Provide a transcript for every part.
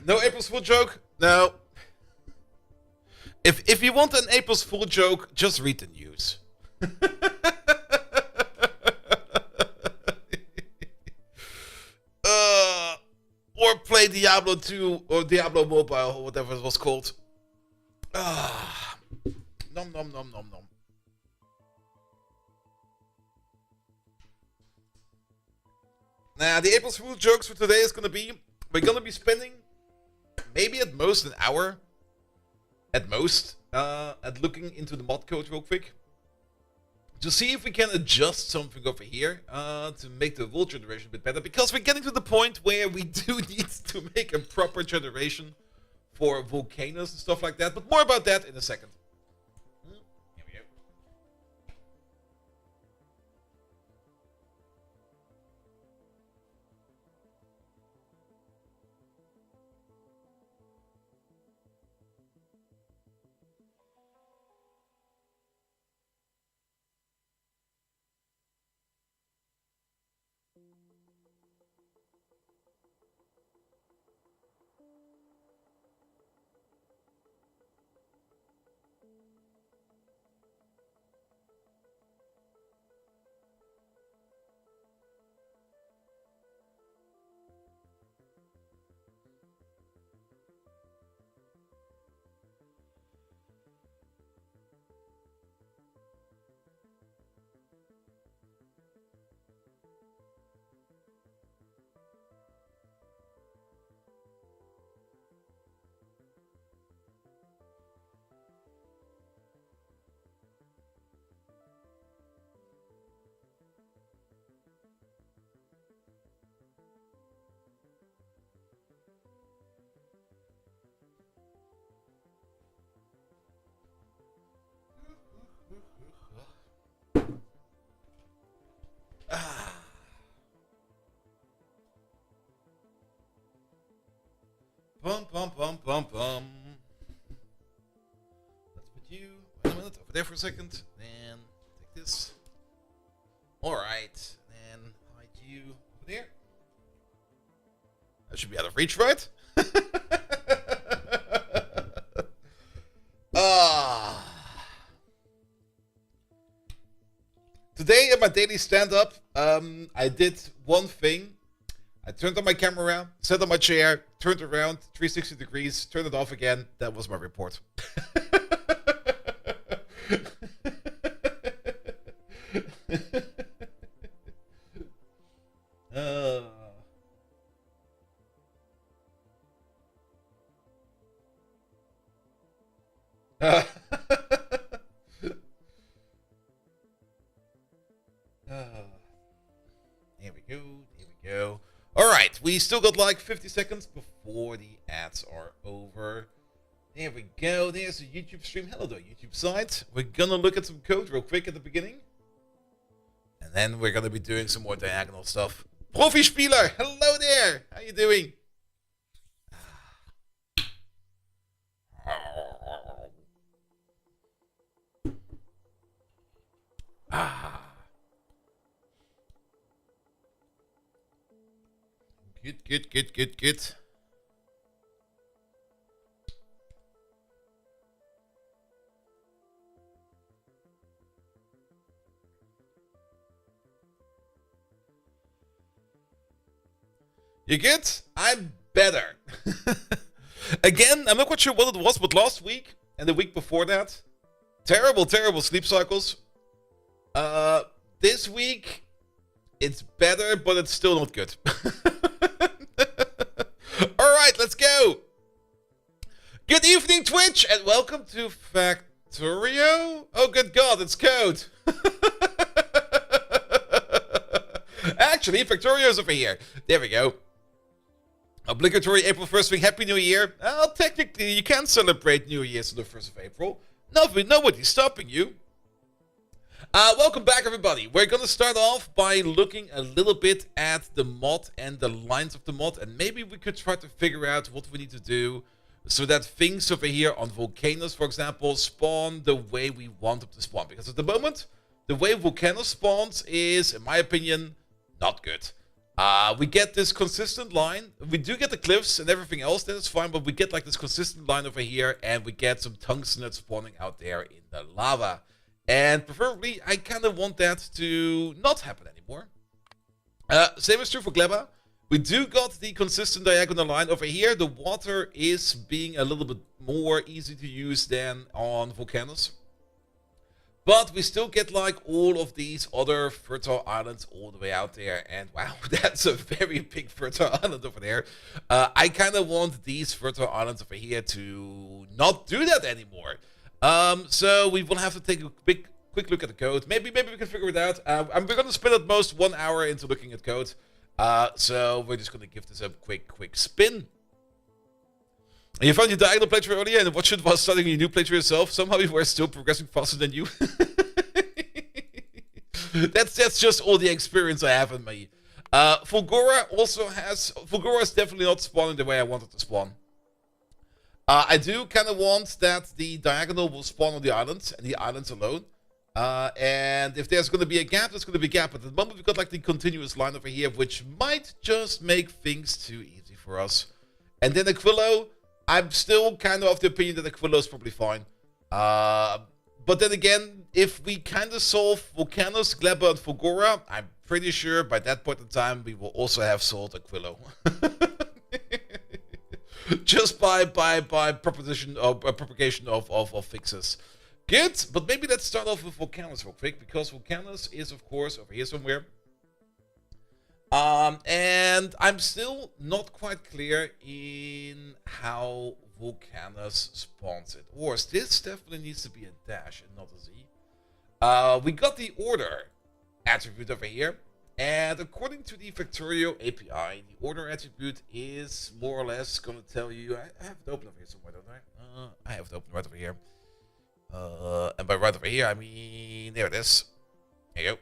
No April's Fool joke? No. If you want an April's Fool joke, just read the news. Or play Diablo 2 or Diablo Mobile or whatever it was called. Nom nom nom nom nom. Now, the April's Fool jokes for today is gonna be, we're gonna be spending maybe at most an hour, at most, at looking into the mod code real quick. To see if we can adjust something over here to make the wool generation a bit better. Because we're getting to the point where we do need to make a proper generation for volcanoes and stuff like that. But more about that in a second. Here we go. Bum bum bum bum bum. Let's put you, wait a minute, over there for a second. Then take this. Alright. Then hide you over there. That should be out of reach, right? Today at my daily stand-up, I did one thing. I turned on my camera, sat on my chair, turned around 360 degrees, turned it off again. That was my report. There we go, there we go. Alright, we still got like 50 seconds before the ads are over. There we go, there's a YouTube stream. Hello there, YouTube site. We're gonna look at some code real quick at the beginning. And then we're gonna be doing some more diagonal stuff. Profi Spieler, hello there! How you doing? Good. You good? I'm better. Again, I'm not quite sure what it was, but last week and the week before that, terrible sleep cycles. This week, it's better, but it's still not good. Alright, let's go! Good evening, Twitch, and welcome to Factorio. Oh, good God, it's code. Actually, Factorio's over here. There we go. Obligatory April 1st week. Happy New Year. Well, technically, you can celebrate New Year's on the 1st of April. Nobody's stopping you. Welcome back, everybody. We're going to start off by looking a little bit at the mod and the lines of the mod. And maybe we could try to figure out what we need to do so that things over here on volcanoes, for example, spawn the way we want them to spawn. Because at the moment, the way volcanoes spawns is, in my opinion, not good. We get this consistent line. We do get the cliffs and everything else, that is fine, but we get like this consistent line over here, and we get some tungsten spawning out there in the lava. And preferably, I kind of want that to not happen anymore. Same is true for Gleba. We do got the consistent diagonal line over here. The water is being a little bit more easy to use than on Volcanus. But we still get like all of these other fertile islands all the way out there. And wow, that's a very big fertile island over there. I kind of want these fertile islands over here to not do that anymore. So we will have to take a quick look at the code. Maybe we can figure it out. We're going to spend at most 1 hour into looking at code. So we're just going to give this a quick spin. You found your diagonal playthrough earlier and watched it while starting your new playthrough yourself. Somehow you were still progressing faster than you. That's just all the experience I have in me. Fulgora is definitely not spawning the way I want it to spawn. I do kind of want that the diagonal will spawn on the islands and the islands alone. And if there's going to be a gap, there's going to be a gap. But at the moment we've got like the continuous line over here, which might just make things too easy for us. And then Aquilo. I'm still kind of the opinion that Aquilo is probably fine. But then again, if we kind of solve Volcanus, Gleba, and Fulgora, I'm pretty sure by that point in time we will also have solved Aquilo. Just by propagation of fixes. Good, but maybe let's start off with Volcanus real quick, because Volcanus is of course over here somewhere. And I'm still not quite clear in how Volcanus spawns it. Or this definitely needs to be a dash and not a Z. We got the order attribute over here. And according to the Factorio API, the order attribute is more or less going to tell you... I have it open over here somewhere, don't I? I have it open right over here. And by right over here, I mean... There it is. There you go.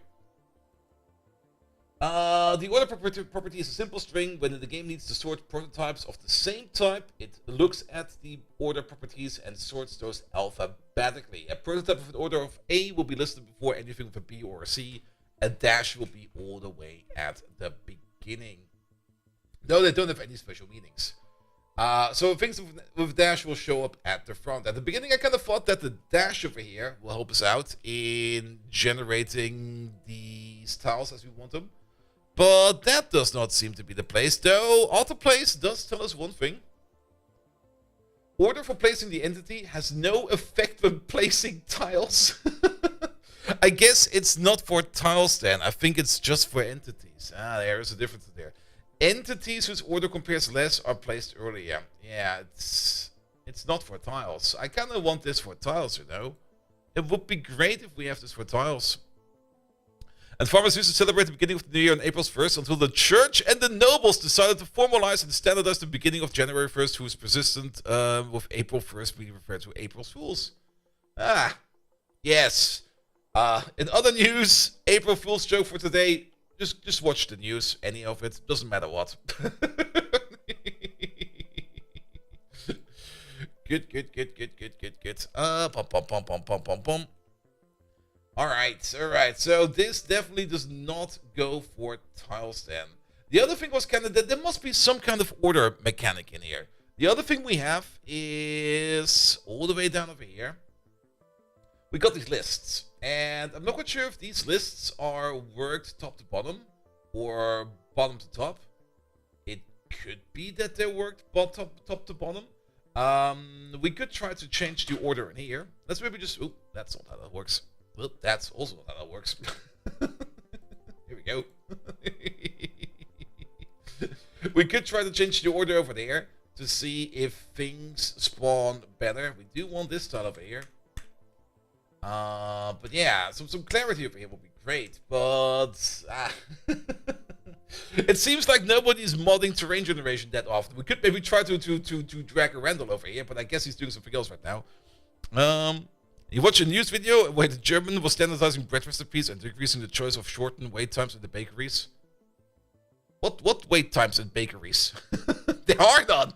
The order property is a simple string. When the game needs to sort prototypes of the same type, it looks at the order properties and sorts those alphabetically. A prototype of an order of A will be listed before anything with a B or a C. A dash will be all the way at the beginning. No, they don't have any special meanings. So things with dash will show up at the front. At the beginning, I kind of thought that the dash over here will help us out in generating these tiles as we want them. But that does not seem to be the place, though autoplace does tell us one thing. Order for placing the entity has no effect when placing tiles. I guess it's not for tiles then. I think it's just for entities. There is a difference there. Entities whose order compares less are placed earlier. Yeah, it's not for tiles. I kind of want this for tiles, you know. It would be great if we have this for tiles. And farmers used to celebrate the beginning of the new year on April 1st until the church and the nobles decided to formalize and standardize the beginning of January 1st, who is persistent with April 1st being referred to April Fools. Yes. In other news, April Fool's joke for today, just watch the news, any of it, doesn't matter what. Good. Alright, so this definitely does not go for tiles then. The other thing was kind of that there must be some kind of order mechanic in here. The other thing we have is all the way down over here. We got these lists. And I'm not quite sure if these lists are worked top to bottom or bottom to top. It could be that they're worked top to bottom. We could try to change the order in here. Let's maybe just... Oh, that's not how that works. Well, that's also not how that works. Here we go. We could try to change the order over there to see if things spawn better. We do want this tile over here. But yeah, some clarity over here would be great, but it seems like nobody's modding terrain generation that often. We could maybe try to drag a Randall over here, but I guess he's doing something else right now. You watch a news video where the German was standardizing bread recipes and decreasing the choice of shortened wait times in the bakeries. What wait times in bakeries? There are none.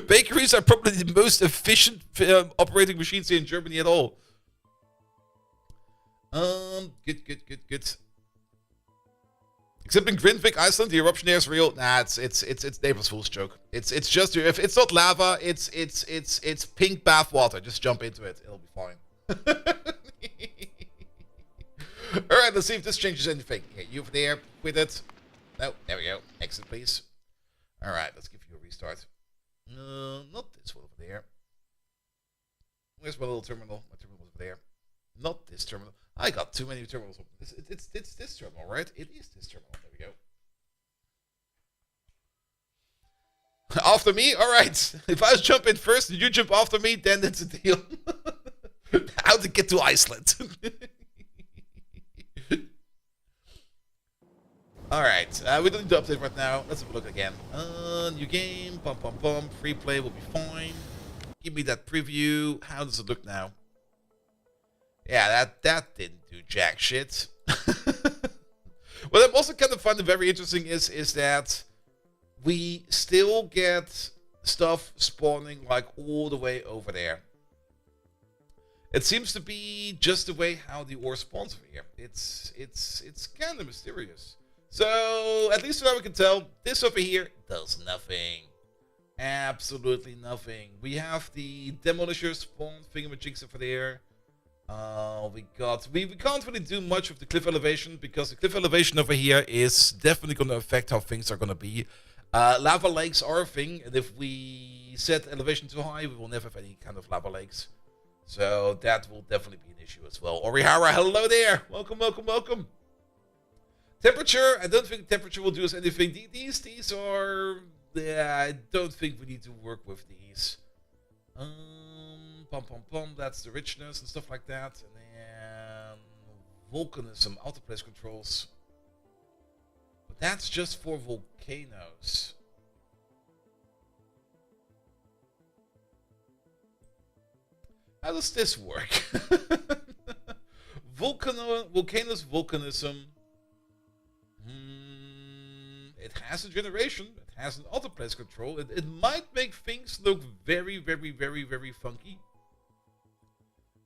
Bakeries are probably the most efficient operating machines here in Germany at all. Good. Except in Grindvik, Iceland, the eruption there is real. Nah, it's Naples Fool's joke. It's just if it's not lava, it's pink bath water. Just jump into it, it'll be fine. All right, let's see if this changes anything. Yeah, you over there with it. No, there we go. Exit, please. All right, let's give you a restart. Not this one over there. Where's my little terminal? My terminal over there. Not this terminal. I got too many terminals open. It's this terminal, right? It is this terminal. There we go. After me? Alright. If I jump in first and you jump after me, then that's a deal. How to get to Iceland. Alright. We don't need to update right now. Let's have a look again. New game. Pum pum pum. Free play will be fine. Give me that preview. How does it look now? Yeah, that didn't do jack shit. What I'm also kind of finding very interesting is that we still get stuff spawning like all the way over there. It seems to be just the way how the ore spawns over here. It's kind of mysterious. So at least what we can tell, this over here does nothing. Absolutely nothing. We have the demolisher spawn thingamajigs over there. We can't really do much with the cliff elevation because the cliff elevation over here is definitely going to affect how things are going to be. Lava lakes are a thing, and if we set elevation too high, we will never have any kind of lava lakes. So that will definitely be an issue as well. Orihara, hello there. Welcome, welcome, welcome. Temperature, I don't think temperature will do us anything. These are, yeah, I don't think we need to work with these. Pum pum pum, that's the richness and stuff like that. And then volcanism, auto place controls. But that's just for volcanoes. How does this work? Volcanoes, volcanism. It has a generation. It has an auto place control. It might make things look very, very, very, very funky.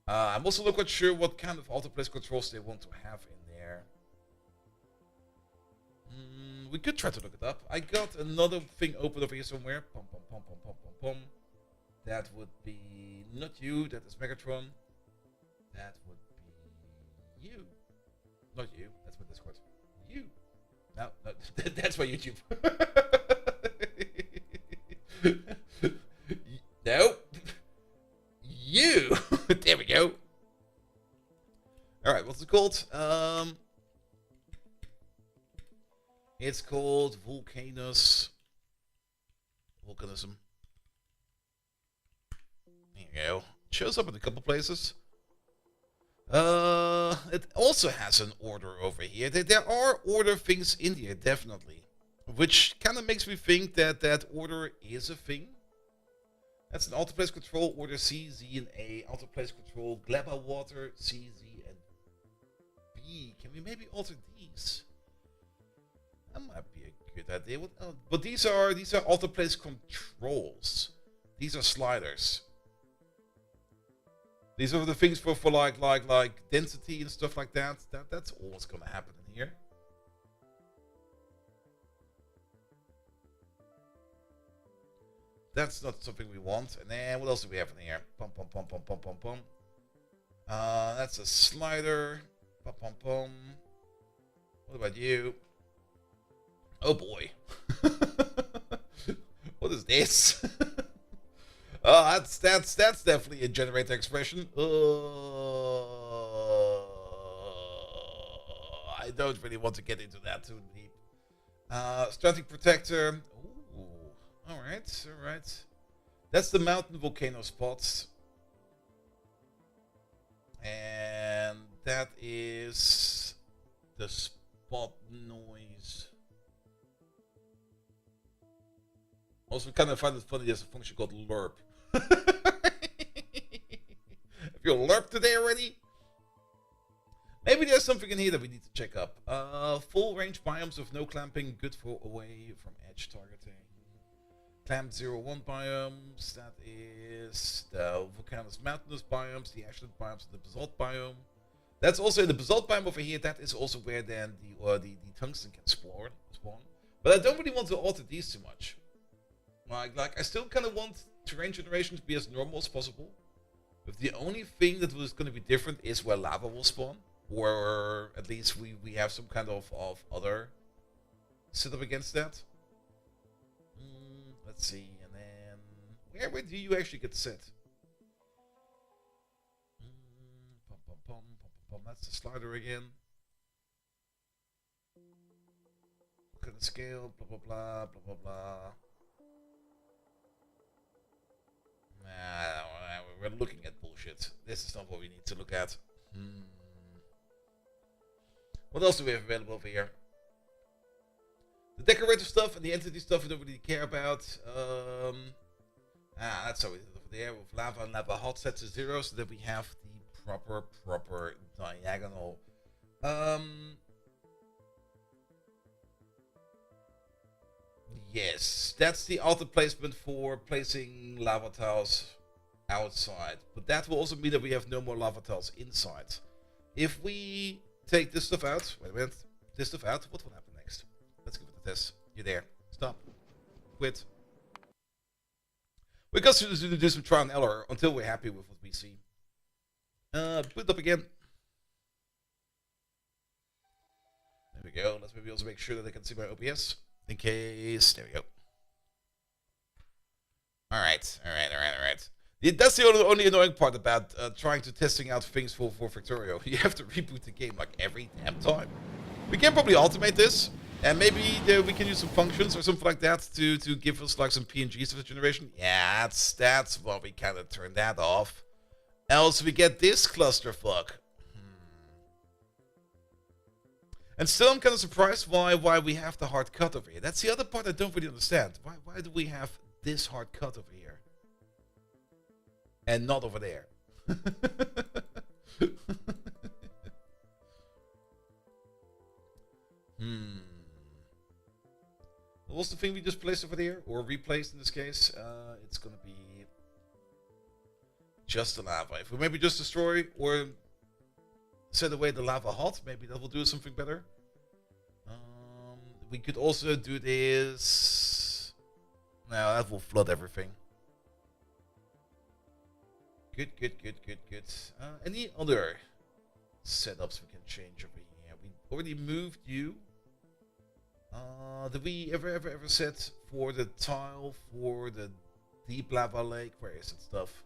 I'm also not quite sure what kind of auto place controls they want to have in there. We could try to look it up. I got another thing open over here somewhere. Pum pum pum pum pum pum pum. That would be not you. That is Megatron. That would be you. Not you. That's my Discord. You. No, that's my YouTube. No. You. There we go. Alright, what's it called? It's called Volcanism. There you go. Shows up in a couple places. It also has an order over here. There are order things in here, definitely. Which kind of makes me think that that order is a thing. That's an auto place control, order C, Z, and A. Auto place control, Gleba water, C, Z, and B. Can we maybe alter these? That might be a good idea. But these are auto place controls. These are sliders. These are the things for like density and stuff like that. That's always gonna happen in here. That's not something we want. And then what else do we have in here? Pum pum pum pum pum pum pum. That's a slider. Pum pum pum. What about you? Oh boy. What is this? Oh, that's definitely a generator expression. I don't really want to get into that too deep. Static protector. Ooh, all right. That's the mountain volcano spots, and that is the spot noise. Also, kind of find it funny. There's a function called lerp. Have you lerped today already? Maybe there's something in here that we need to check up. Full range biomes with no clamping, good for away from edge targeting. Clamped 0-1 biomes, that is the volcanoes mountainous biomes, the ashland biomes, and the basalt biome. That's also in the basalt biome over here. That is also where then the tungsten can spawn. But I don't really want to alter these too much. Like I still kind of want terrain generation to be as normal as possible. But the only thing that was going to be different is where lava will spawn. Or at least we have some kind of other setup against that. Let's see. And then where do you actually get set? That's the slider again. Look at the scale, blah blah blah, blah blah blah. Nah, we're looking at bullshit. This is not what we need to look at. What else do we have available over here? The decorative stuff and the entity stuff we don't really care about. That's how we did it over there with lava and lava hot set to 0 so that we have the proper diagonal. Yes, that's the altar placement for placing lava tiles outside. But that will also mean that we have no more lava tiles inside. If we take this stuff out, wait a minute, this stuff out, what will happen next? Let's give it a test. You're there. Stop. Quit. We're going to do some trial and error until we're happy with what we see. Boot up again. There we go. Let's maybe also make sure that I can see my OBS. In case. There we go. Alright. That's the only annoying part about trying to testing out things for Factorio. You have to reboot the game like every damn time. We can probably automate this. And maybe we can use some functions or something like that to give us like some PNGs for the generation. Yeah, that's why we kind of turn that off. Else we get this clusterfuck. And still I'm kind of surprised why we have the hard cut over here. That's the other part I don't really understand. Why do we have this hard cut over here? And not over there? What was the thing we just placed over there? Or replaced in this case? It's gonna be just the lava. If we maybe just destroy or set away the lava hot, maybe that will do something better. We could also do this. Now that will flood everything. Good. Any other setups we can change over here? We already moved you. Did we ever set for the tile for the deep lava lake? Where is it stuff?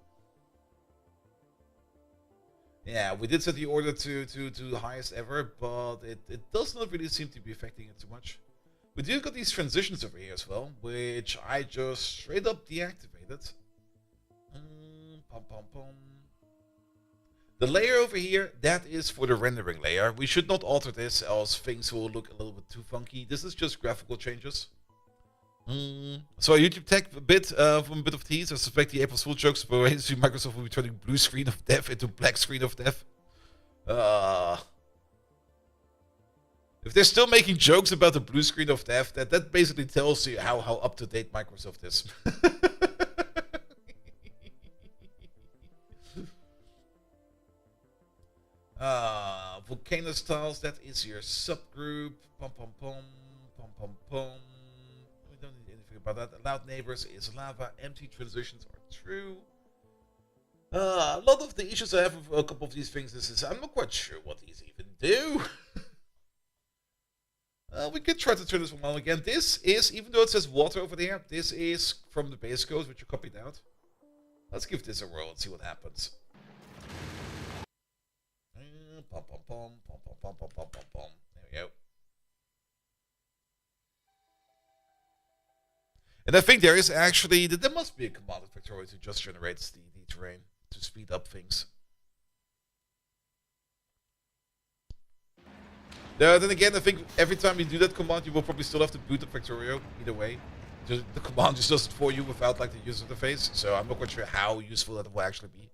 Yeah, we did set the order to the highest ever, but it does not really seem to be affecting it too much. We do got these transitions over here as well, which I just straight up deactivated. The layer over here, that is for the rendering layer. We should not alter this, else things will look a little bit too funky. This is just graphical changes. So a YouTube tech bit from a bit of tease. I suspect the April Fool jokes, but Microsoft will be turning blue screen of death into black screen of death. If they're still making jokes about the blue screen of death, that basically tells you how up to date Microsoft is. Volcano styles, that is your subgroup. We don't need anything about that. Loud neighbors is lava. Empty transitions are true. A lot of the issues I have with a couple of these things is I'm not quite sure what these even do. We could try to turn this one on again. This is, even though it says water over there, this is from the base code, which you copied out. Let's give this a whirl and see what happens. There we go. And I think there is actually, there must be a command in Factorio to just generate the terrain to speed up things. Then again, I think every time you do that command, you will probably still have to boot up Factorio, either way. The command just does it for you without like the user interface, so I'm not quite sure how useful that will actually be.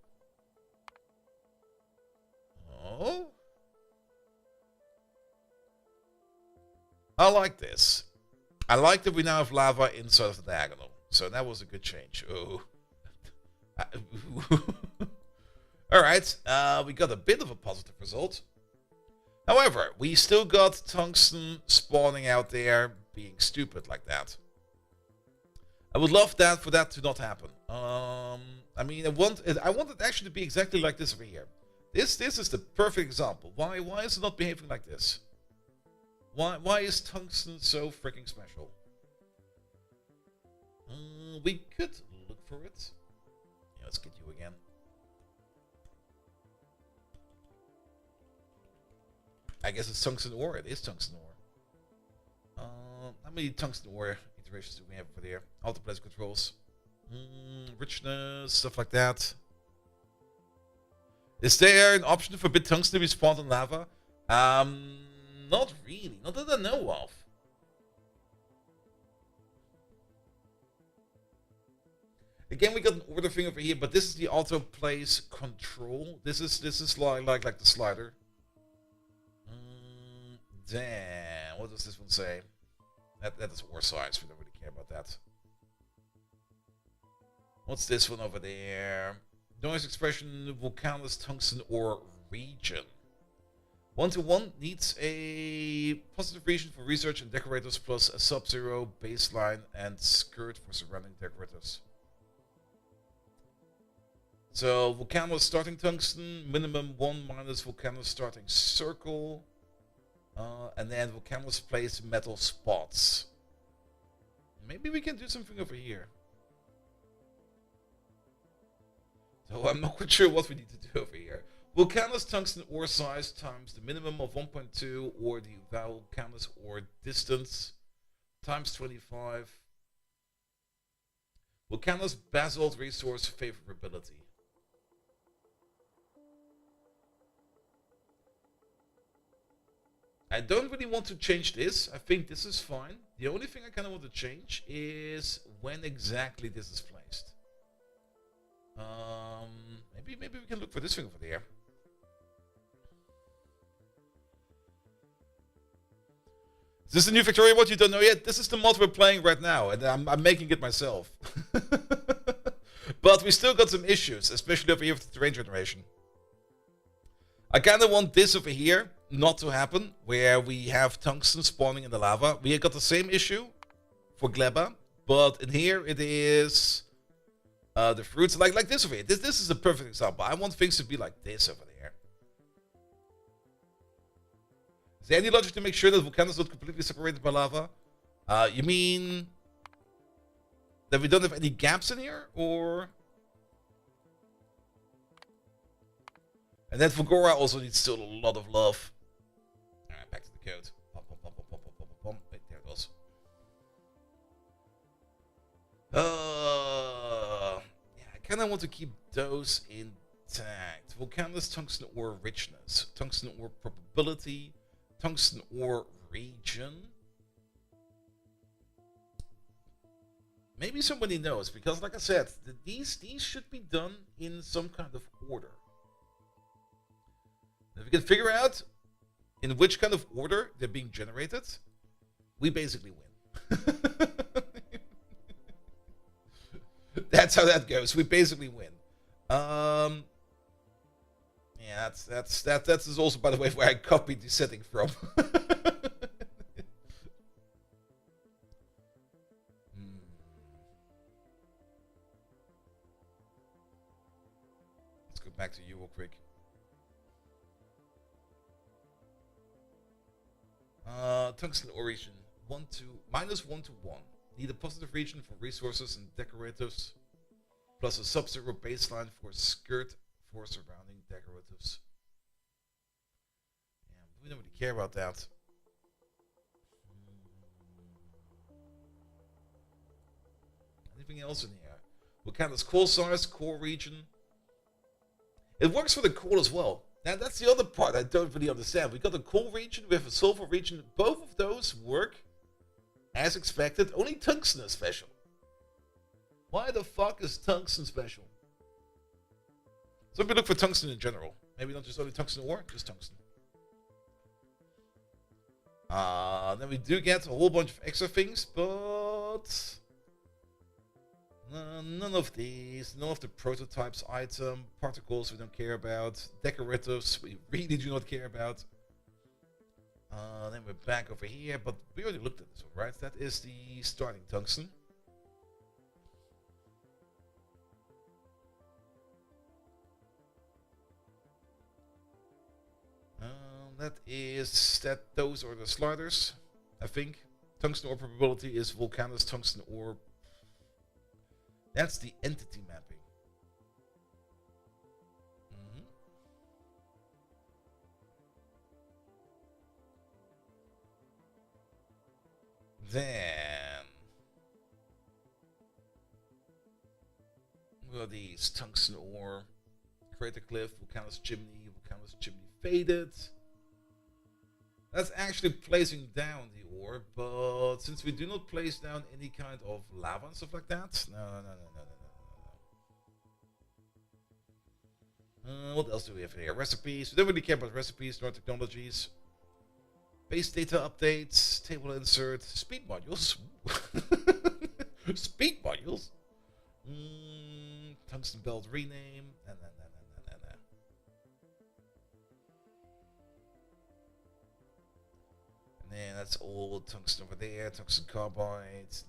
Oh. I like this. I like that we now have lava inside of the diagonal. So that was a good change. Oh. Alright, we got a bit of a positive result. However, we still got tungsten spawning out there, being stupid like that. I would love that for that to not happen. I mean, I want it actually to be exactly like this over here. This is the perfect example. Why is it not behaving like this? Why is tungsten so freaking special? We could look for it. Yeah, let's get you again. I guess it's tungsten ore. It is tungsten ore. How many tungsten ore iterations do we have over there? Autopilot controls. Richness, stuff like that. Is there an option for bit tungsten to be spawned in lava? Not really. Not that I know of. Again, we got an order thing over here, but this is the auto place control. This is like the slider. Damn, what does this one say? That is ore size. We don't really care about that. What's this one over there? Noise expression, volcanous tungsten ore region. 1-to-1 needs a positive region for research and decorators plus a sub-zero baseline and skirt for surrounding decorators. So volcano starting tungsten, minimum 1 minus volcano starting circle, and then volcanoes place metal spots. Maybe we can do something over here. So I'm not quite sure what we need to do over here. Volcanus tungsten ore size times the minimum of 1.2 or the volcanus ore distance times 25. Volcanus basalt resource favorability. I don't really want to change this. I think this is fine. The only thing I kind of want to change is when exactly this is placed. Maybe we can look for this thing over there. Is this the new Factorio mod you don't know yet? This is the mod we're playing right now, and I'm making it myself. But we still got some issues, especially over here with the terrain generation. I kind of want this over here not to happen, where we have tungsten spawning in the lava. We got the same issue for Gleba, but in here it is the fruits like this over here. This is a perfect example. I want things to be like this over there. Is there any logic to make sure that volcanoes not completely separated by lava? You mean that we don't have any gaps in here, or? And then Fulgora also needs still a lot of love. Alright, back to the code. Wait, there it goes. Yeah, I kind of want to keep those intact. Volcanus tungsten ore richness, tungsten ore probability, tungsten ore region. Maybe somebody knows, because like I said, these should be done in some kind of order. If we can figure out in which kind of order they're being generated, we basically win. That's how that goes. We basically win. Yeah, that's also, by the way, where I copied the setting from. Let's go back to you real quick. Tungsten origin -1-to-1. Need a positive region for resources and decoratives, plus a sub-zero baseline for skirt for surrounding decoratives. Yeah, we don't really care about that. Anything else in here? What kind of core size, core region? It works for the core as well. Now that's the other part I don't really understand. We got a coal region, we have a sulfur region. Both of those work as expected. Only tungsten is special. Why the fuck is tungsten special? So we look for tungsten in general. Maybe not just only tungsten ore, just tungsten. Then we do get a whole bunch of extra things, but None of these. None of the prototypes item. Particles we don't care about. Decoratives we really do not care about. Then we're back over here, but we already looked at this one, right? That is the starting tungsten. Those are the sliders, I think. Tungsten ore probability is volcanous tungsten ore. That's the entity mapping. Then we got these tungsten ore, crater cliff, volcanous chimney faded. That's actually placing down the ore, but since we do not place down any kind of lava and stuff like that, no. What else do we have here? Recipes. We don't really care about recipes nor technologies. Base data updates, table insert, speed modules. Speed modules? Tungsten belt rename. And then that's all tungsten over there, tungsten carbide. Let's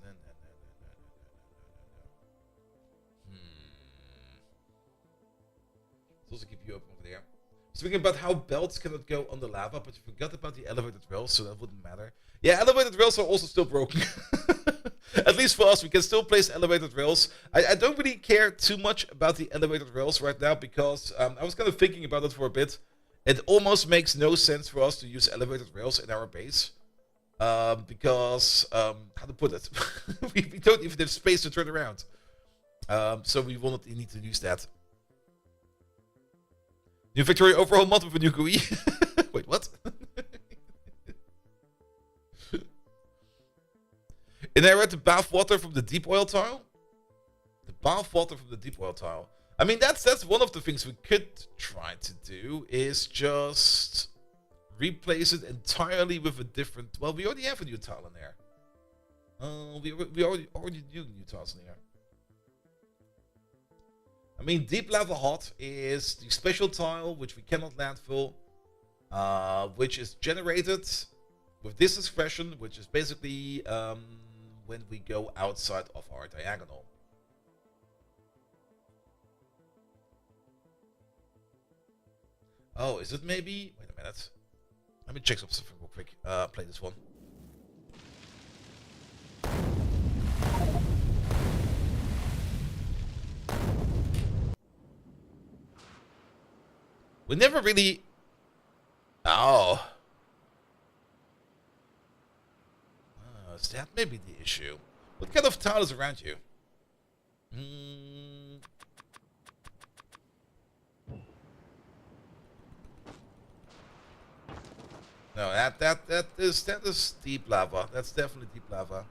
also keep you open over there. Speaking about how belts cannot go on the lava, but you forgot about the elevated rails, so that wouldn't matter. Yeah, elevated rails are also still broken. At least for us, we can still place elevated rails. I don't really care too much about the elevated rails right now, because I was kind of thinking about it for a bit. It almost makes no sense for us to use elevated rails in our base. Because, how to put it? we don't even have space to turn around. So we will not need to use that. New Factorio overhaul mod with a new GUI. Wait, what? Inherit the bath water from the deep oil tile? The bath water from the deep oil tile. I mean, that's one of the things we could try to do, is just replace it entirely with a different... Well, we already have a new tile in there. We already do new tiles in here. I mean, deep lava hot is the special tile which we cannot landfill, which is generated with this expression, which is basically when we go outside of our diagonal. Oh, is it maybe? Wait a minute. Let me check something real quick. Play this one. We never really... Oh. Is that maybe the issue? What kind of tile is around you? No, that is deep lava. That's definitely deep lava.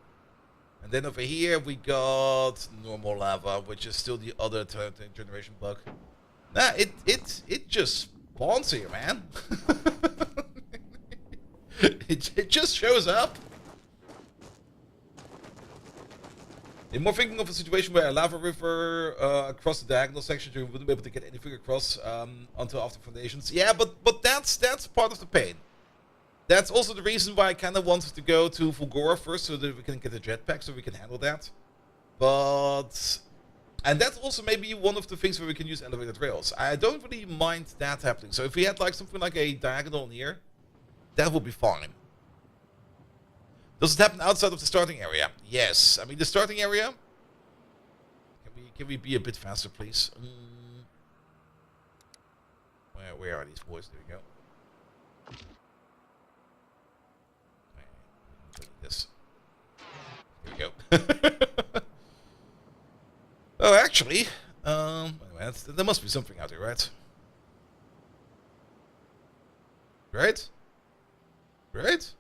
And then over here we got normal lava, which is still the other generation bug. Nah, it just spawns here, man. it just shows up. You're more thinking of a situation where a lava river across the diagonal section, you wouldn't be able to get anything across until after foundations. Yeah, but that's part of the pain. That's also the reason why I kind of wanted to go to Fulgora first, so that we can get a jetpack, so we can handle that. But... And that's also maybe one of the things where we can use elevated rails. I don't really mind that happening. So if we had like something like a diagonal in here, that would be fine. Does it happen outside of the starting area? Yes. I mean, the starting area... Can we be a bit faster, please? Where are these boys? There we go. This. There we go. Oh, actually, there must be something out here, right? Right? Right?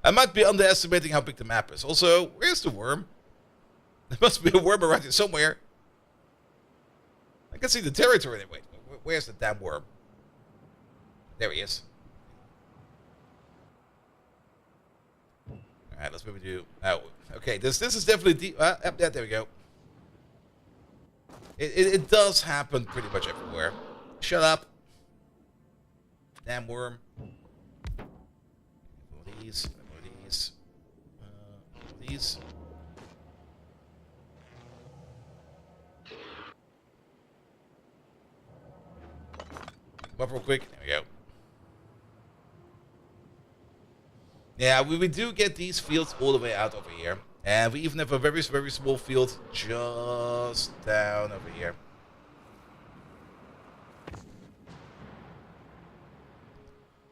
I might be underestimating how big the map is. Also, where's the worm? There must be a worm around here somewhere. I can see the territory. Wait, where's the damn worm? There he is. Alright, let's maybe do... Oh, okay, this is definitely deep. Yeah, there we go. It does happen pretty much everywhere. Shut up. Damn worm. One of these. One of these. One of these. Come up real quick. There we go. Yeah, we do get these fields all the way out over here. And we even have a very, very small field just down over here.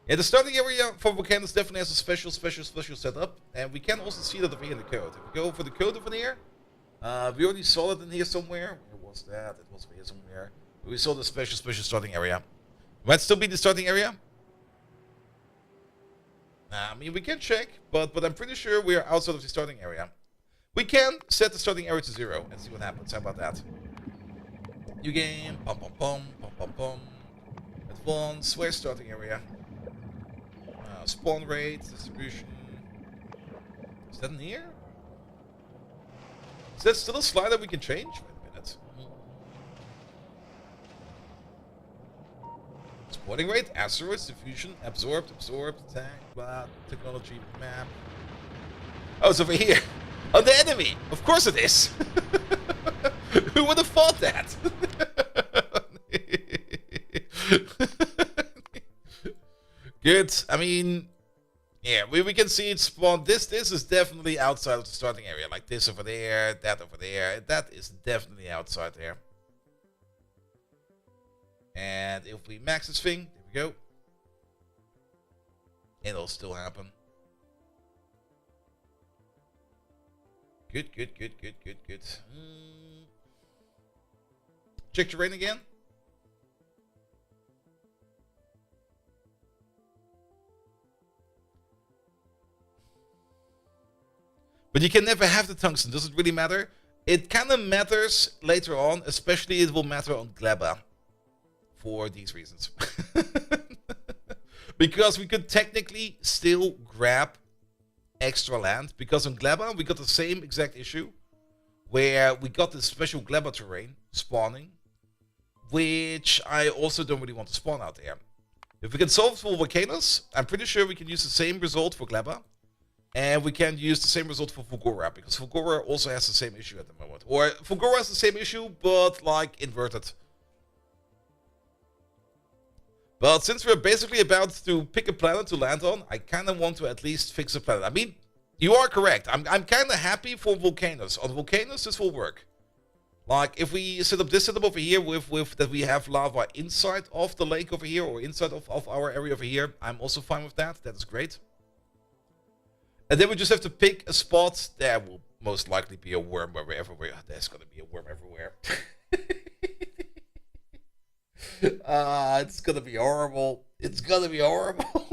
Yeah, the starting area for volcanoes definitely has a special setup. And we can also see that over here in the code. If we go for the code over here, we already saw it in here somewhere. Where was that? It was over here somewhere. We saw the special starting area. Might still be the starting area. I mean, we can check, but I'm pretty sure we are outside of the starting area. We can set the starting area to 0 and see what happens. How about that? New game. Pum pum pum pum pum pum. Advanced. Where's starting area? Spawn rate, distribution. Is that in here? Is that still a slider we can change? Wait a minute. Spawning rate, asteroids, diffusion, absorbed, attack, blah, technology, map. Oh, it's over here. Oh, the enemy! Of course it is! Who would have thought that? Good. I mean, yeah, we can see it spawn. This is definitely outside of the starting area. Like this over there, that over there. That is definitely outside there. And if we max this thing, there we go. It'll still happen. Good. Check terrain again. But you can never have the tungsten. Does it really matter? It kind of matters later on. Especially it will matter on Gleba. For these reasons. Because we could technically still grab extra land. Because on Gleba we got the same exact issue. Where we got this special Gleba terrain spawning. Which I also don't really want to spawn out there. If we can solve it for volcanoes, I'm pretty sure we can use the same result for Gleba. And we can use the same result for Fulgora, because Fulgora also has the same issue at the moment. Or Fulgora has the same issue, but like inverted. But since we're basically about to pick a planet to land on, I kind of want to at least fix a planet. I mean, you are correct. I'm kind of happy for volcanoes. On volcanoes, this will work. Like, if we set up this setup over here with that we have lava inside of the lake over here, or inside of our area over here, I'm also fine with that. That is great. And then we just have to pick a spot. There will most likely be a worm wherever we are. There's going to be a worm everywhere. It's going to be horrible. It's going to be horrible.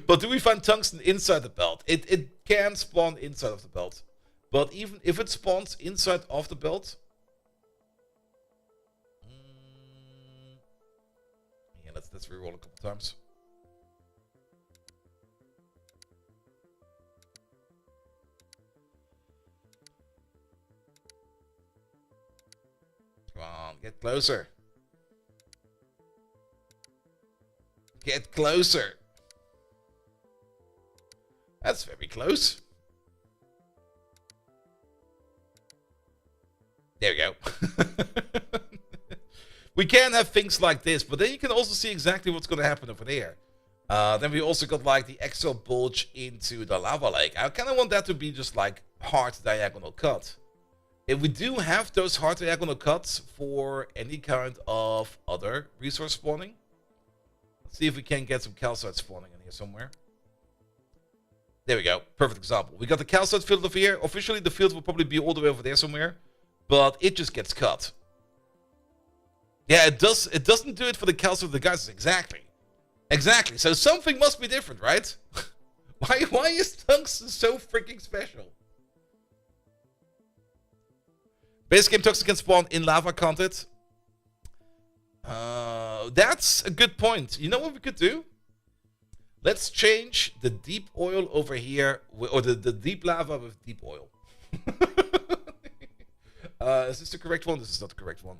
But do we find tungsten inside the belt? It can spawn inside of the belt. But even if it spawns inside of the belt... Yeah, let's reroll a couple times. Come on, get closer. Get closer. That's very close. There we go. We can have things like this, but then you can also see exactly what's going to happen over there. Then we also got like the extra bulge into the lava lake. I kind of want that to be just like hard diagonal cut. If we do have those hard diagonal cuts for any kind of other resource spawning. Let's see if we can get some calcite spawning in here somewhere. There we go. Perfect example. We got the calcite field over here. Officially, the field will probably be all the way over there somewhere. But it just gets cut. Yeah, it does. It doesn't do it for the calcite of the guys. Exactly. Exactly. So something must be different, right? Why is tungsten so freaking special? Base game tungsten can spawn in lava, can't it? That's a good point. You know what we could do? Let's change the deep oil over here, or the deep lava with deep oil. Is this the correct one? This is not the correct one.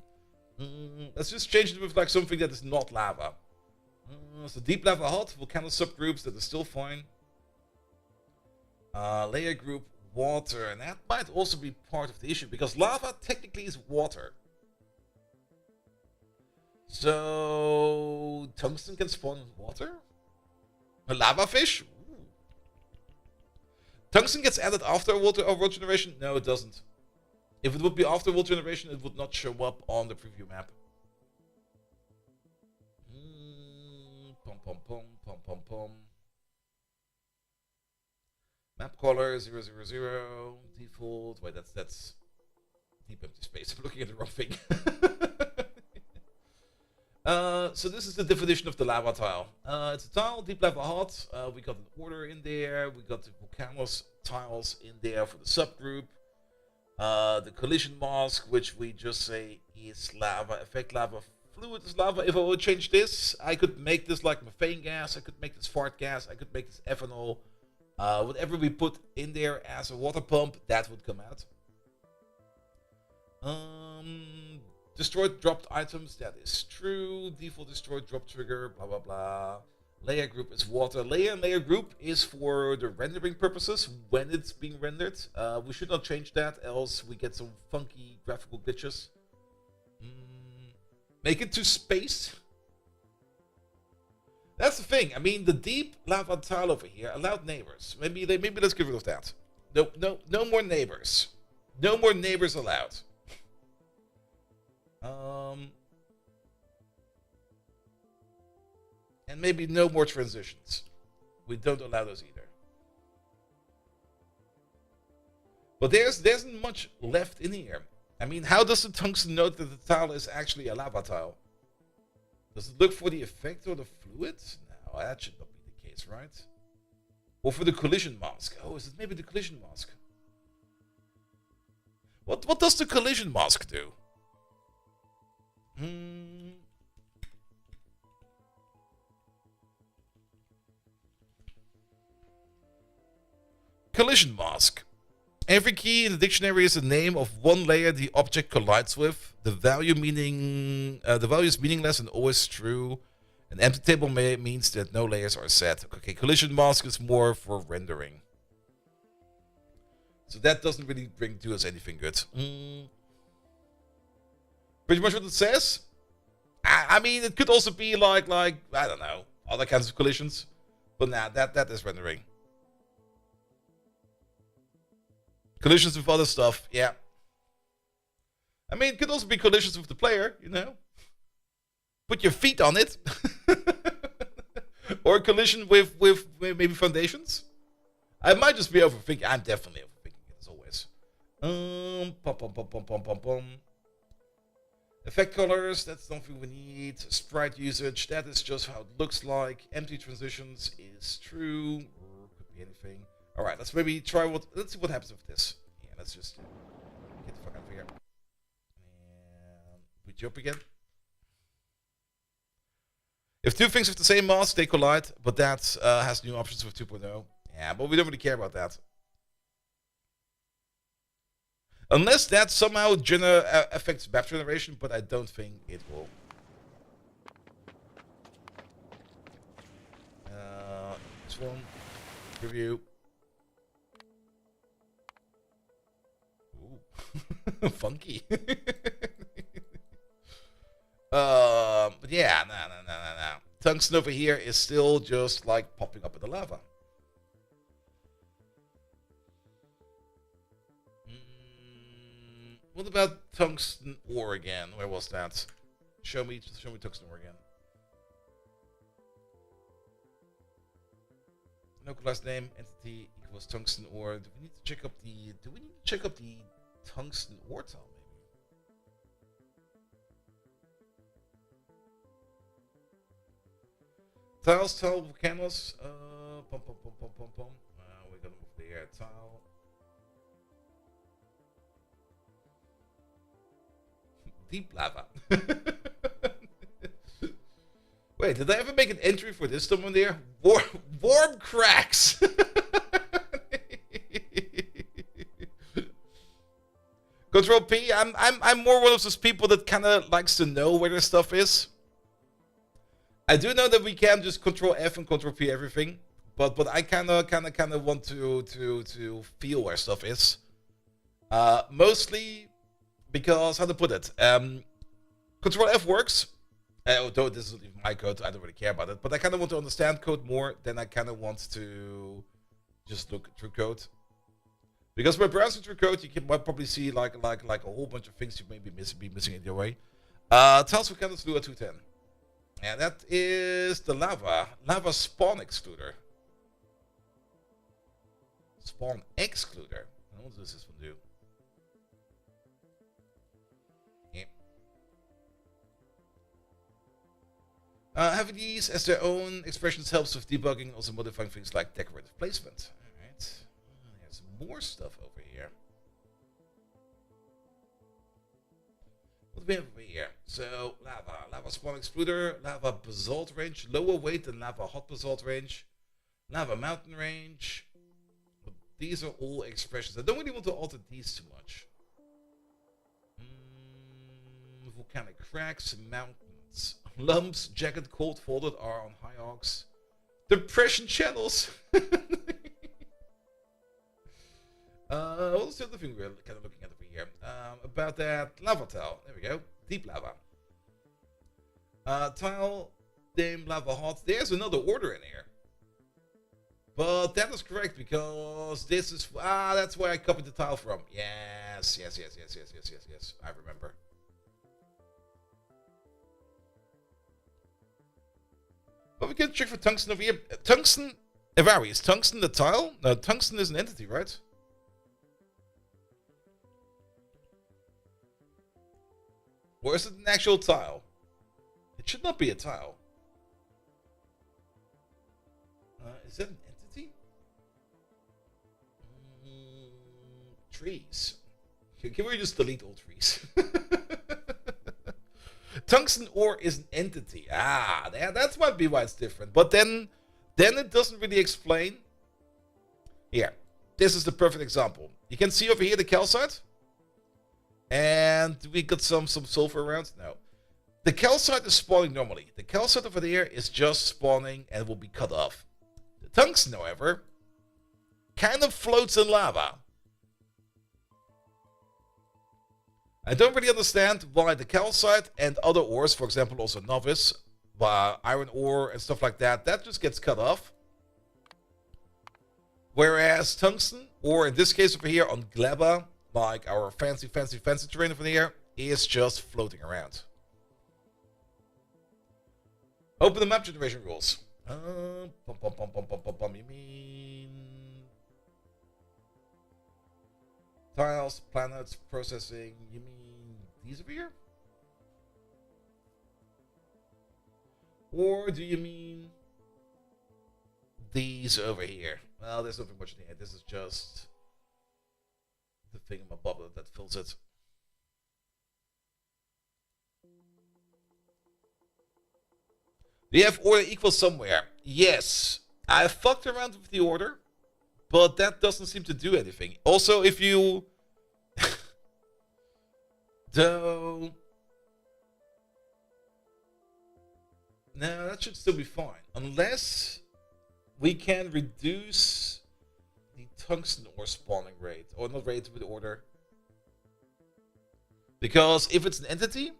Let's just change it with like something that is not lava. So deep lava hot, volcano subgroups, that is still fine. Layer group water, and that might also be part of the issue because lava technically is water. So tungsten can spawn in water? A lava fish? Ooh. Tungsten gets added after world generation? No, it doesn't. If it would be after world generation, it would not show up on the preview map. Pom pom pom pom pom pom. Map color 000 default. Wait, that's deep empty space. I'm looking at the wrong thing. So this is the definition of the lava tile. It's a tile, deep lava hot. We got an order in there. We got the volcanoes tiles in there for the subgroup. The collision mask, which we just say is lava, effect lava, fluid is lava. If I would change this, I could make this like methane gas. I could make this fart gas. I could make this ethanol. Whatever we put in there as a water pump, that would come out. Destroyed dropped items, that is true. Default destroyed drop trigger, blah blah blah. Layer group is water. Layer group is for the rendering purposes when it's being rendered. We should not change that, else we get some funky graphical glitches. Make it to space. That's the thing. I mean, the deep lava tile over here allowed neighbors. Maybe let's get rid of that. No more neighbors. No more neighbors allowed. And maybe no more transitions. We don't allow those either. But there isn't much left in here. I mean, how does the tungsten know that the tile is actually a lava tile? Does it look for the effect or the fluid? No, that should not be the case, right? Or for the collision mask. Oh, is it maybe the collision mask? What does the collision mask do? Collision mask. Every key in the dictionary is the name of one layer the object collides with. The value is meaningless and always true. An empty table means that no layers are set. Okay, collision mask is more for rendering. So that doesn't really do us anything good. Pretty much what it says. I mean, it could also be like I don't know, other kinds of collisions. But nah, that is rendering. Collisions with other stuff, yeah. I mean, it could also be collisions with the player, you know. Put your feet on it. Or collision with maybe foundations. I might just be overthinking. I'm definitely overthinking it, as always. Effect colors, that's something we need. Sprite usage, that is just how it looks like. Empty transitions is true. Could be anything. Alright, let's maybe try let's see what happens with this. Yeah, let's just get the fuck out of here. And we jump again. If two things have the same mask, they collide, but that has new options with 2.0. Yeah, but we don't really care about that. Unless that somehow affects map generation, but I don't think it will. This one, review. Ooh, funky. But yeah, no. Tungsten over here is still just like popping up in the lava. What about tungsten ore again? Where was that? Show me tungsten ore again. Localized name entity equals tungsten ore. Do we need to check up the tungsten ore tile maybe? Tiles, tile, volcanoes. We gotta move the air tile. Deep lava. Wait, did I ever make an entry for this someone there? Warm cracks. Control P. I'm more one of those people that kind of likes to know where their stuff is. I do know that we can just Control F and Control P everything, but I kind of want to feel where stuff is. Mostly because, how to put it, Control F works. Although this isn't even my code, I don't really care about it. But I kind of want to understand code more than I kind of want to just look through code. Because by browsing through code, you might probably see like a whole bunch of things you may be missing in your way. Tiles for candles do a 210. And that is the lava spawn excluder. Spawn excluder. What does this one do? Yeah. Having these as their own expressions helps with debugging, also modifying things like decorative placement. Alright. There's more stuff over here. What do we have over here? So, lava spawn excluder, lava basalt range, lower weight than lava hot basalt range, lava mountain range. But these are all expressions. I don't really want to alter these too much. Volcanic cracks, mountains, lumps, jagged, cold, folded are on high arcs. Depression channels. What's the other thing we're kind of looking at over here? About that lava tile. There we go. Deep lava. Tile, dim, lava hot. There's another order in here. But that is correct because this is... that's where I copied the tile from. Yes. I remember. But we can check for tungsten over here. Tungsten... Evari, is tungsten the tile? No, tungsten is an entity, right? Or is it an actual tile? It should not be a tile. Is that an entity? Trees. Can we just delete all trees? Tungsten ore is an entity. That might be why it's different. But then it doesn't really explain. Here, this is the perfect example. You can see over here the calcite. And we got some sulfur around. No. The calcite is spawning normally. The calcite over there is just spawning and will be cut off. The tungsten, however, kind of floats in lava. I don't really understand why the calcite and other ores, for example also novice, iron ore and stuff like that, that just gets cut off. Whereas tungsten, or in this case over here on gleba, like our fancy terrain over there, is just floating around. Open the map generation rules. You mean tiles, planets, processing? You mean these over here? Or do you mean these over here? Well, there's nothing much in here. This is just the thing in my bubble that fills it. Do you have order equal somewhere? Yes. I fucked around with the order, but that doesn't seem to do anything. Also, if you... No, that should still be fine. Unless we can reduce the tungsten ore spawning rate. Or not rate with order. Because if it's an entity,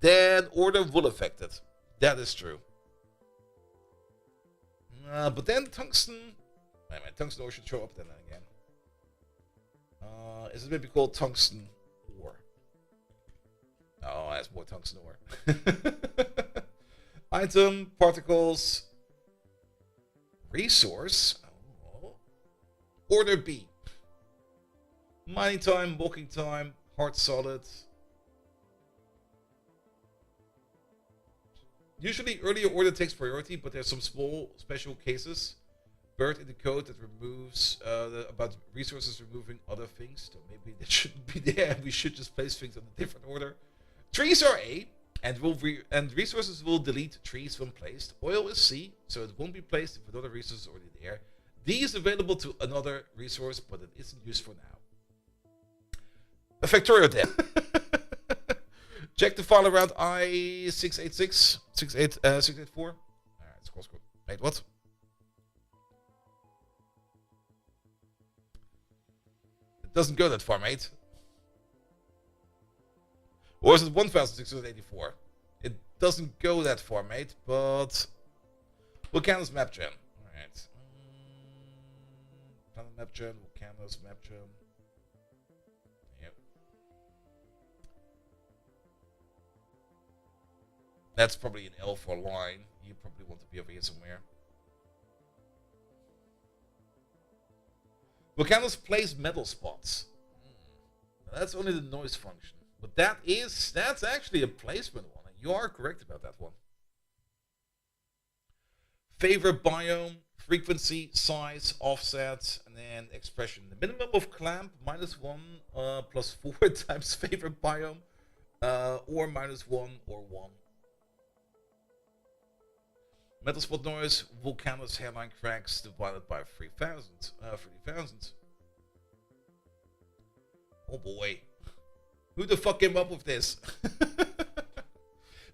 then order will affect it. That is true. But then tungsten... Wait a minute, tungsten ore should show up then again. Is it maybe called tungsten ore? Oh, that's more tungsten ore. Item, particles, resource. Oh. Order B. Mining time, walking time, hard solid. Usually earlier order takes priority, but there's some small special cases. Bird in the code that removes about resources removing other things. So maybe that shouldn't be there. We should just place things in a different order. Trees are A. And resources will delete trees when placed. Oil is C, so it won't be placed if another resource is already there. D is available to another resource, but it isn't used for now. A Factorio then. Check the file around I686, 684. Alright, scroll. Wait, what? It doesn't go that far, mate. Or is it 1684? It doesn't go that far, mate, but Volcano's map gen. Alright. Planet map gen, Volcano's map gen. Yep. That's probably an L for line. You probably want to be over here somewhere. Volcanoes place metal spots. That's only the noise function. But that's actually a placement one. And you are correct about that one. Favorite biome, frequency, size, offset, and then expression. The minimum of clamp, -1 +4 times favorite biome, or -1 or 1. Metal spot noise, Volcano's hairline cracks divided by 3,000. 3,000. Oh boy. Who the fuck came up with this?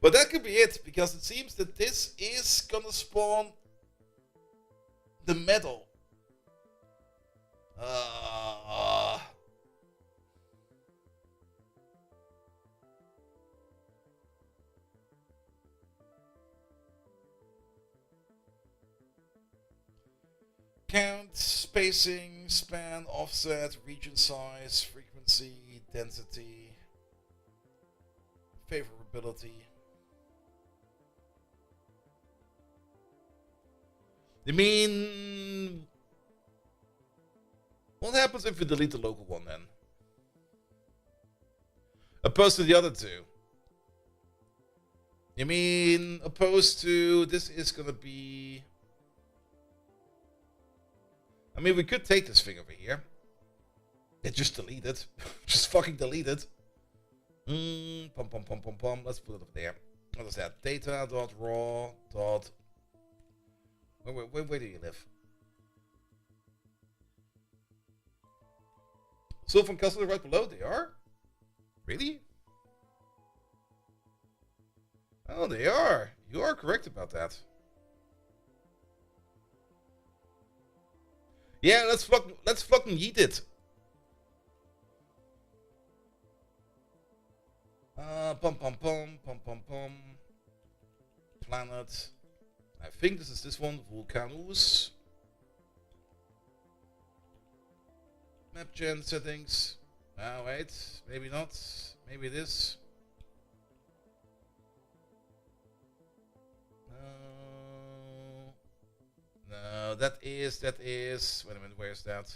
But that could be it, because it seems that this is gonna spawn the metal. Count, spacing, span, offset, region size, frequency, density, favorability. You mean, what happens if we delete the local one then? Opposed to the other two? You mean, opposed to, this is gonna be... I mean, we could take this thing over here. Yeah, just delete it. Just fucking delete it. Let's put it over there. What is that? Data.raw. Where do you live? Sylvan Castle right below, they are? Really? Oh, they are. You are correct about that. Yeah, let's fucking yeet it. Planet. I think this is this one, Volcanoes. Map gen settings. Ah, wait, maybe not. Maybe this. No, that is. Wait a minute, where is that?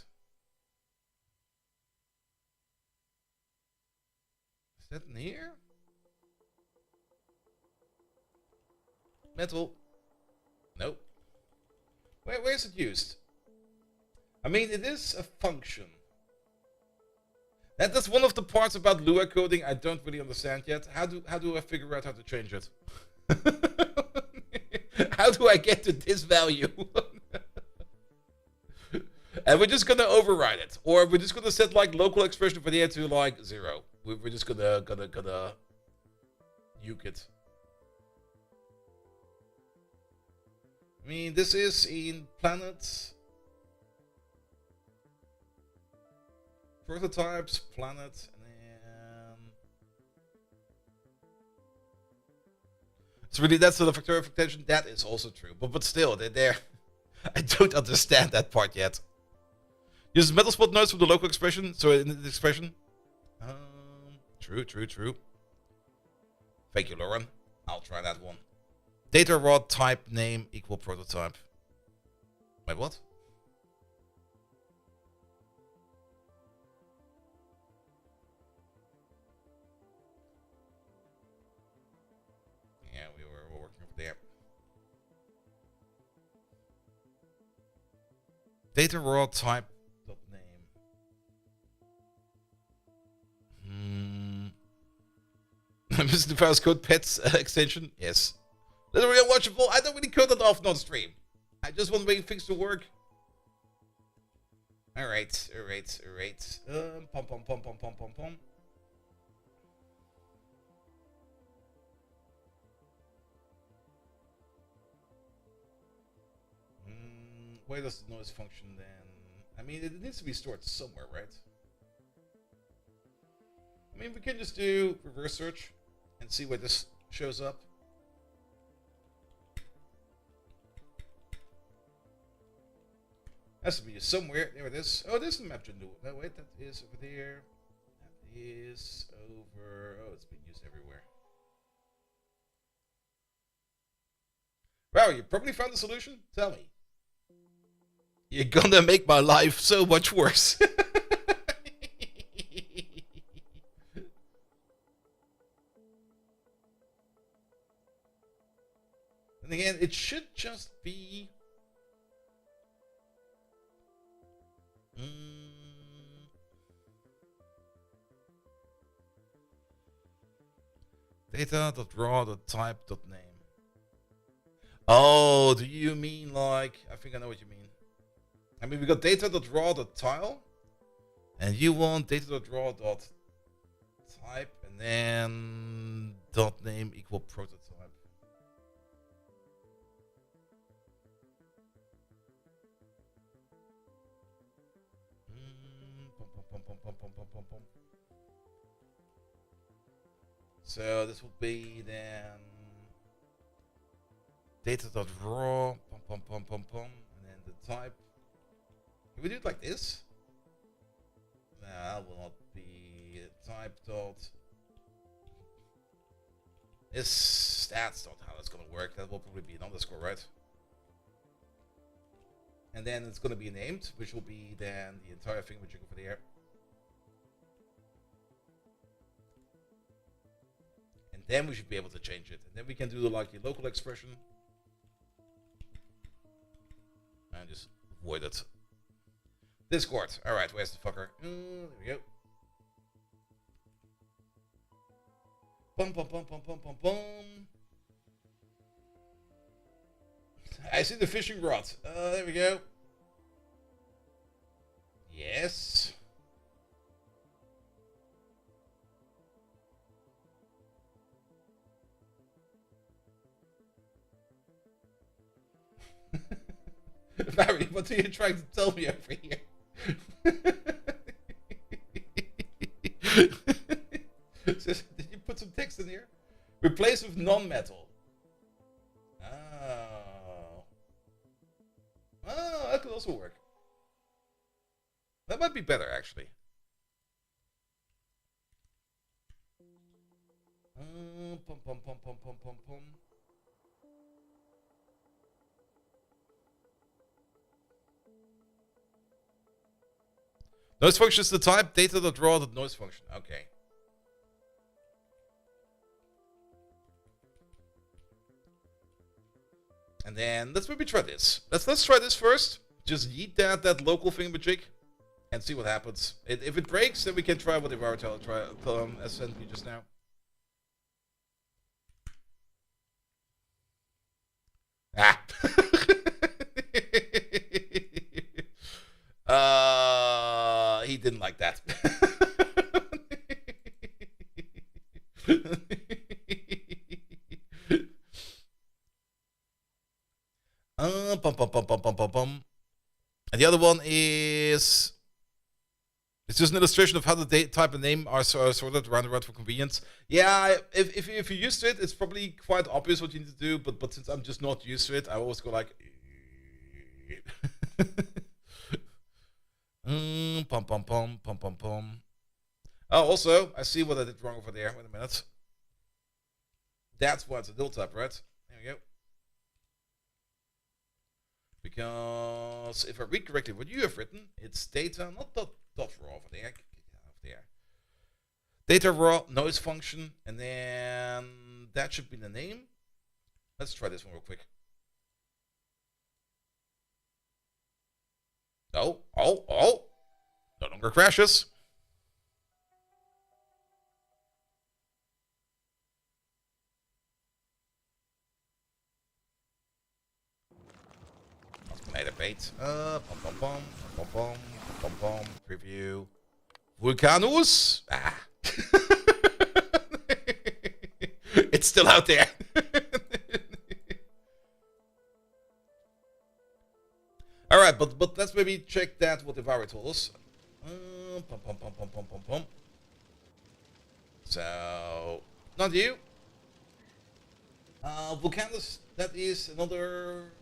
Is that in here? Metal. Nope. Where is it used? I mean, it is a function. That's one of the parts about Lua coding I don't really understand yet. How do I figure out how to change it? How do I get to this value? And we're just gonna override it, or we're just gonna set like local expression for the air to like 0. We're just gonna nuke it. I mean, this is in planet prototypes, planet, and then it's really that's the Factorio extension. That is also true, but still, they're there. I don't understand that part yet. Uses metal spot nodes from the local expression, so in the expression. True. Thank you, Lauren. I'll try that one. Data raw type name equal prototype. Wait, what? Yeah, we were working over there. Data raw type dot name. I'm using the VS Code pets extension. Yes. Literally unwatchable. I don't really code that often on stream. I just want to make things to work. Alright. Pom pom pom pom pom pom pom. Where does the noise function then? I mean, it needs to be stored somewhere, right? I mean, we can just do reverse search and see where this shows up. Has to be somewhere. There it is. Oh, this is the map generator. No, wait, that is over there. That is over. Oh, it's being used everywhere. Wow, you probably found the solution? Tell me. You're gonna make my life so much worse. And again, it should just be... Data.raw.type.name. Oh, do you mean like... I think I know what you mean. I mean, we got data.raw.tile. And you want data.raw.type and then .name equal prototype. So this will be then data.raw, and then the type. Can we do it like this? No, that will not be type dot. That's not how that's gonna work. That will probably be an underscore, right? And then it's gonna be named, which will be then the entire thing which you go for there. And then we should be able to change it. And then we can do like the local expression. And just avoid it. Discord. Alright, where's the fucker? There we go. Bum bum bum bum bum bum bum. I see the fishing rod. There we go. Yes. Barry, what are you trying to tell me over here? Did you put some text in here? Replace with non-metal. Oh. Oh, that could also work. That might be better, actually. Pum, pum, pum, pum, pum, pum, pum. Noise function is the type, data.raw.noise function. Okay. And then let's maybe try this. Let's try this first. Just yeet that local thingamajig and see what happens. If it breaks, then we can try what Ivartel sent me just now. Ah. He didn't like that. And the other one is... It's just an illustration of how the type and name are sorted around for convenience. Yeah, if you're used to it, it's probably quite obvious what you need to do. But since I'm just not used to it, I always go like... Pom pom pom pom pom pom. Oh, also, I see what I did wrong over there. Wait a minute. That's why it's a null type, right? There we go. Because if I read correctly what you have written, it's data, not dot raw over there. Data raw noise function, and then that should be the name. Let's try this one real quick. Oh, no longer crashes. 8. Preview. Vulcanus. Ah. It's still out there. Alright, but let's maybe check that what the Vara told us. So, not you. Vulcanus, that is another...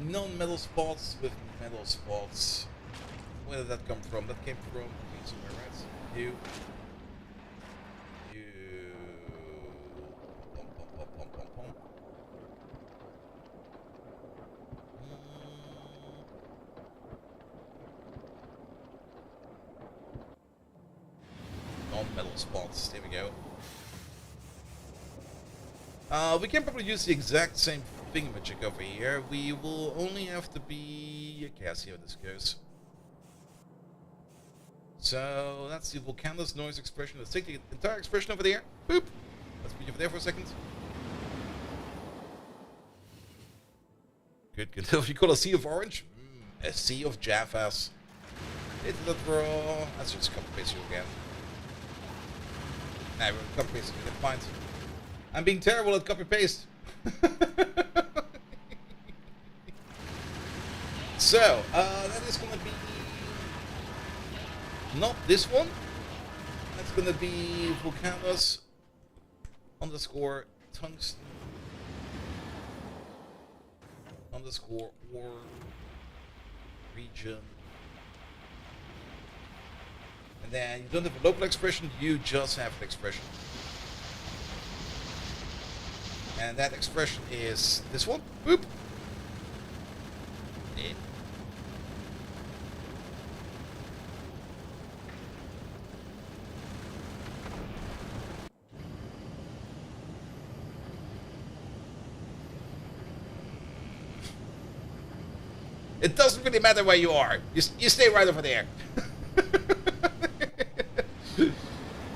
non-metal spots with metal spots. Where did that come from? That came from somewhere, right? You. Non-metal spots. There we go. We can probably use the exact same thingamajig over here. We will only have to be... Okay, I see how this goes. So, that's the Vulcanus noise expression. Let's take the entire expression over there. Boop! Let's put you over there for a second. Good, good. If you call a sea of orange, a sea of Javas. Hit the draw. Let's just copy paste you again. Nah, we're copy paste again. Fine. I'm being terrible at copy paste. So, that is gonna be not this one. That's gonna be Vulcanus underscore tungsten underscore ore region. And then you don't have a local expression, you just have an expression. And that expression is this one. Boop. Yeah. It doesn't really matter where you are. You stay right over there.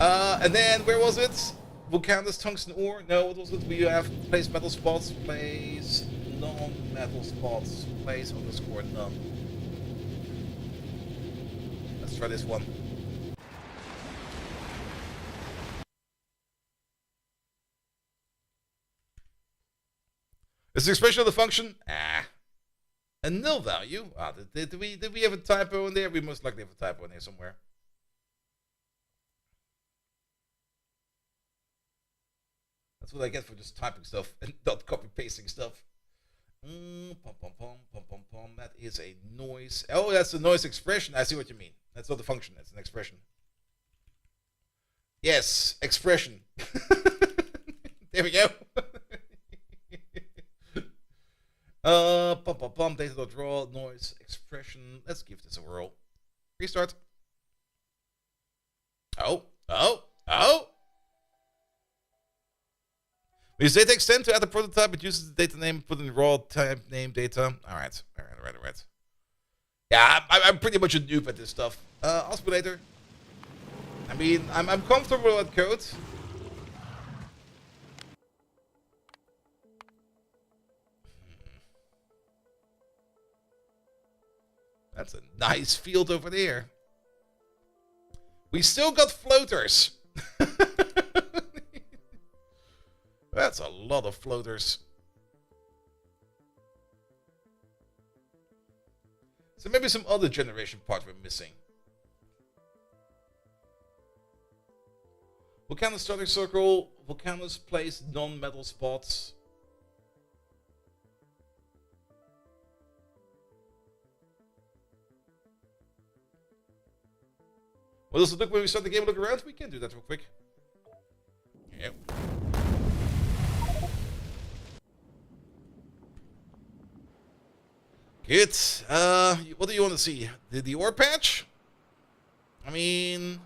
And then, where was it? Vulcanus tungsten ore? No, what was it? We have place metal spots, place non-metal spots, place underscore none. Let's try this one. Is the expression of the function? A null value? Did we have a typo in there? We most likely have a typo in there somewhere. That's what I get for just typing stuff and not copy pasting stuff. That is a noise. Oh, that's a noise expression. I see what you mean. That's not the function. That's an expression. Yes, expression. There we go. Data.draw, noise, expression. Let's give this a whirl. Restart. Oh. We use data extend to add a prototype. It uses the data name, put in raw type name data. All right. Yeah, I'm pretty much a noob at this stuff. Oscillator. I mean, I'm comfortable with code. That's a nice field over there. We still got floaters. That's a lot of floaters. So maybe some other generation part we're missing. Vulcanus starting circle. Vulcanus place non-metal spots. What does it look when we start the game and look around? We can do that real quick. Yep. Good. What do you want to see? The ore patch? I mean,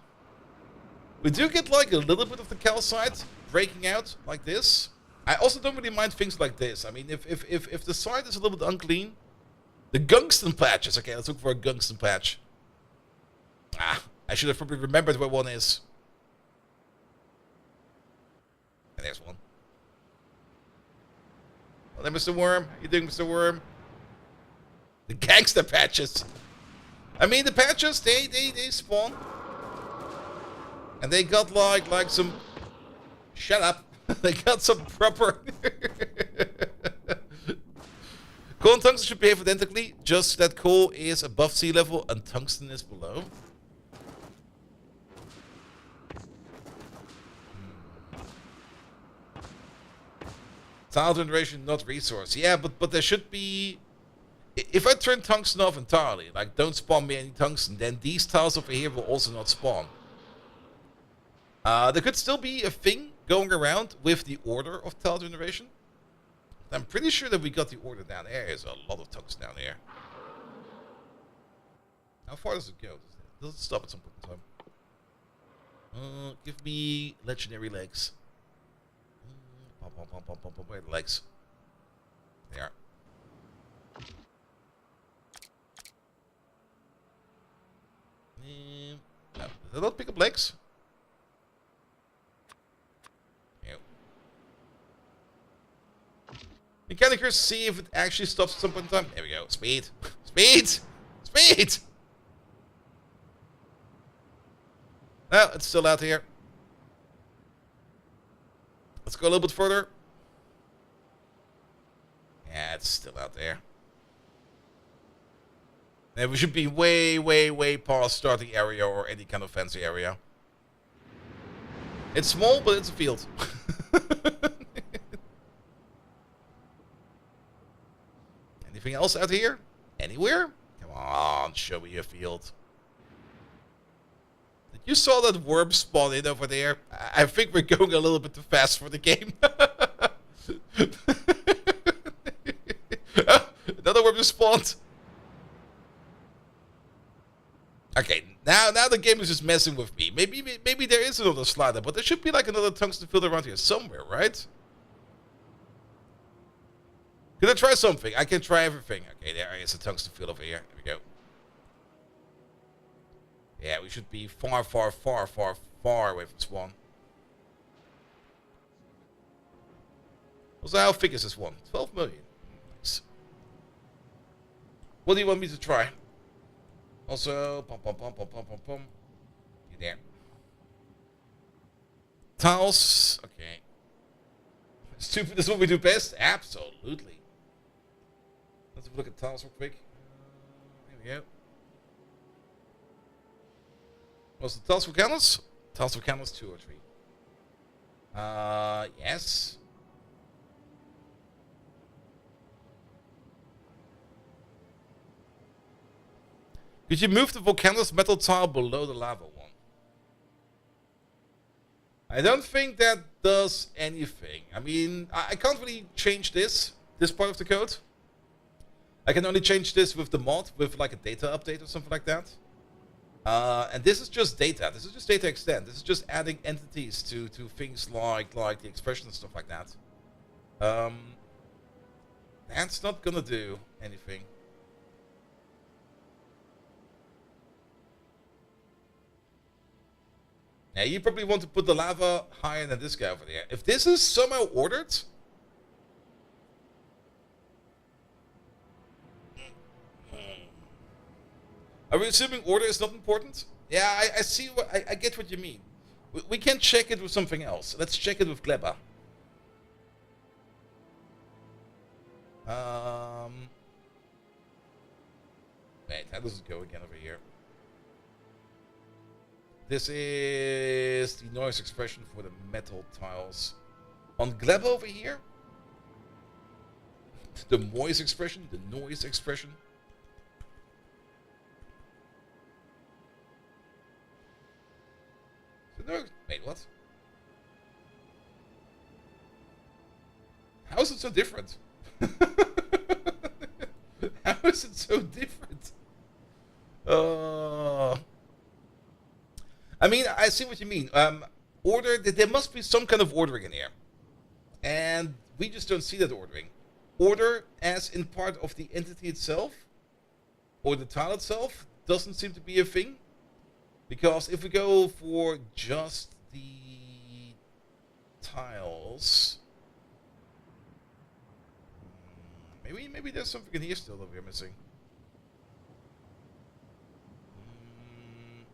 we do get like a little bit of the calcite breaking out like this. I also don't really mind things like this. I mean, if the side is a little bit unclean, the Gungsten patches. Okay, let's look for a Gungsten patch. I should have probably remembered where one is. And there's one. Hello, Mr. Worm. How you doing, Mr. Worm? The gangster patches. I mean, the patches, they spawn. And they got like some... Shut up. They got some proper... Coal and tungsten should behave identically, just that coal is above sea level and tungsten is below. Tile generation, not resource. Yeah, but there should be... If I turn tungsten off entirely, like don't spawn me any tungsten, then these tiles over here will also not spawn. There could still be a thing going around with the order of tile generation. I'm pretty sure that we got the order down there. There's a lot of tungsten down here. How far does it go? Does it stop at some point in time? Give me legendary legs. Where are the legs? They are. No, did I not pick up legs? Yep. Mechanicers, see if it actually stops at some point in time. There we go. Speed. Speed! Speed! No, it's still out here. Let's go a little bit further. Yeah, it's still out there. And we should be way past starting area or any kind of fancy area. It's small, but it's a field. Anything else out here? Anywhere? Come on, show me a field. Did you saw that worm spawn in over there? I think we're going a little bit too fast for the game. Oh, another worm just spawned. Okay, now the game is just messing with me. Maybe there is another slider, but there should be like another tungsten field around here somewhere, right? Can I try something? I can try everything. Okay, there is a tungsten field over here. Here we go. Yeah, we should be far away from spawn. Also, how thick is this one? 12 million. Nice. What do you want me to try? Also, you there. Tiles. Okay. Stupid is what we do best? Absolutely. Let's have a look at tiles real quick. Here we go. Was the tiles for candles? Tiles for candles 2 or 3. Yes. Could you move the volcano's metal tile below the lava one? I don't think that does anything. I mean, I can't really change this part of the code. I can only change this with the mod, with like a data update or something like that. And this is just data. This is just data extend. This is just adding entities to things like the expression and stuff like that. That's not gonna do anything. Now, you probably want to put the lava higher than this guy over there. If this is somehow ordered... Are we assuming order is not important? Yeah, I see what... I get what you mean. We can check it with something else. Let's check it with Gleba. Wait, how does it go again over here? This is the noise expression for the metal tiles. On Gleb over here, the noise expression, No, wait, what? How is it so different? How is it so different? I mean, I see what you mean. Order, there must be some kind of ordering in here. And we just don't see that ordering. Order as in part of the entity itself, or the tile itself, doesn't seem to be a thing. Because if we go for just the tiles... Maybe there's something in here still that we're missing.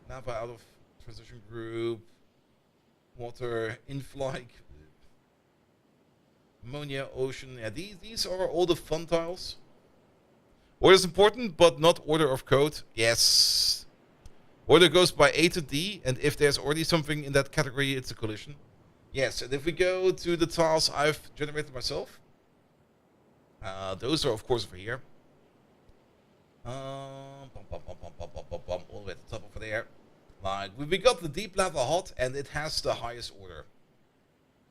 Lava out of transition group. Water inflight. Ammonia, ocean. Yeah, these are all the fun tiles. Order is important, but not order of code. Yes. Order goes by A to D, and if there's already something in that category, it's a collision. Yes, and if we go to the tiles I've generated myself, those are of course over here. All the way at the top over there. Like, we got the deep lava hot, and it has the highest order.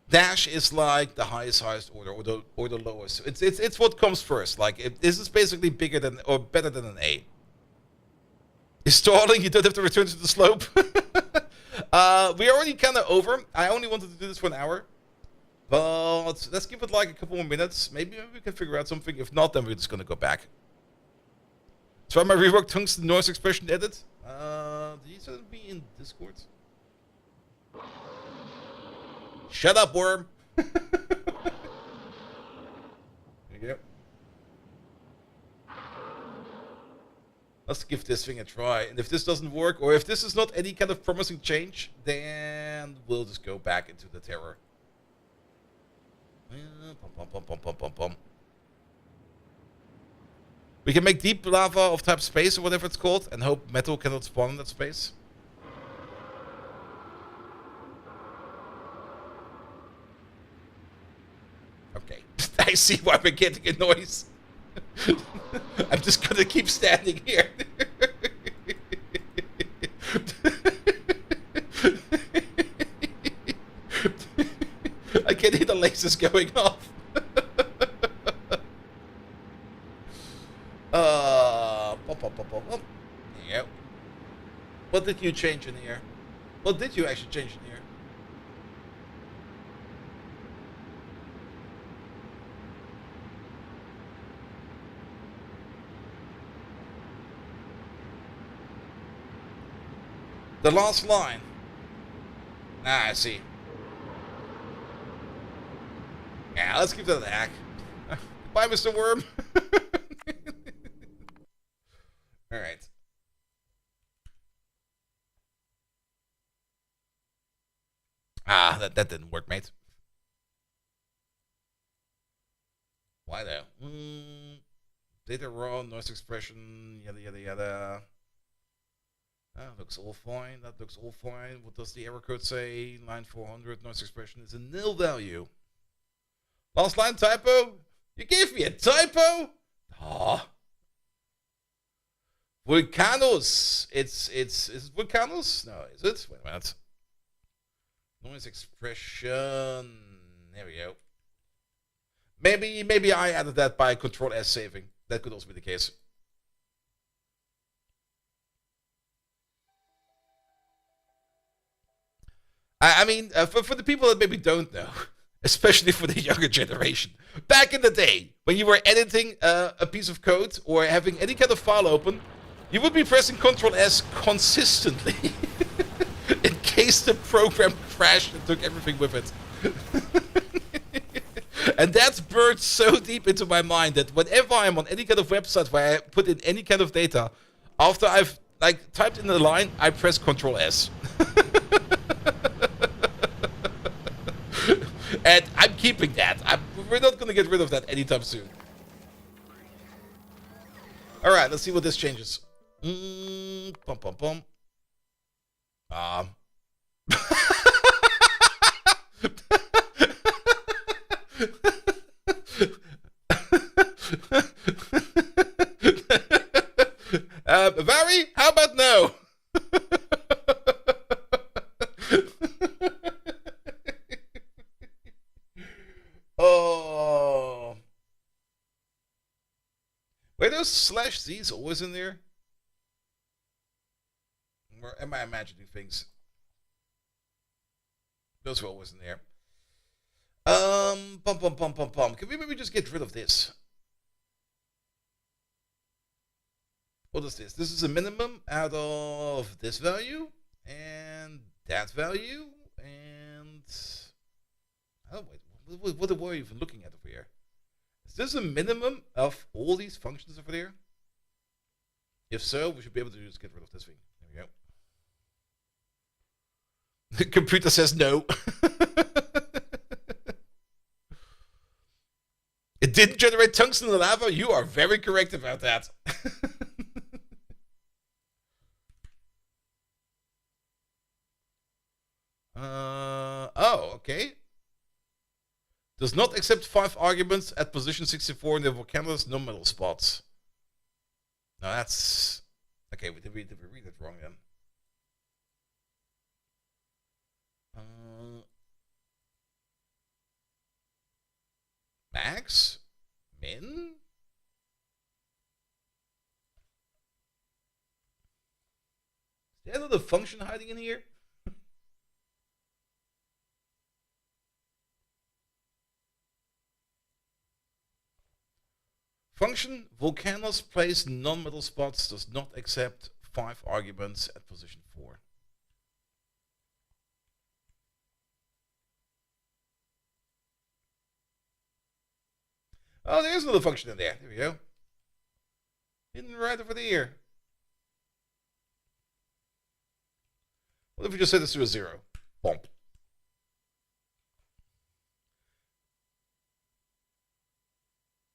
Dash is like the highest order, or the lowest. It's what comes first. Like, this is basically bigger than or better than an A. Installing, you don't have to return to the slope. We're already kind of over. I only wanted to do this for an hour. But let's give it like a couple more minutes. Maybe we can figure out something. If not, then we're just going to go back. Try my rework tungsten noise expression edit. Did you send me in Discord? Shut up, worm. There you go. Let's give this thing a try. And if this doesn't work, or if this is not any kind of promising change, then we'll just go back into the terror. We can make deep lava of type space, or whatever it's called, and hope metal cannot spawn in that space. Okay, I see why we're getting a noise. I'm just gonna keep standing here. I can hear the lasers going off. There you go. What did you change in here? What did you actually change in here? The last line. Ah, I see. Yeah, let's give that a hack. Bye, Mr. Worm. Alright. Ah, that didn't work, mate. Why though? Data raw, noise expression, yada yada yada. Looks all fine. That looks all fine. What does the error code say? Line 400, noise expression is a nil value. Last line typo? You gave me a typo? Ah. Volcanos. Is it Volcanos? No, is it? Wait a minute. Noise expression. There we go. Maybe I added that by Control S saving. That could also be the case. I mean, for the people that maybe don't know, especially for the younger generation, back in the day, when you were editing a piece of code or having any kind of file open, you would be pressing Ctrl S consistently in case the program crashed and took everything with it. And that's burned so deep into my mind that whenever I'm on any kind of website where I put in any kind of data, after I've like typed in the line, I press Ctrl S. And I'm keeping that. We're not going to get rid of that anytime soon. Alright, let's see what this changes. Pum pum pum. Vary? How about no? Oh. Were those /Z's always in there? Or am I imagining things? Those were always in there. Pum pum pum pum pum. Can we maybe just get rid of this? What is this? This is a minimum out of this value and that value and oh wait, what were we even looking at over here? Is this a minimum of all these functions over there? If so, we should be able to just get rid of this thing. There we go. The computer says no. It didn't generate tungsten in the lava? You are very correct about that. Oh, okay. Does not accept 5 arguments at position 64 in the volcano's non-metal spots. No, that's... Okay, did we read it wrong then? Max? Min? Is there another function hiding in here? Function volcanoes place non-metal spots does not accept 5 arguments at position 4. Oh, there's another function in there. There we go. Hidden right over there. What if we just set this to a 0? Bump.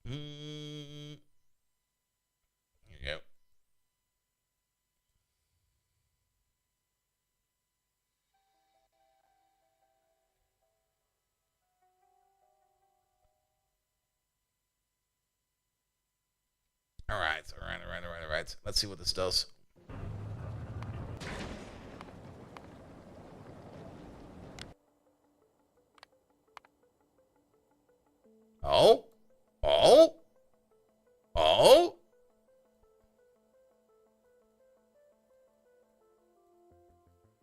There you go. All right. Let's see what this does. Oh.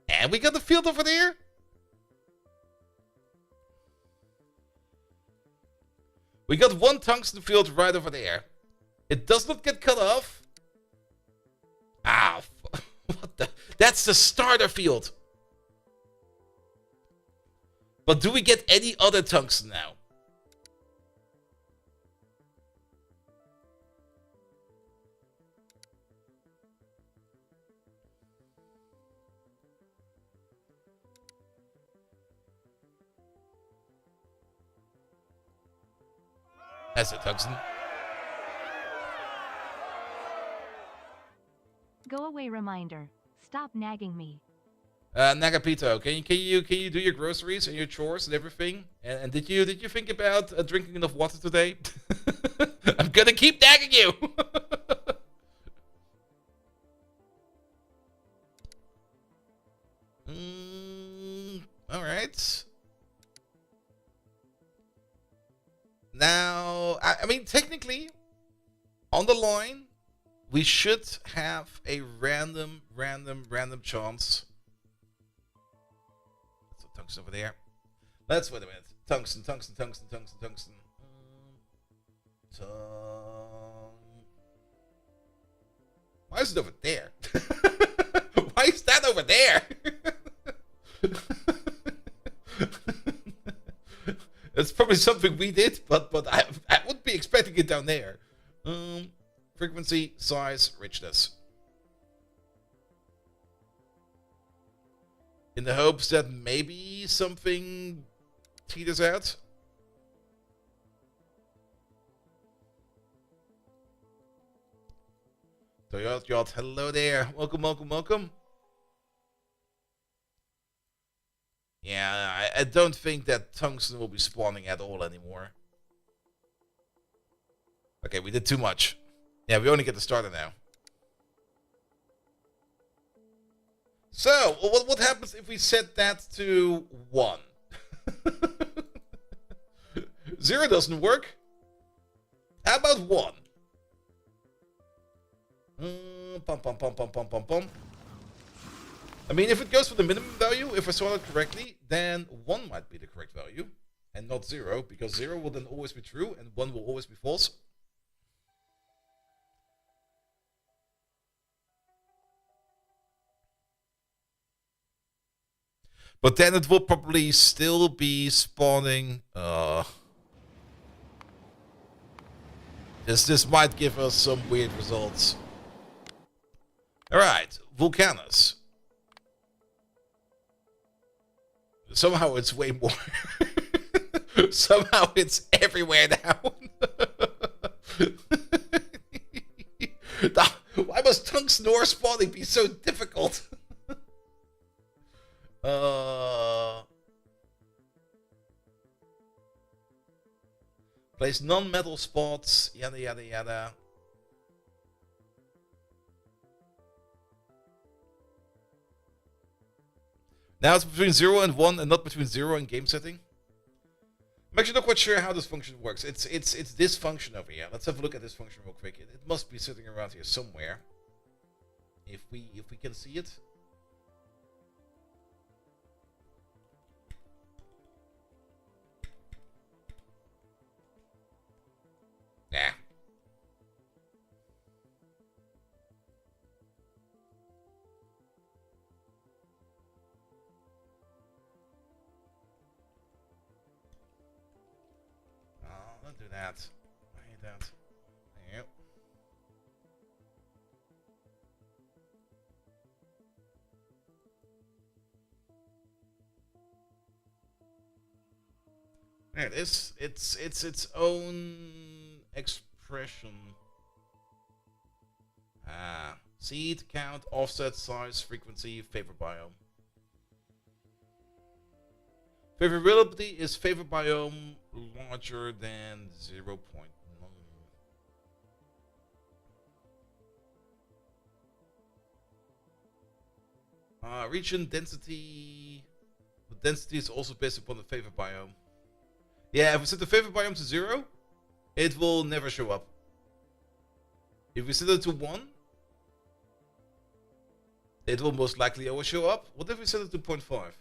And we got the field over there. We got one tungsten field right over there. It does not get cut off. Ah, what the? That's the starter field. But do we get any other tungsten now? That's it, tungsten. Go away reminder. Stop nagging me. Nagapito, can you do your groceries and your chores and everything? And did you think about drinking enough water today? I'm gonna keep nagging you. All right. Now, I mean, technically, on the line, we should have a random chance. So tungsten over there. Let's wait a minute. Tungsten. Why is it over there? Why is that over there? It's probably something we did, but I wouldn't be expecting it down there. Frequency, size, richness. In the hopes that maybe something teeters out. Toyota, hello there. Welcome. Yeah, I don't think that tungsten will be spawning at all anymore. Okay, we did too much. Yeah, we only get the starter now. So, what happens if we set that to 1? 0 doesn't work. How about 1? Pum. I mean, if it goes for the minimum value, if I saw it correctly, then 1 might be the correct value, and not 0, because 0 will then always be true, and 1 will always be false. But then it will probably still be spawning... This might give us some weird results. Alright, Vulcanus. Somehow it's way more. Somehow it's everywhere now. Why must Tungsten ore spawning be so difficult? Place non-metal spots, yada yada yada. Now it's between 0 and 1 and not between 0 and game setting. I'm actually not quite sure how this function works. It's this function over here. Let's have a look at this function real quick. It must be sitting around here somewhere. If we can see it. Nah. Don't do that. I hate that. Yep. There it is. It's its own expression. Seed count, offset, size, frequency, favor biome. Favorability is favor biome larger than 0.9. Region density. The density is also based upon the favor biome. Yeah, if we set the favor biome to 0, it will never show up. If we set it to 1, it will most likely always show up. What if we set it to 0.5? Let's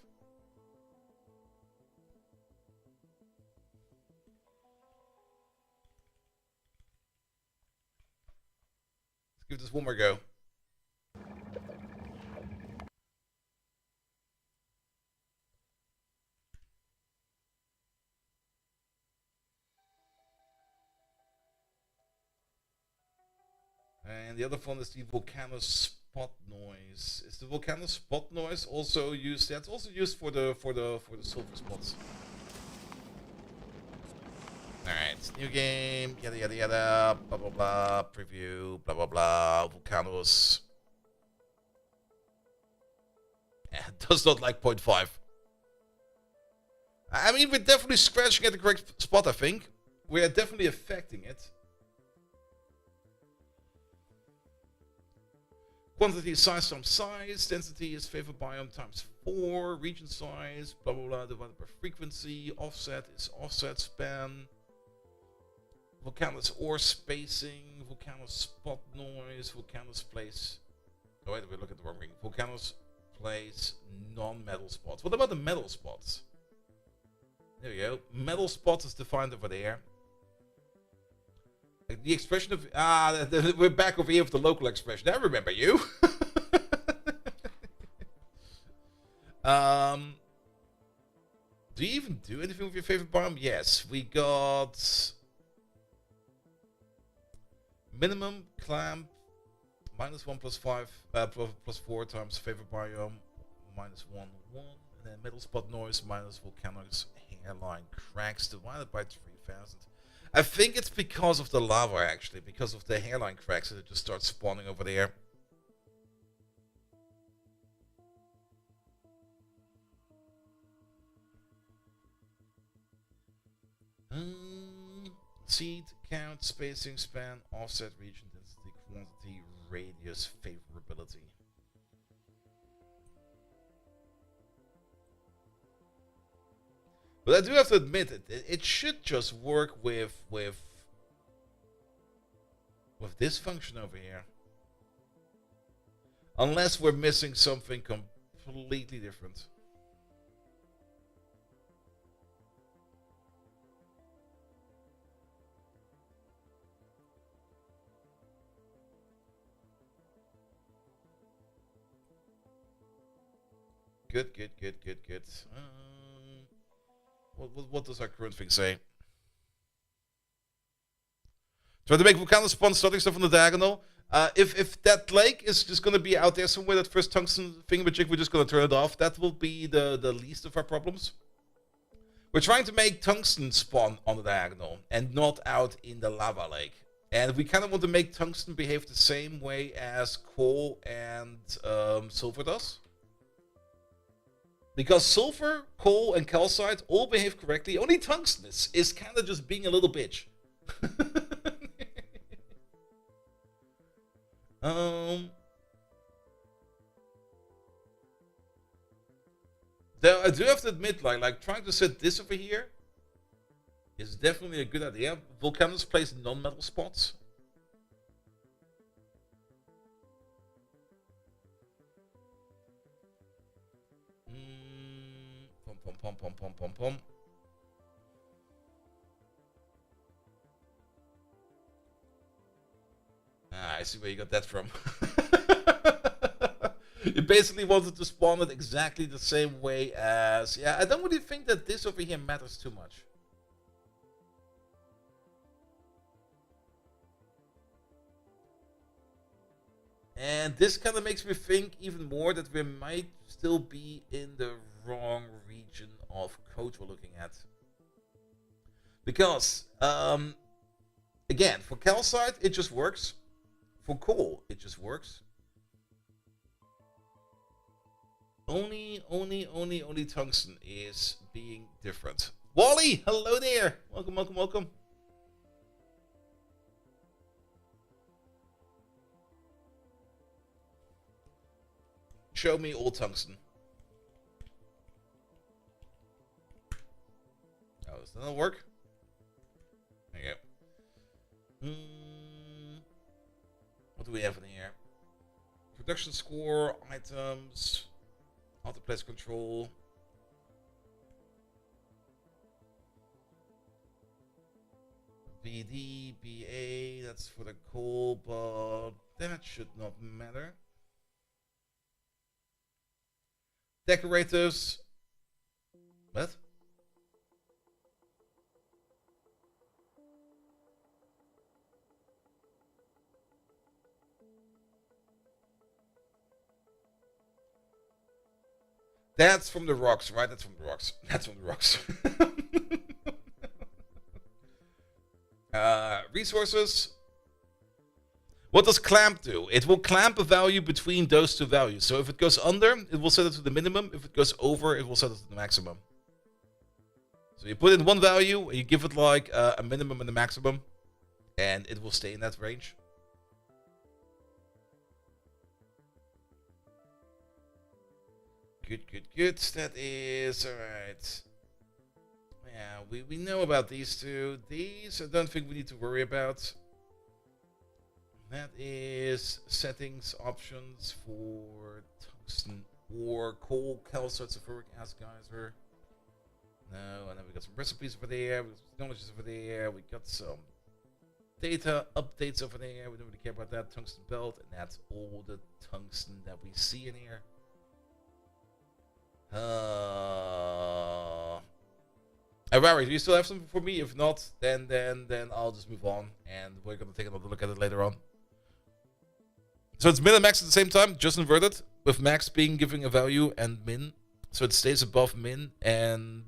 give this one more go. And the other one is the Volcano spot noise. Is the Volcano spot noise also used? Yeah, it's also used for the silver spots. Alright, new game, yada yada yada, blah blah blah, preview, blah blah blah, Volcanos. Does not like 0.5. I mean, we're definitely scratching at the correct spot, I think. We are definitely affecting it. Quantity is size times size. Density is favor biome times 4. Region size, blah blah blah, divided by frequency. Offset is offset span. Volcano's ore spacing. Volcano's spot noise. Volcano's place. Oh wait, we look at the wrong thing. Volcano's place non-metal spots. What about the metal spots? There we go. Metal spots is defined over there. The expression of we're back over here with the local expression. I remember you. Do you even do anything with your favorite biome? Yes, we got minimum clamp -1 + 5 + 4 times favorite biome -1 1, and then metal spot noise minus volcano's hairline cracks divided by 3000. I think it's because of the lava, actually. Because of the hairline cracks that it just starts spawning over there. Seed, count, spacing, span, offset, region, density, quantity, radius, favorability. But I do have to admit, it should just work with this function over here. Unless we're missing something completely different. Good, good, good, good, good. What does our current thing say? Try to make volcano spawn starting stuff on the diagonal. If that lake is just going to be out there somewhere, that first tungsten thingamajig, we're just going to turn it off. That will be the least of our problems. We're trying to make tungsten spawn on the diagonal and not out in the lava lake. And we kind of want to make tungsten behave the same way as coal and silver does. Because silver, coal, and calcite all behave correctly. Only tungsten is kind of just being a little bitch. Though I do have to admit, like trying to set this over here is definitely a good idea. Volcanoes place non-metal spots. Pom pom pom pom pom pom. Ah, I see where you got that from. You basically wanted to spawn it exactly the same way as... Yeah, I don't really think that this over here matters too much. And this kind of makes me think even more that we might still be in the wrong region of code we're looking at. Because, again, for calcite, it just works. For coal, it just works. Only tungsten is being different. Wally, hello there. Welcome, welcome, welcome. Show me all tungsten. Oh, does that not work? There you go. What do we have in here? Production score, items, auto place control. BD, BA, that's for the coal, but that should not matter. Decorators. What? That's from the rocks, right? That's from the rocks. That's from the rocks. Resources. What does clamp do? It will clamp a value between those two values. So if it goes under, it will set it to the minimum. If it goes over, it will set it to the maximum. So you put in one value, and you give it like a minimum and a maximum, and it will stay in that range. Good, good, good. That is alright. Yeah, we know about these two. These I don't think we need to worry about. That is settings options for tungsten or coal, calcite, sulfuric acid geyser. No, and then we got some recipes over there, we got some technologies over there, we got some data updates over there. We don't really care about that. Tungsten belt, and that's all the tungsten that we see in here. Rari, do you still have something for me? If not, then I'll just move on, and we're gonna take another look at it later on. So it's min and max at the same time, just inverted, with max being giving a value and min, so it stays above min, and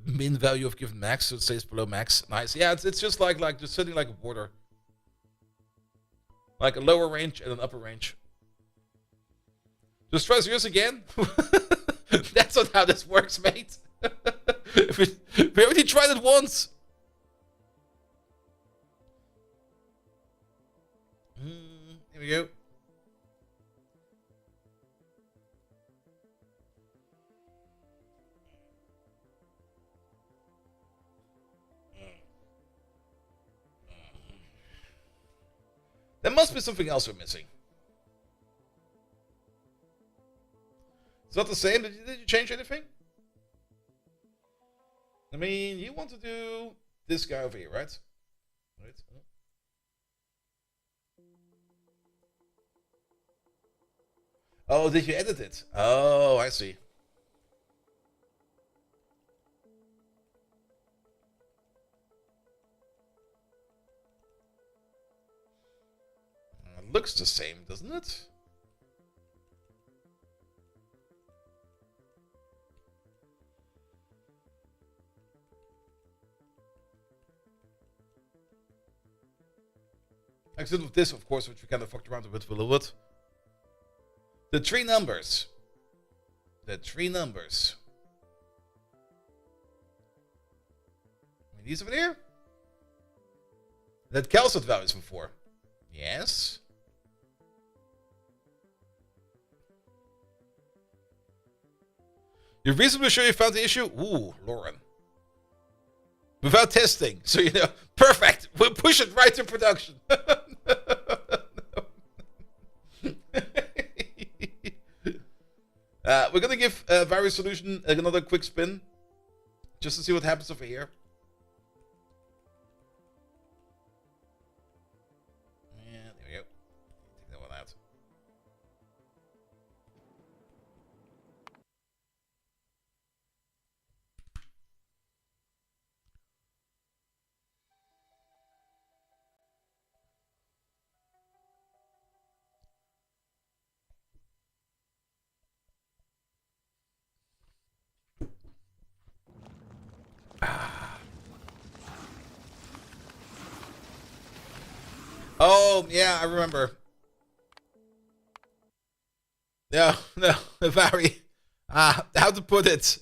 min value of given max, so it stays below max. Nice. Yeah, it's just like just setting like a border, like a lower range and an upper range. Just try yours again. That's not how this works, mate. We already tried it once. Here we go. There must be something else we're missing. It's not the same. Did you change anything? I mean, you want to do this guy over here, right? Right. Oh, did you edit it? Oh, I see. looks the same, doesn't it? Except with this, of course, which we kind of fucked around with a little bit. The three numbers. The three numbers. I mean, these over there? That Kelset values before. Yes. You're reasonably sure you found the issue? Ooh, Lauren. Without testing. So, you know, perfect. We'll push it right to production. We're going to give Virus Solution another quick spin. Just to see what happens over here. Yeah, there we go. Take that one out. Oh, yeah, I remember. No, Barry. How to put it?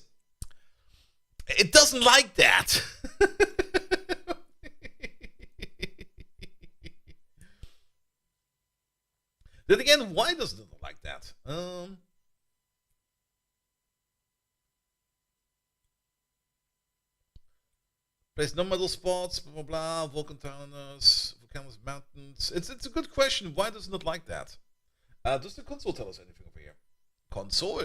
It doesn't like that. Then again, why doesn't it like that? Place no metal spots, blah blah blah, volcanous mountains. It's a good question. Why doesn't it like that? Does the console tell us anything over here? Console.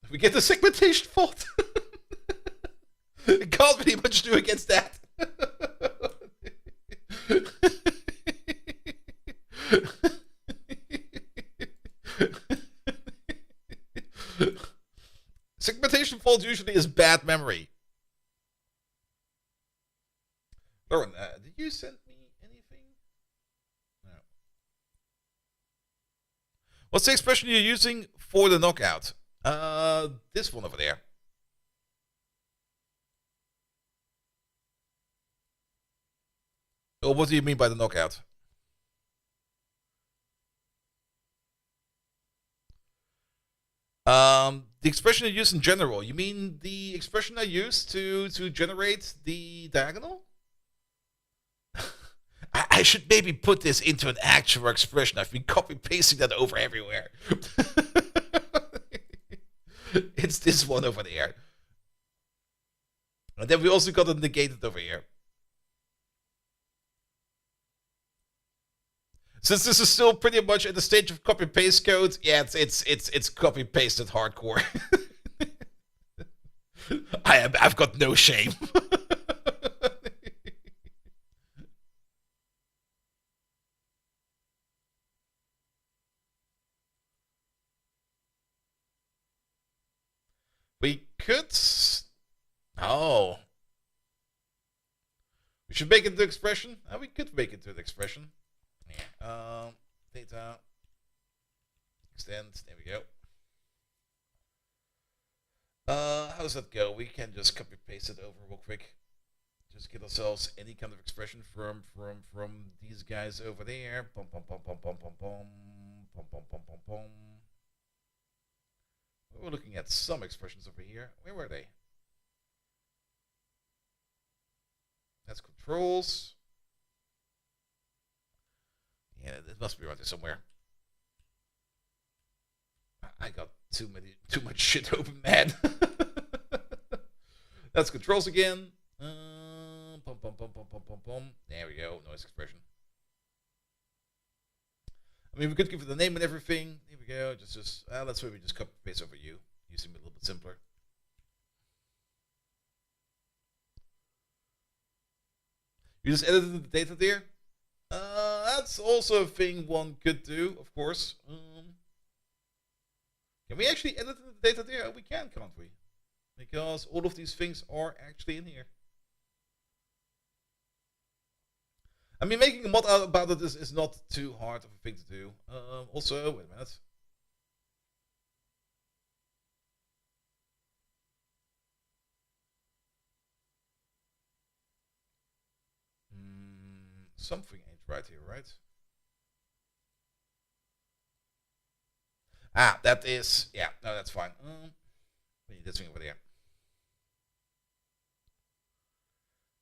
We get the segmentation fault. Can't really much do against that. Segmentation fault usually is bad memory. Lauren, did you send me anything? No. What's the expression you're using for the knockout? This one over there. Or what do you mean by the knockout? The expression I use in general. You mean the expression I use to generate the diagonal? I should maybe put this into an actual expression. I've been copy-pasting that over everywhere. It's this one over there. And then we also got it negated over here. Since this is still pretty much at the stage of copy-paste code, yeah, it's copy-pasted hardcore. I've got no shame. We could... Oh. We should make it into expression? We could make it into an expression. Yeah. Data. Extend. There we go. How does that go? We can just copy paste it over real quick. Just get ourselves any kind of expression from these guys over there. Bum bum bum bum bum bum bum bum bum bum bum bum. We're looking at some expressions over here. Where were they? That's controls. Yeah, it must be around there somewhere. I got too much shit open, man. That's controls again. Bum, bum, bum, bum, bum, bum, bum. There we go. Noise expression. I mean, we could give it a name and everything. Here we go. Let's maybe just copy paste over you. You seem a little bit simpler. You just edited the data there. That's also a thing one could do, of course. Can we actually edit the data there? We can, can't we? Because all of these things are actually in here. I mean, making a mod out about it is not too hard of a thing to do. Also, wait a minute. Something ain't right here, right? Ah, that is, yeah, no, that's fine. We need this thing over there.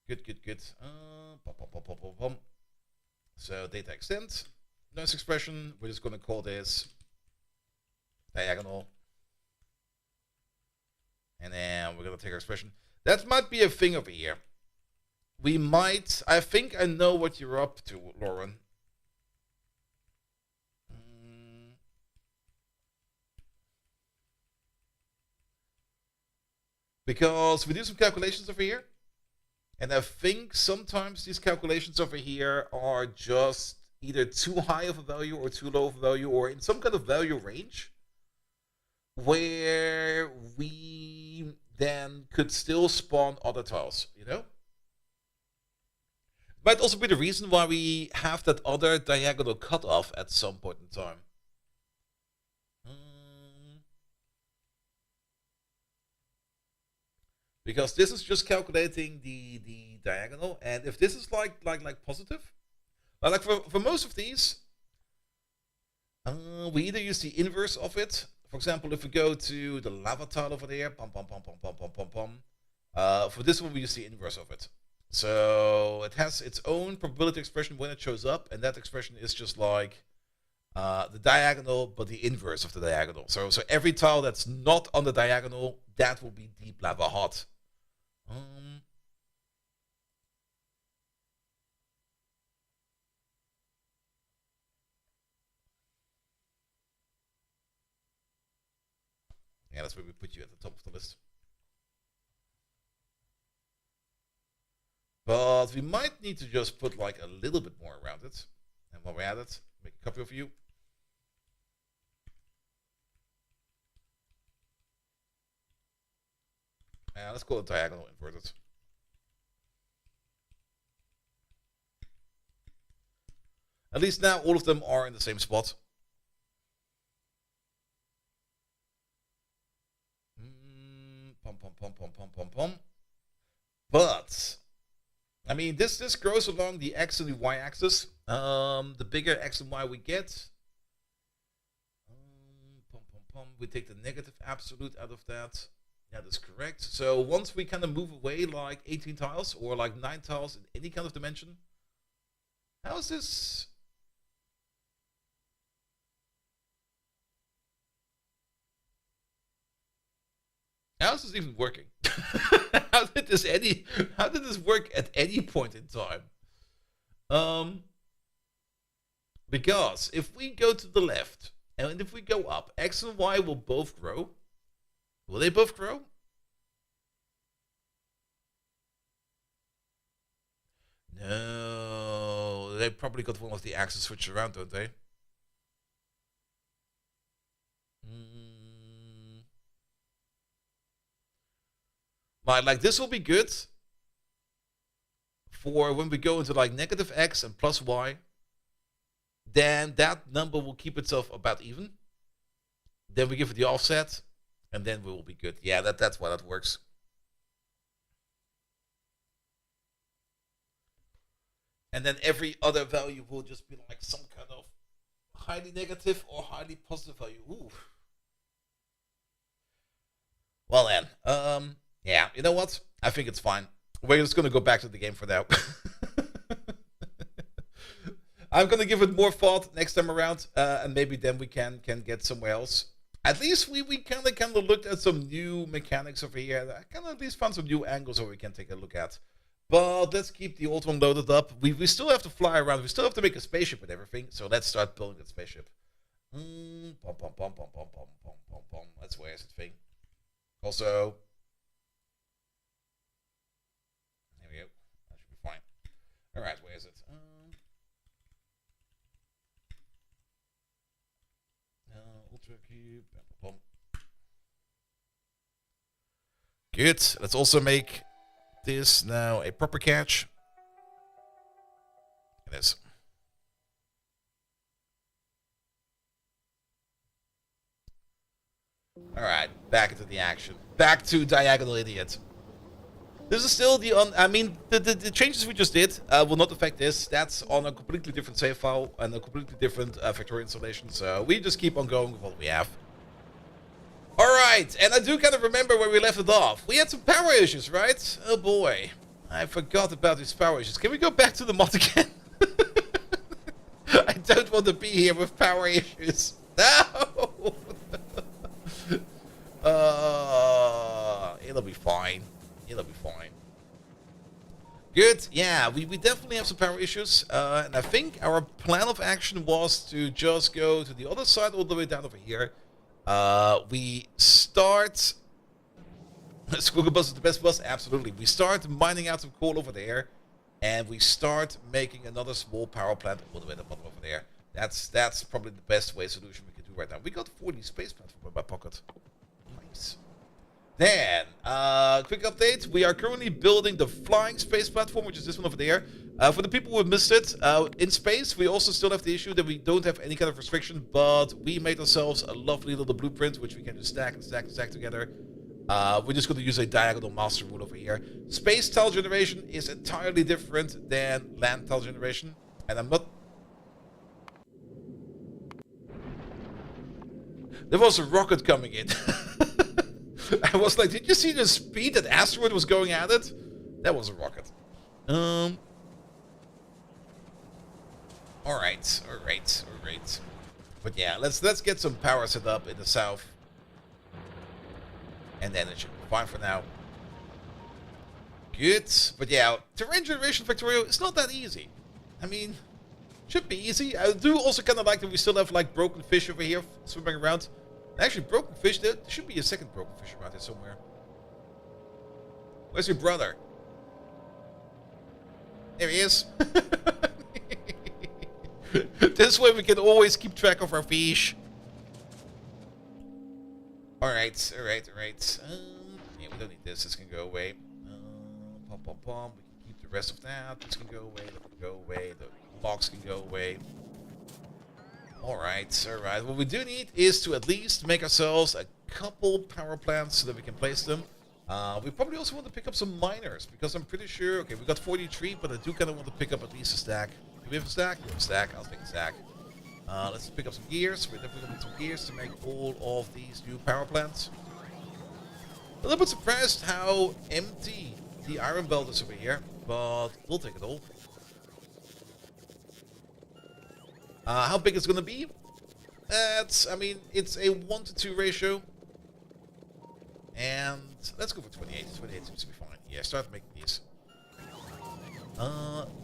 Good. So data extent, noise expression. We're just gonna call this diagonal, and then we're gonna take our expression. That might be a thing over here. We might. I think I know what you're up to, Lauren. Because we do some calculations over here. And I think sometimes these calculations over here are just either too high of a value or too low of a value, or in some kind of value range where we then could still spawn other tiles, you know? Might also be the reason why we have that other diagonal cutoff at some point in time. Because this is just calculating the diagonal, and if this is like positive, like for most of these, we either use the inverse of it. For example, if we go to the lava tile over there, for this one we use the inverse of it. So it has its own probability expression when it shows up, and that expression is just like the diagonal, but the inverse of the diagonal. So every tile that's not on the diagonal, that will be deep lava hot. Yeah, that's where we put you at the top of the list. But we might need to just put like a little bit more around it. And while we're at it, make a copy of you. Let's call it diagonal inverted. At least now all of them are in the same spot. But I mean, this grows along the x and the y axis. The bigger x and y we get, we take the negative absolute out of that. Yeah, that's correct. So once we kind of move away like 18 tiles or like 9 tiles in any kind of dimension, how is this? How is this even working? How did this work at any point in time? Because if we go to the left and if we go up, x and y will both grow. Will they both grow? No, they probably got one of the axes switched around, don't they? Like this will be good for when we go into like negative x and plus y. Then that number will keep itself about even. Then we give it the offset, and then we will be good. Yeah, that's why that works. And then every other value will just be like some kind of highly negative or highly positive value. Ooh. Well then, yeah, you know what? I think it's fine. We're just gonna go back to the game for now. I'm gonna give it more thought next time around, and maybe then we can get somewhere else. At least we kind of looked at some new mechanics over here. I kind of at least found some new angles where we can take a look at. But let's keep the old one loaded up. We still have to fly around. We still have to make a spaceship and everything. So let's start building that spaceship. That's where is it thing. Also, there we go. That should be fine. All right, where is it? Ultra cube. Good. Let's also make this now a proper catch. It is. Alright, back into the action. Back to Diagonal Idiot. This is still the the changes we just did will not affect this. That's on a completely different save file and a completely different Factorio installation. So we just keep on going with what we have. Alright, and I do kind of remember where we left it off. We had some power issues, right? Oh boy. I forgot about these power issues. Can we go back to the mod again? I don't want to be here with power issues. No! It'll be fine. It'll be fine. Good. Yeah, we definitely have some power issues. And I think our plan of action was to just go to the other side all the way down over here. We start... Squiggle Bus is the best bus? Absolutely. We start mining out some coal over there. And we start making another small power plant all the way to the bottom over there. That's probably the best solution we can do right now. We got 40 space platform in my pocket. Nice. Then, quick update. We are currently building the flying space platform, which is this one over there. For the people who have missed it, in space, we also still have the issue that we don't have any kind of restriction, but we made ourselves a lovely little blueprint, which we can just stack and stack and stack together. We're just going to use a diagonal master rule over here. Space tile generation is entirely different than land tile generation, and I'm not... There was a rocket coming in. I was like, did you see the speed that asteroid was going at it? That was a rocket. Alright. But yeah, let's get some power set up in the south. And then it should be fine for now. Good. But yeah, terrain generation Factorio is not that easy. I mean, should be easy. I do also kind of like that we still have like broken fish over here swimming around. Actually, broken fish, there should be a second broken fish around here somewhere. Where's your brother? There he is. This way we can always keep track of our fish. Alright. Yeah, we don't need this. This can go away. Pom. We can keep the rest of that. This can go away. That can go away. The logs can go away. Alright. What we do need is to at least make ourselves a couple power plants so that we can place them. We probably also want to pick up some miners, because I'm pretty sure... Okay, we got 43, but I do kind of want to pick up at least a stack. Do we have a stack? We have a stack. I'll take a stack. Let's pick up some gears. We're definitely going to need some gears to make all of these new power plants. A little bit surprised how empty the iron belt is over here, but we'll take it all. How big it's going to be? It's a 1 to 2 ratio. And let's go for 28. 28 seems to be fine. Yeah, start making these.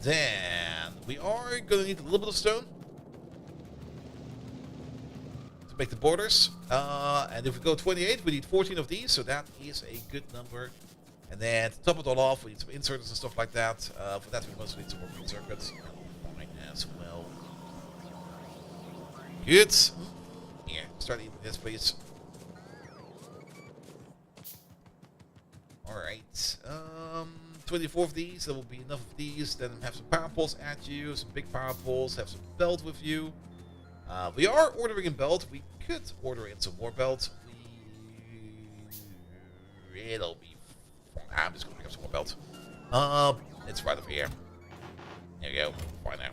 Then we are going to need a little bit of stone to make the borders. And if we go 28, we need 14 of these, so that is a good number. And then to top it all off, we need some inserters and stuff like that. For that, we mostly need some more green circuits. Fine as well. Good. Here, start eating this, please. Alright. 24 of these, that will be enough of these. Then have some power poles at you, some big power poles, have some belt with you. We are ordering in belt. We could order in some more belt. It'll be fine. I'm just going to pick up some more belt. It's right over here. There we go. Fine now.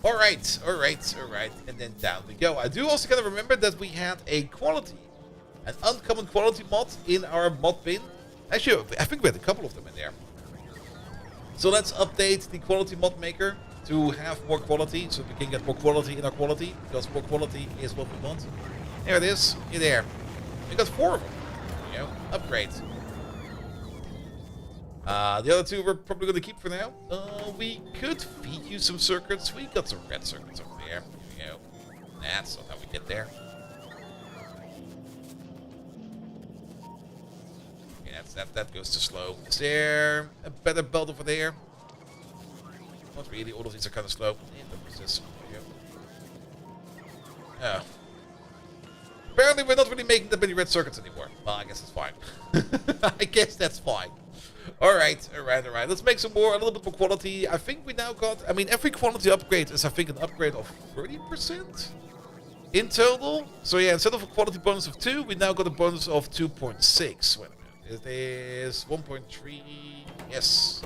Alright. And then down we go. I do also kind of remember that we had an uncommon quality mod in our mod bin. Actually, I think we had a couple of them in there. So let's update the quality mod maker to have more quality, so we can get more quality in our quality, because more quality is what we want. There it is. You're there. We got 4 of them. There you go. Upgrade. The other 2 we're probably going to keep for now. We could feed you some circuits. We got some red circuits over there. Here we go. That's not how we get there. That goes too slow. Is there a better belt over there? Not really. All of these are kind of slow. What's this? There you go. Oh. Apparently we're not really making that many red circuits anymore. Well, I guess that's fine. I guess that's fine. Alright. Let's make some more, a little bit more quality. I think we now got, I mean, every quality upgrade is, I think, an upgrade of 30% in total. So yeah, instead of a quality bonus of 2, we now got a bonus of 2.6. Wait a minute. It is 1.3. Yes.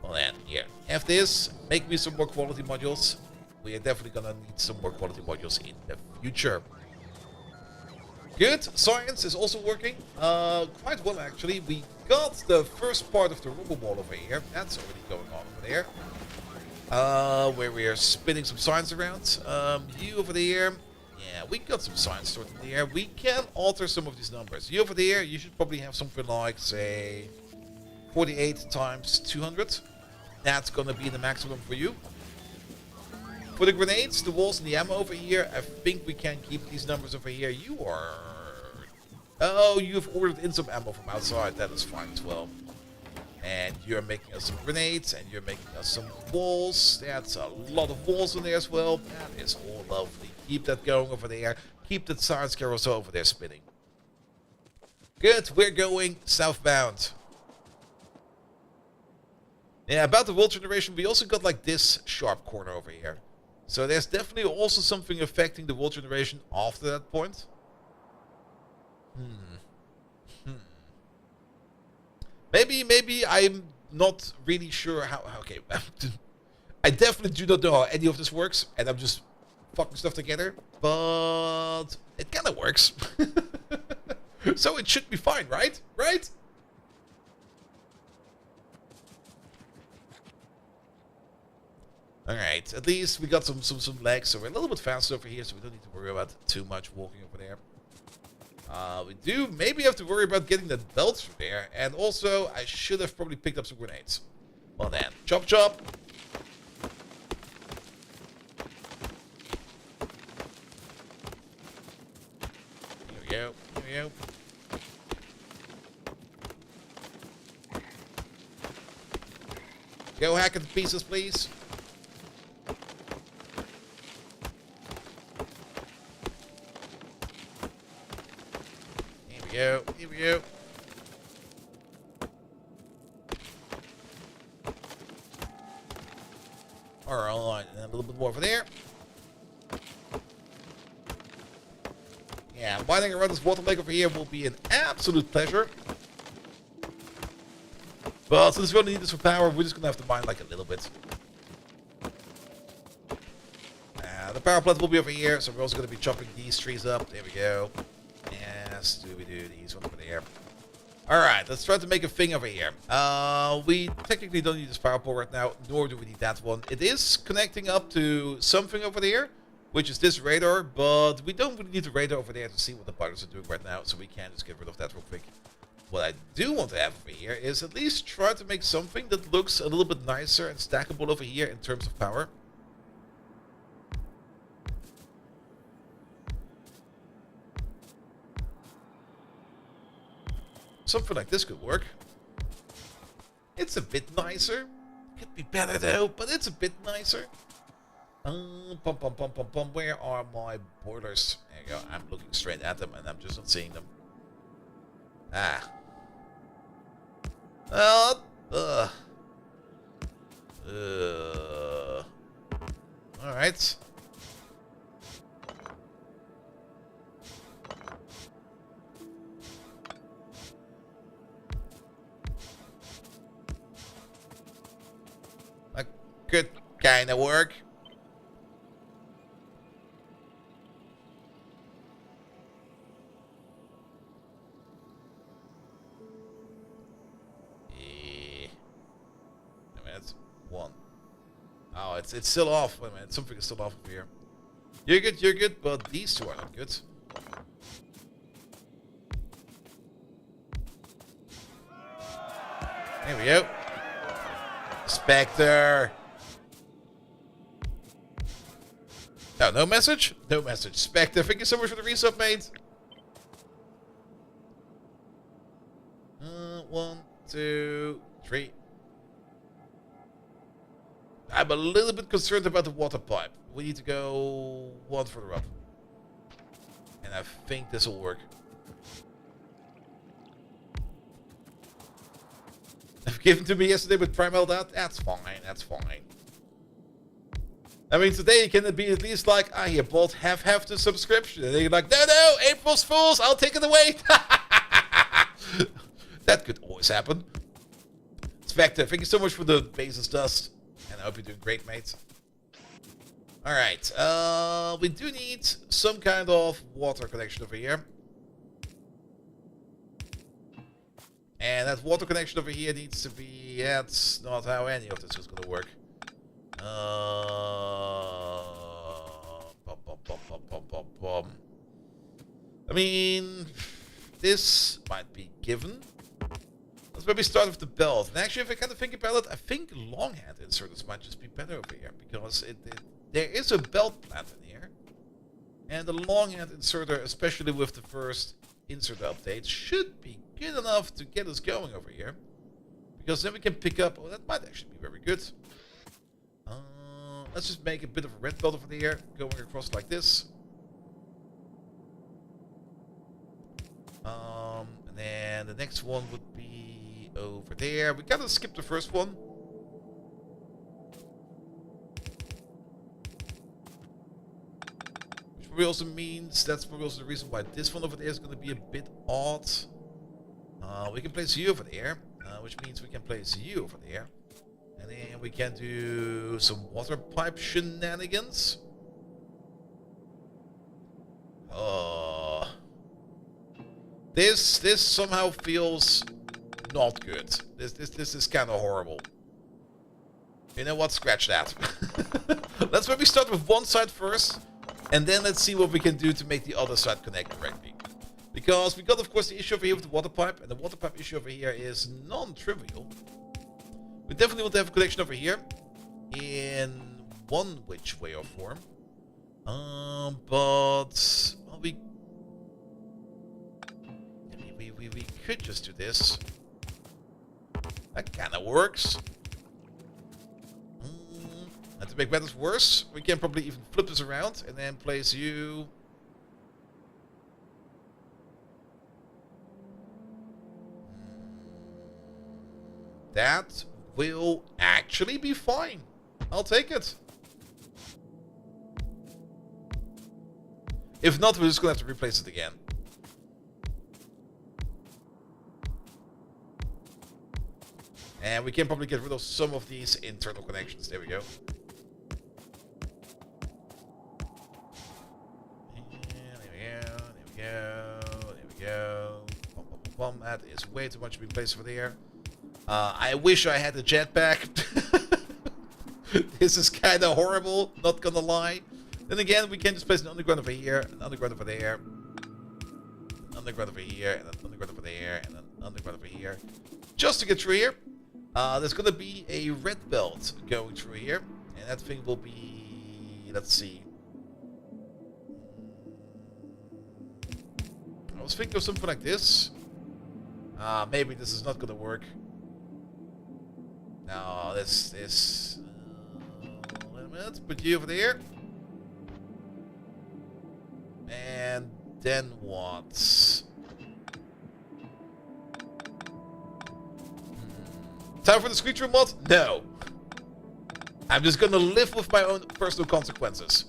Well then, here. Have this. Make me some more quality modules. We are definitely gonna need some more quality modules in the future. Good. Science is also working quite well, actually. We got the first part of the rubble wall over here. That's already going on over there. Where we are spinning some science around. You over there. Yeah, we got some science stored in there. We can alter some of these numbers. You over there, you should probably have something like, say, 48 times 200. That's gonna be the maximum for you. For the grenades, the walls, and the ammo over here, I think we can keep these numbers over here. You are... Oh, you've ordered in some ammo from outside. That is fine as well. And you're making us some grenades, and you're making us some walls. That's a lot of walls in there as well. That is all lovely. Keep that going over there. Keep that science carousel over there spinning. Good, we're going southbound. Yeah, about the world generation, we also got like this sharp corner over here. So there's definitely also something affecting the world generation after that point. Maybe I'm not really sure how... Okay, I definitely do not know how any of this works, and I'm just fucking stuff together. But it kind of works. So it should be fine, right? Right? Alright, at least we got some legs, so we're a little bit faster over here, so we don't need to worry about too much walking over there. We do maybe have to worry about getting that belt from there, and also I should have probably picked up some grenades. Well then, chop chop! Here we go, here we go. Go hack it to pieces, please. Here we go. Alright, and a little bit more over there. Yeah, mining around this water lake over here will be an absolute pleasure. But since we only need this for power, we're just gonna have to mine like a little bit. The power plant will be over here, so we're also gonna be chopping these trees up. There we go. Yes, we do these one over there. Alright, let's try to make a thing over here. We technically don't need this power pole right now, nor do we need that one. It is connecting up to something over there, which is this radar, but we don't really need the radar over there to see what the buttons are doing right now, so we can just get rid of that real quick. What I do want to have over here is at least try to make something that looks a little bit nicer and stackable over here in terms of power. Something like this could work. It's a bit nicer. Could be better though, but it's a bit nicer. Where are my boilers? There you go. I'm looking straight at them and I'm just not seeing them. Alright. That could kinda work. One. Oh, it's still off. Wait a minute, something is still off over here. You're good, but these two are not good. There we go. Spectre. No, no message? No message. Spectre, thank you so much for the resub, mate. 1, 2, 3. I'm a little bit concerned about the water pipe. We need to go one further up. And I think this will work. given to me yesterday with Primal Dot. That's fine. That's fine. I mean, today you can be at least like, here, Bolt, have the subscription. And then you're like, no, April's Fools, I'll take it away. That could always happen. It's Vector, thank you so much for the basis dust. And I hope you're doing great, mates. Alright, we do need some kind of water connection over here. And that water connection over here needs to be... That's not how any of this is going to work. I mean, this might be given. Let's maybe start with the belt. And actually, if I kind of think about it, I think long hand inserters might just be better over here. Because there is a belt plant in here. And the long hand inserter, especially with the first insert update, should be good enough to get us going over here. Because then we can pick up... Oh, that might actually be very good. Let's just make a bit of a red belt over there, going across like this. And then the next one would be over there. We gotta skip the first one. Which probably also means, that's probably also the reason why this one over there is going to be a bit odd. We can place you over there, which means we can place you over there. And then we can do some water pipe shenanigans. This somehow feels not good. This is kind of horrible. You know what? Scratch that. Let's maybe start with one side first, and then let's see what we can do to make the other side connect correctly. Because we got, of course, the issue over here with the water pipe, and the water pipe issue over here is non-trivial. We definitely want to have a connection over here in one which way or form. But well, we could just do this. That kind of works. And to make matters worse, we can probably even flip this around and then place you. That will actually be fine. I'll take it. If not, we're just going to have to replace it again. And we can probably get rid of some of these internal connections. There we go. There we go. That is way too much to be placed over there. I wish I had a jetpack. This is kind of horrible, not gonna lie. Then again, we can just place an underground over here, an underground over there, an underground over here, and an underground over there, and an underground over here. Just to get through here. There's gonna be a red belt going through here, and that thing will be, let's see. I was thinking of something like this. Maybe this is not gonna work. No, this wait a minute, put you over there. And then what? Time for the screech room mod? No. I'm just gonna live with my own personal consequences.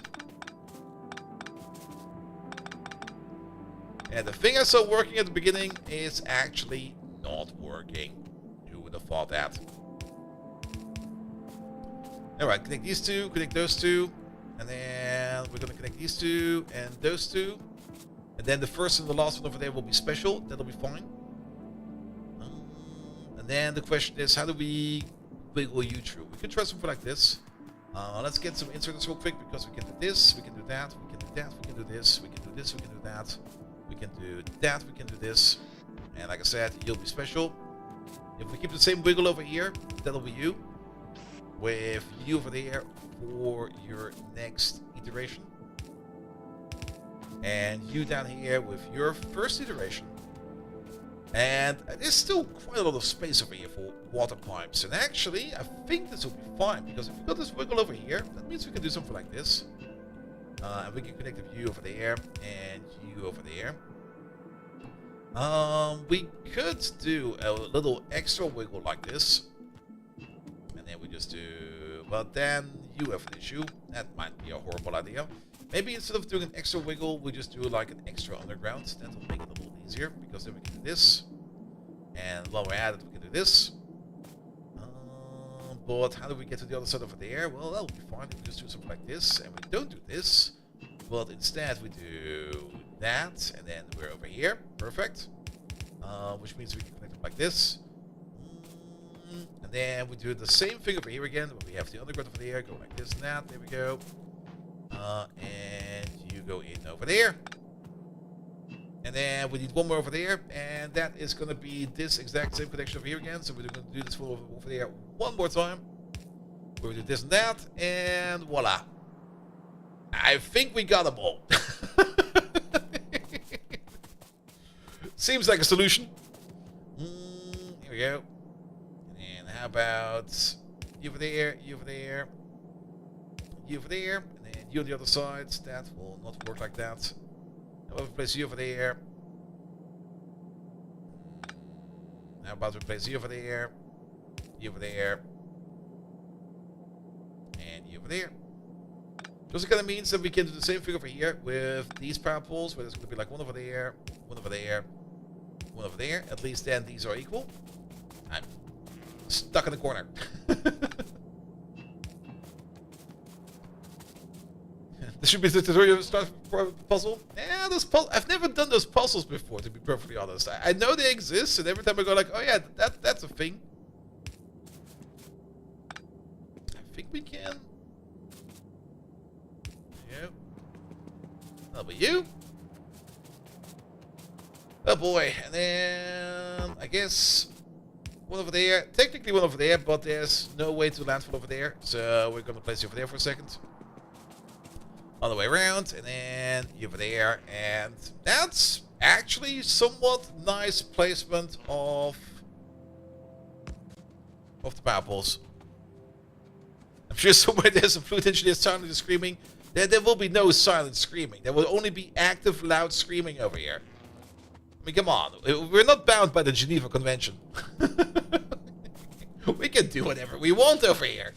And the thing I saw working at the beginning is actually not working. Who would have thought that? Alright, connect these two, connect those two. And then we're gonna connect these two and those two. And then the first and the last one over there will be special. That'll be fine. And then the question is, how do we wiggle you through? We could try something like this. Let's get some inserters real quick, because we can do this, we can do that, we can do that, we can do this, we can do this, we can do that, we can do that, we can do this. And like I said, you'll be special. If we keep the same wiggle over here, that'll be you. With you over there for your next iteration. And you down here with your first iteration. And there's still quite a lot of space over here for water pipes. And actually, I think this will be fine, because if we've got this wiggle over here, that means we can do something like this. And we can connect you over there and you over there. We could do a little extra wiggle like this. And then we just do... But then you have an issue. That might be a horrible idea. Maybe instead of doing an extra wiggle, we just do like an extra underground. That will make it a little easier, because then we can do this. And while we're at it, we can do this. But how do we get to the other side over there? Well, that'll be fine. We just do something like this, and we don't do this. But instead, we do that, and then we're over here. Perfect. Which means we can connect it like this. And then we do the same thing over here again. But we have the underground over there. Go like this and that. There we go. And you go in over there. And then we need one more over there, and that is going to be this exact same connection over here again. So we're going to do this one over there one more time. We're going to do this and that, and voila. I think we got them all. Seems like a solution. Here we go. And how about you over there, you over there, you over there, and then you on the other side. That will not work like that. How about we place you over there? How about we place you over there? You over there. And you over there. So it kind of means that we can do the same thing over here with these power poles, where there's going to be like one over there, one over there, one over there. At least then these are equal. I'm stuck in the corner. This should be the tutorial start for a puzzle. Yeah, I've never done those puzzles before, to be perfectly honest. I know they exist, and every time I go like, oh yeah, that's a thing. I think we can. Yeah. That'll be you. Oh boy, and then I guess one over there. Technically one over there, but there's no way to landfall over there, so we're gonna place you over there for a second. All the way around, and then you over there, and that's actually somewhat nice placement of the power poles. I'm sure somewhere there's a fluid engineer silently screaming. There will be no silent screaming. There will only be active, loud screaming over here. I mean, come on. We're not bound by the Geneva Convention. We can do whatever we want over here.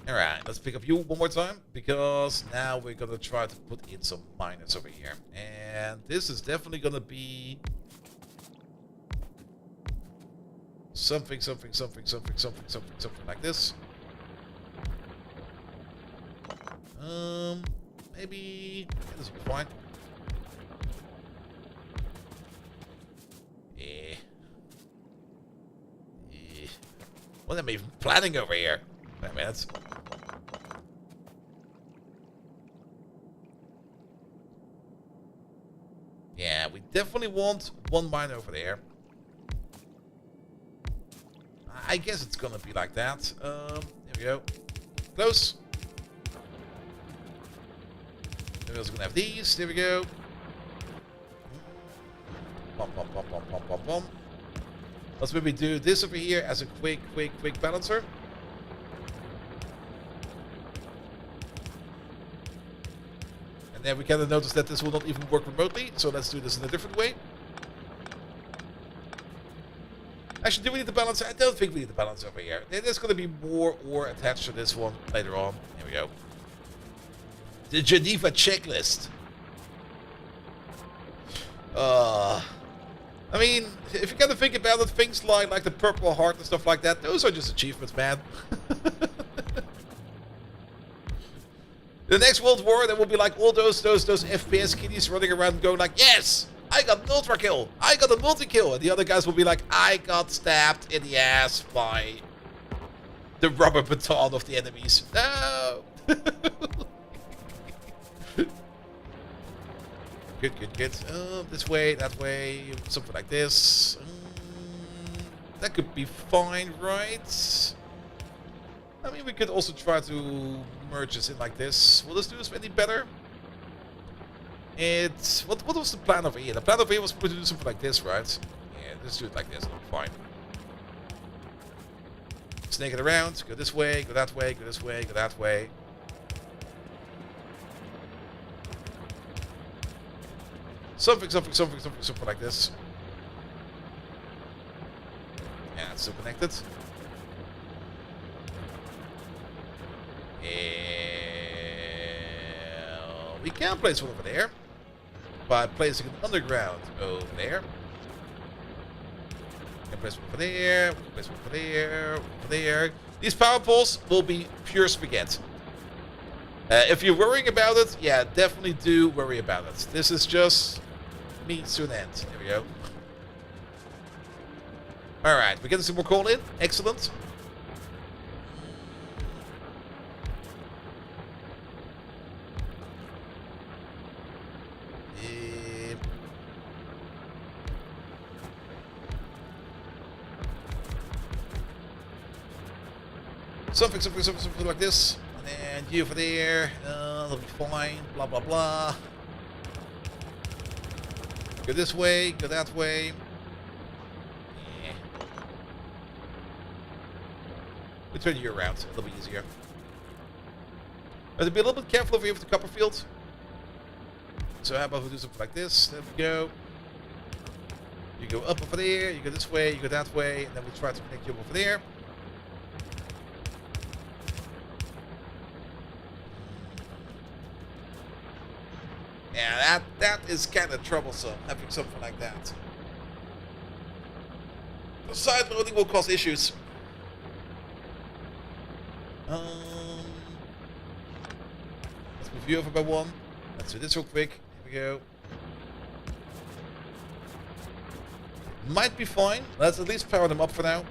Alright, let's pick up you one more time, because now we're gonna try to put in some miners over here. And this is definitely gonna be something like this. Maybe this will be fine. What am I even planning over here? Wait a minute. Yeah, we definitely want one mine over there. I guess it's gonna be like that. There we go. Close. We're also gonna have these. There we go. Bum, bum, bum, bum, bum, bum, bum. Let's maybe do this over here as a quick balancer. And then we kind of notice that this will not even work remotely, so let's do this in a different way. Actually, do we need the balancer? I don't think we need the balancer over here. There's going to be more ore attached to this one later on. Here we go. The Geneva checklist. I mean, if you kind of think about it, things like the Purple Heart and stuff like that, those are just achievements, man. The next World War, there will be like all those FPS kiddies running around going like, yes, I got an ultra kill, I got a multi-kill. And the other guys will be like, I got stabbed in the ass by the rubber baton of the enemies. No! Good. This way, that way, something like this. That could be fine, right? I mean, we could also try to merge this in like this. Will this do us any better? What was the plan over here? The plan over here was to do something like this, right? Yeah, let's do it like this. Fine. Snake it around. Go this way. Go that way. Go this way. Go that way. Something like this. Yeah, it's still connected. We can place one over there by placing an underground over there. We can place one over there. We can place one over there. Over there. These power poles will be pure spaghetti. If you're worrying about it, yeah, definitely do worry about it. This is just means to an end. There we go. Alright, we're getting some more coal in. Excellent. Something like this. And you over there. That'll be fine. Blah, blah, blah. Go this way. Go that way. Yeah. We'll turn you around. It'll be easier. But to be a little bit careful over here with the copper field. So how about we do something like this? There we go. You go up over there. You go this way. You go that way. And then we'll try to connect you over there. Yeah, that is kind of troublesome, having something like that. The side loading will cause issues. Let's move you over by one. Let's do this real quick. Here we go. Might be fine. Let's at least power them up for now.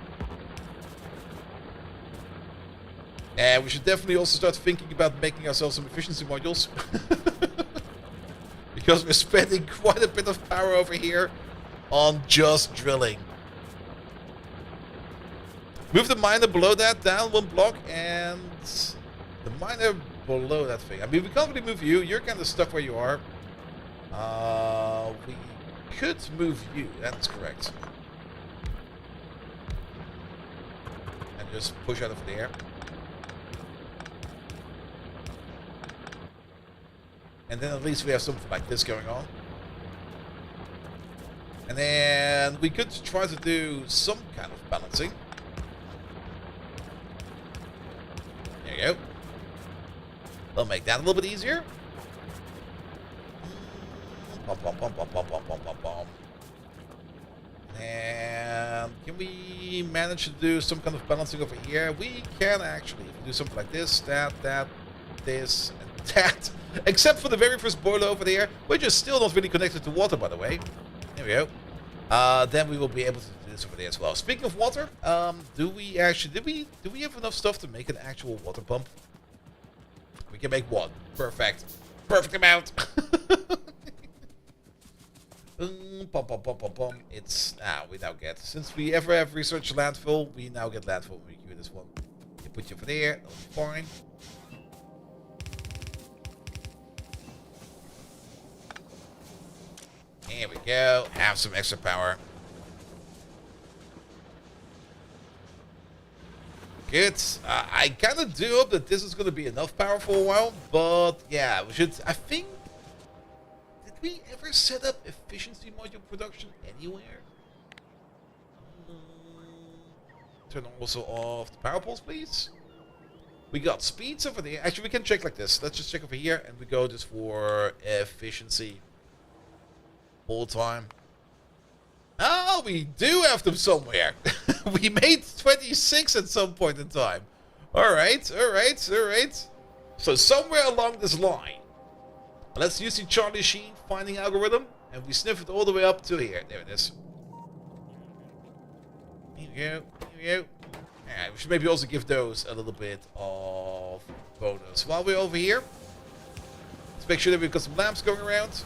And we should definitely also start thinking about making ourselves some efficiency modules. Because we're spending quite a bit of power over here on just drilling. Move the miner below that down one block, and the miner below that thing. I mean, we can't really move you. You're kind of stuck where you are. We could move you. That's correct. And just push out of there. And then at least we have something like this going on. And then we could try to do some kind of balancing. There you go. That'll make that a little bit easier. And can we manage to do some kind of balancing over here? We can actually. If we do something like this, that, this, and that. Except for the very first boiler over there, which is still not really connected to water, by the way. There we go. Then we will be able to do this over there as well. Speaking of water, do we have enough stuff to make an actual water pump? We can make one. Perfect. Perfect amount. It's we now get, since we ever have research landfill, we now get landfill when we queue this one. You put you over there, that'll be fine. There we go. Have some extra power. Good. I kind of do hope that this is going to be enough power for a while, but yeah, we should. I think. Did we ever set up efficiency module production anywhere? Turn also off the power poles, please. We got speeds over there. Actually, we can check like this. Let's just check over here, and we go just for efficiency. Whole time. Oh, we do have them somewhere. We made 26 at some point in time. Alright. So somewhere along this line. Let's use the Charlie Sheen finding algorithm. And we sniff it all the way up to here. There it is. Here we go. Alright, we should maybe also give those a little bit of bonus. While we're over here, let's make sure that we've got some lamps going around.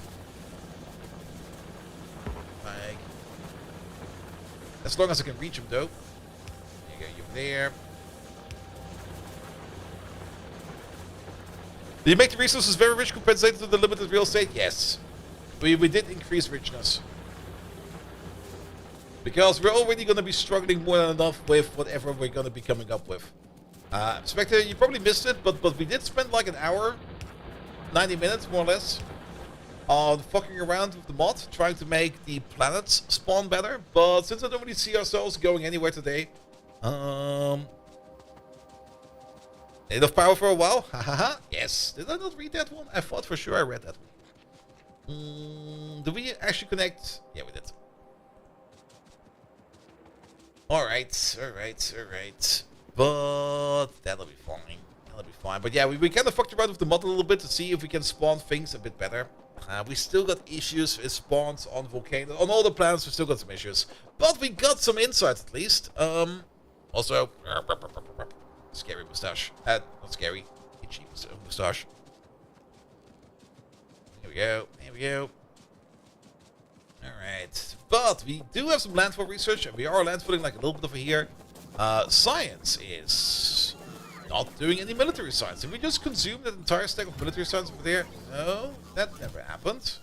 As long as I can reach them, though. There you go, you're there. Did you make the resources very rich compensated to the limited real estate? Yes. We did increase richness. Because we're already going to be struggling more than enough with whatever we're going to be coming up with. Spectre, you probably missed it, but we did spend like an hour, 90 minutes more or less, on fucking around with the mod, trying to make the planets spawn better. But since I don't really see ourselves going anywhere today, enough power for a while. Hahaha. Yes. Did I not read that one? I thought for sure I read that one. Did we actually connect? Yeah, we did. Alright. But that'll be fine. But yeah, we kind of fucked around with the mod a little bit to see if we can spawn things a bit better. We still got issues with spawns on volcanoes. On all the planets, we still got some issues. But we got some insights at least. Also, scary mustache. Not scary. Itchy mustache. Here we go. Alright. But we do have some landfall research, and we are landfalling like a little bit over here. Science is not doing any military science. Did we just consume that entire stack of military science over there? No, that never happened.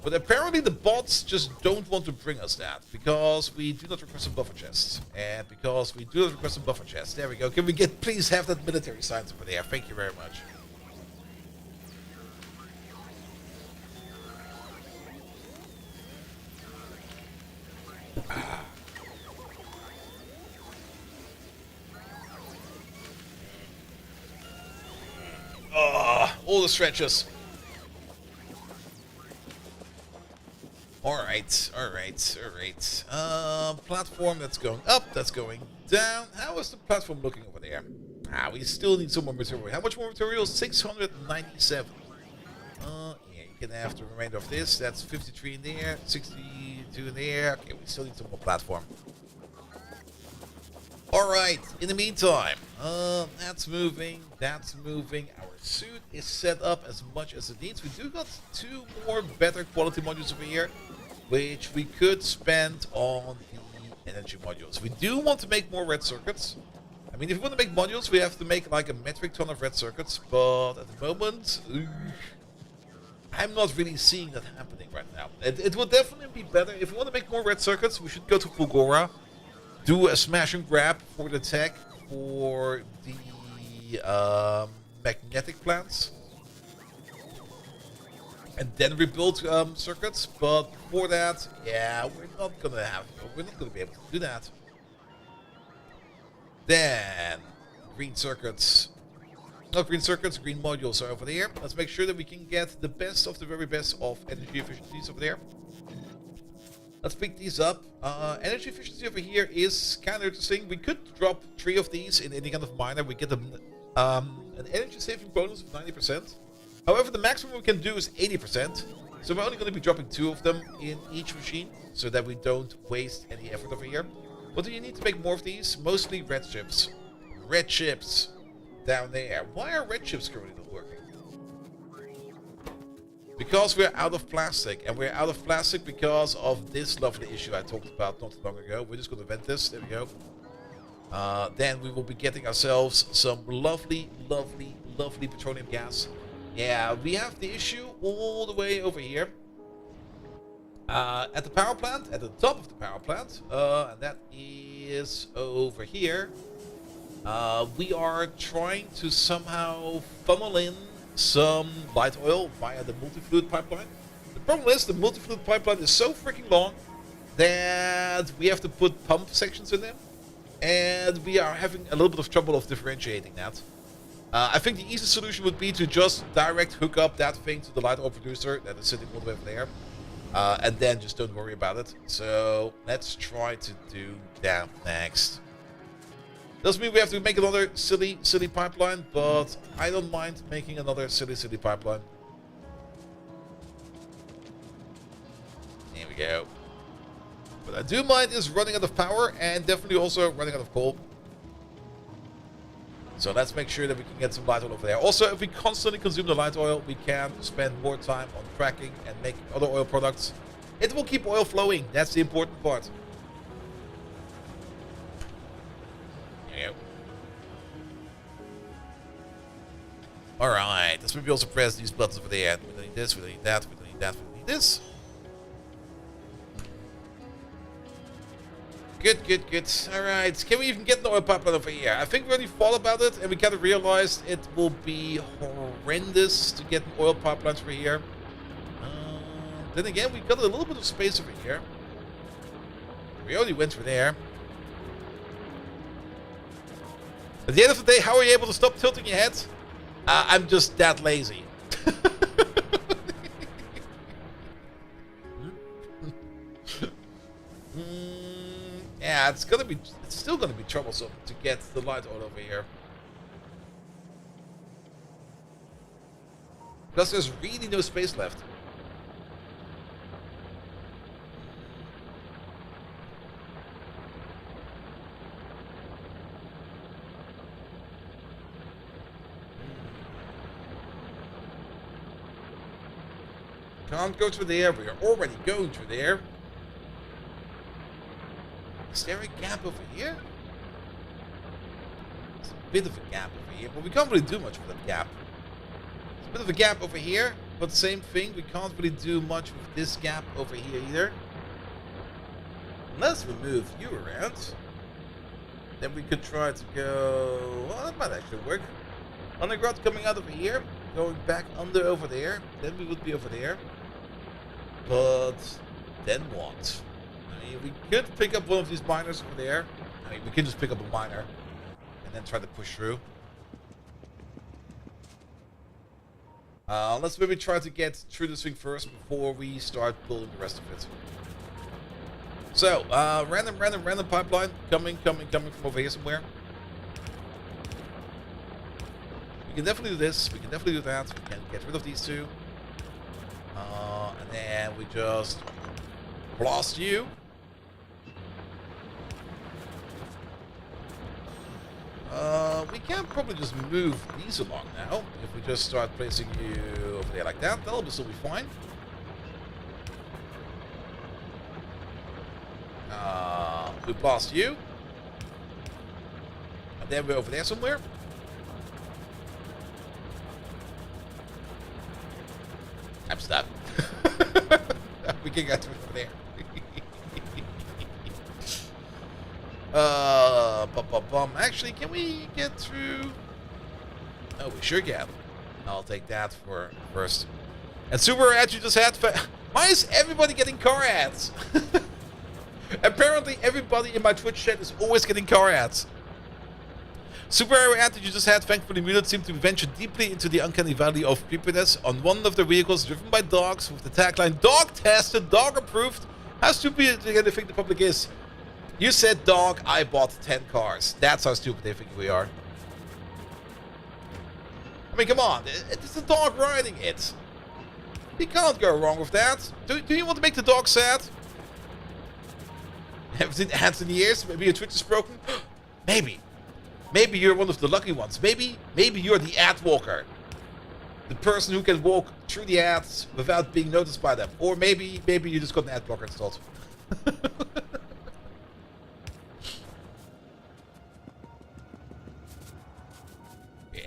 But apparently the bots just don't want to bring us that, because we do not request some buffer chests. And because we do not request some buffer chests. There we go. Can we please have that military science over there? Thank you very much. All the stretches. Alright. Platform that's going up, that's going down. How is the platform looking over there? We still need some more material. How much more material? 697. Yeah, you can have the remainder of this. That's 53 in there, 62 in there. Okay, we still need some more platform. Alright, in the meantime, that's moving. Our suit is set up as much as it needs. We do got 2 more better quality modules over here, which we could spend on the energy modules. We do want to make more red circuits. I mean, if we want to make modules, we have to make like a metric ton of red circuits, but at the moment, I'm not really seeing that happening right now. It would definitely be better. If we want to make more red circuits, we should go to Fulgora, do a smash and grab for the tech for the magnetic plants, and then rebuild circuits. But for that, yeah, we're not gonna be able to do that. Then green modules are over there. Let's make sure that we can get the best of the very best of energy efficiencies over there. Let's pick these up. Energy efficiency over here is kind of interesting. We could drop 3 of these in any kind of miner. We get an energy saving bonus of 90%. However, the maximum we can do is 80%. So we're only going to be dropping 2 of them in each machine, so that we don't waste any effort over here. What do you need to make more of these? Mostly red chips. Red chips down there. Why are red chips currently not working? Because we're out of plastic, and we're out of plastic because of this lovely issue I talked about not too long ago. We're just going to vent this. There we go. Then we will be getting ourselves some lovely petroleum gas. Yeah, we have the issue all the way over here. At the power plant, at the top of the power plant, and that is over here. We are trying to somehow funnel in some light oil via the multi-fluid pipeline. The problem is the multi-fluid pipeline is so freaking long that we have to put pump sections in them, and we are having a little bit of trouble of differentiating that. I think the easiest solution would be to just direct hook up that thing to the light oil producer that is sitting all the way over there, and then just don't worry about it. So let's try to do that next. Doesn't mean we have to make another silly pipeline, but I don't mind making another silly pipeline. Here we go. What I do mind is running out of power, and definitely also running out of coal. So let's make sure that we can get some light oil over there. Also, if we constantly consume the light oil, we can spend more time on cracking and making other oil products. It will keep oil flowing. That's the important part. Alright, let's maybe also press these buttons over there. We don't need this, we don't need that, we don't need that, we don't need this. Good, good, good. Alright, can we even get an oil pipeline over here? I think we already thought about it, and we kind of realized it will be horrendous to get an oil pipeline over here. Then again, we got a little bit of space over here. We already went through there. At the end of the day, how are you able to stop tilting your head? I'm just that lazy. Yeah, it's still gonna be troublesome to get the light on over here. Because there's really no space left. Can't go through there. We are already going through there. Is there a gap over here? There's a bit of a gap over here, but we can't really do much with that gap. There's a bit of a gap over here, but same thing, we can't really do much with this gap over here either. Unless we move you around. Then we could try to go... Well, that might actually work. Underground coming out over here, going back under over there. Then we would be over there. But then what? I mean, we could pick up one of these miners over there. I mean, we could just pick up a miner and then try to push through. Let's maybe try to get through this thing first before we start building the rest of it. So, random pipeline coming from over here somewhere. We can definitely do this. We can definitely do that. We can get rid of these two. And then we just blast you. We can probably just move these along now. If we just start placing you over there like that, that'll still be fine. We blast you. And then we're over there somewhere. I'm stuck. We can get over there. Actually, can we get through? Oh, we sure can. I'll take that for first. And super ads you just had. Why is everybody getting car ads? Apparently, everybody in my Twitch chat is always getting car ads. Super ad that you just had, thankfully muted, seemed to venture deeply into the uncanny valley of creepiness on one of the vehicles driven by dogs with the tagline "Dog tested, dog approved." How stupid do you think the public is? You said dog, I bought 10 cars. That's how stupid they think we are. I mean, come on. It's a dog riding it. You can't go wrong with that. Do you want to make the dog sad? Haven't seen ads in years? Maybe your Twitch is broken? Maybe. Maybe you're one of the lucky ones. Maybe you're the ad walker. The person who can walk through the ads without being noticed by them. Or maybe you just got an ad blocker installed.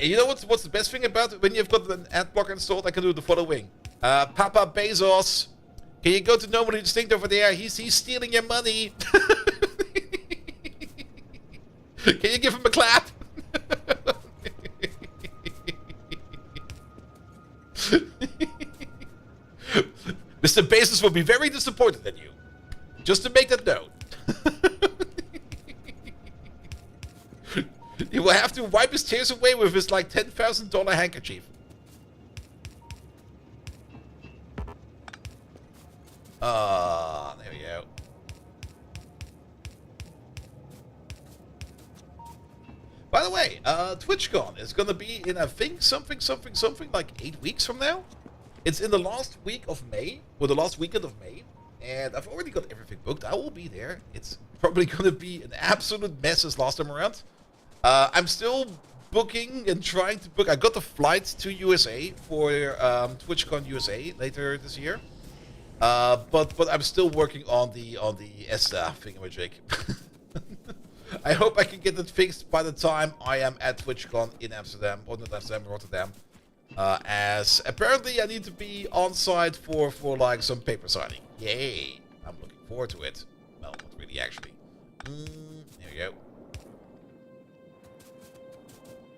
You know what's the best thing about it? When you've got an ad blocker installed, I can do the following. Papa Bezos, can you go to Nobody Distinct over there? He's stealing your money. Can you give him a clap? Mr. Bezos will be very disappointed in you. Just to make that known. He will have to wipe his tears away with his like $10,000 handkerchief. There we go. By the way, TwitchCon is gonna be in, I think, something like 8 weeks from now. It's in the last week of May, or the last weekend of May, and I've already got everything booked. I will be there. It's probably gonna be an absolute mess as last time around. I'm still booking and trying to book. I got the flight to USA for TwitchCon USA later this year, but I'm still working on the ESTA thingamajig. I hope I can get it fixed by the time I am at TwitchCon in Amsterdam, or not Amsterdam, Rotterdam. As apparently I need to be on site for like some paper signing. Yay! I'm looking forward to it. Well, not really actually. There we go.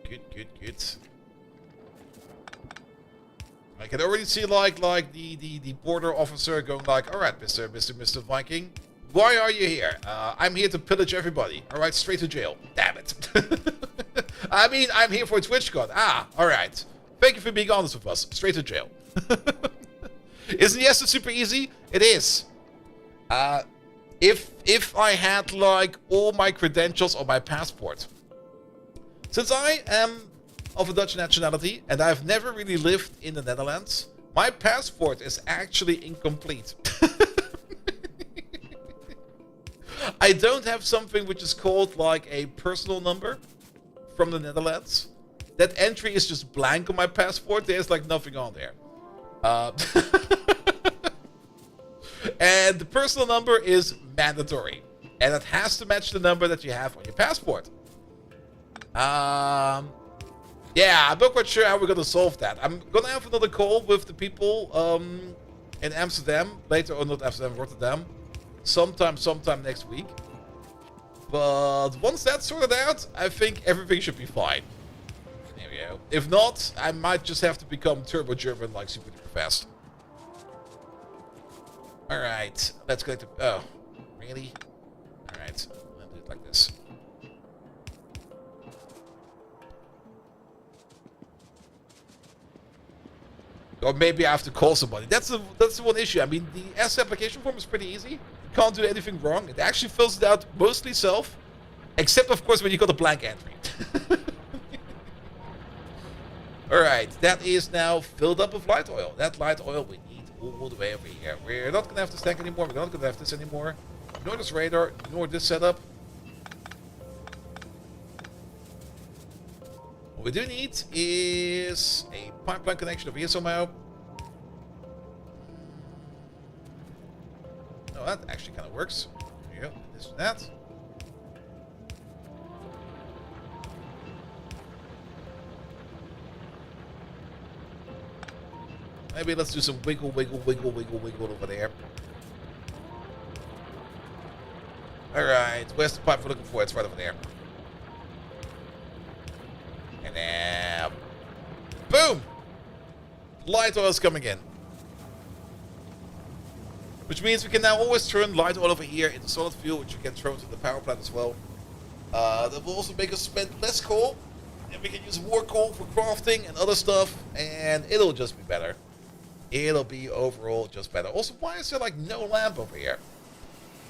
Good. I can already see like the border officer going like, all right, Mr. Viking, why are you here? I'm here to pillage everybody. All right, straight to jail. Damn it. I mean, I'm here for a TwitchCon. Ah, all right. Thank you for being honest with us. Straight to jail. Isn't yes super easy? It is. If I had like all my credentials on my passport. Since I am of a Dutch nationality and I've never really lived in the Netherlands, my passport is actually incomplete. I don't have something which is called like a personal number from the Netherlands. That entry is just blank on my passport. There's like nothing on there. And the personal number is mandatory. And it has to match the number that you have on your passport. Yeah, I'm not quite sure how we're gonna solve that. I'm gonna have another call with the people in Amsterdam later, or not Amsterdam, Rotterdam, sometime next week. But once that's sorted out, I think everything should be fine. There we go. If not, I might just have to become Turbo German like super duper fast. All right, let's go to. Oh, really? All right, I'll do it like this. Or maybe I have to call somebody. That's the one issue. I mean, the S application form is pretty easy. You can't do anything wrong. It actually fills it out mostly self. Except, of course, when you got a blank entry. Alright, that is now filled up with light oil. That light oil we need all the way over here. We're not going to have this tank anymore. We're not going to have this anymore. Ignore this radar. Ignore this setup. What we do need is a pipeline connection over here somehow. Oh, that actually kind of works. There you go. This and that. Maybe let's do some wiggle over there. Alright, where's the pipe we're looking for? It's right over there. And then, boom! Light oil is coming in. Which means we can now always turn light oil over here into solid fuel, which we can throw into the power plant as well. That will also make us spend less coal. And we can use more coal for crafting and other stuff. And it'll just be better. It'll be overall just better. Also, why is there like no lamp over here?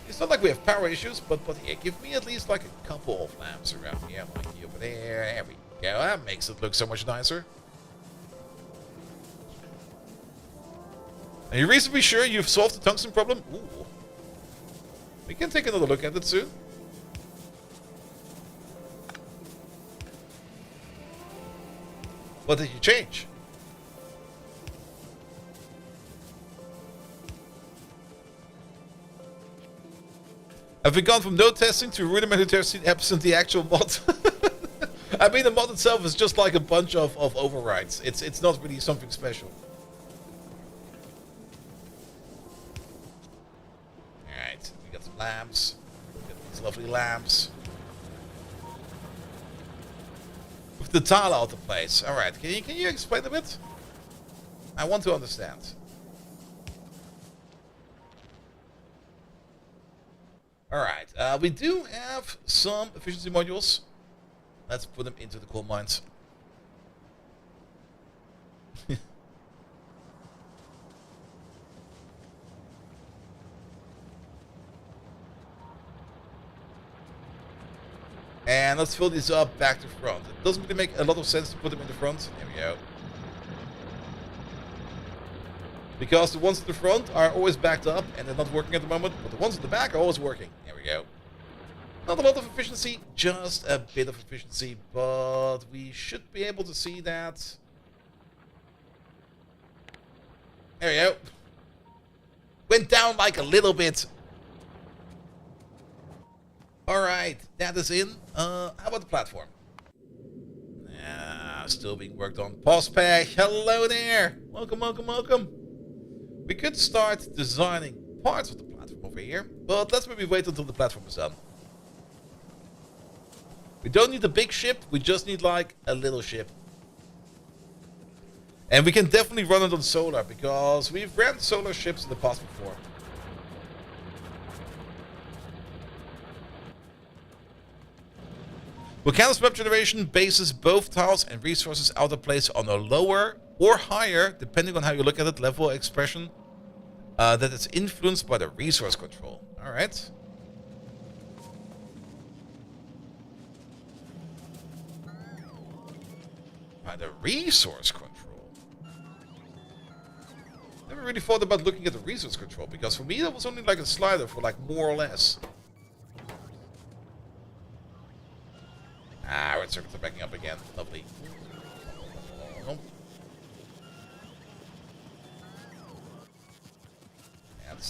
It's not like we have power issues, but yeah, give me at least like a couple of lamps around here. Like over there. There we go. That makes it look so much nicer. Are you reasonably sure you've solved the tungsten problem? Ooh. We can take another look at it soon. What did you change? Have we gone from no testing to rudimentary testing absent the actual mod? I mean, the mod itself is just like a bunch of overrides. It's not really something special. Alright, we got some lamps. We got these lovely lamps. With the tile out of place. Alright, can you explain a bit? I want to understand. Alright, we do have some efficiency modules. Let's put them into the coal mines. And let's fill these up back to front. It doesn't really make a lot of sense to put them in the front. There we go. Because the ones at the front are always backed up and they're not working at the moment, but the ones at the back are always working. There we go. Not a lot of efficiency, just a bit of efficiency, but we should be able to see that. There we go. Went down like a little bit. Alright, that is in. How about the platform? Still being worked on. Postpack, hello there. Welcome, welcome, welcome. We could start designing parts of the platform over here, but let's maybe wait until the platform is done. We don't need a big ship, we just need like a little ship. And we can definitely run it on solar, because we've ran solar ships in the past before. Volcano's map generation bases both tiles and resources out of place on a lower or higher, depending on how you look at it, level expression that is influenced by the resource control. Alright. By the resource control. Never really thought about looking at the resource control, because for me that was only like a slider for like more or less. Ah, red circuits are backing up again. Lovely.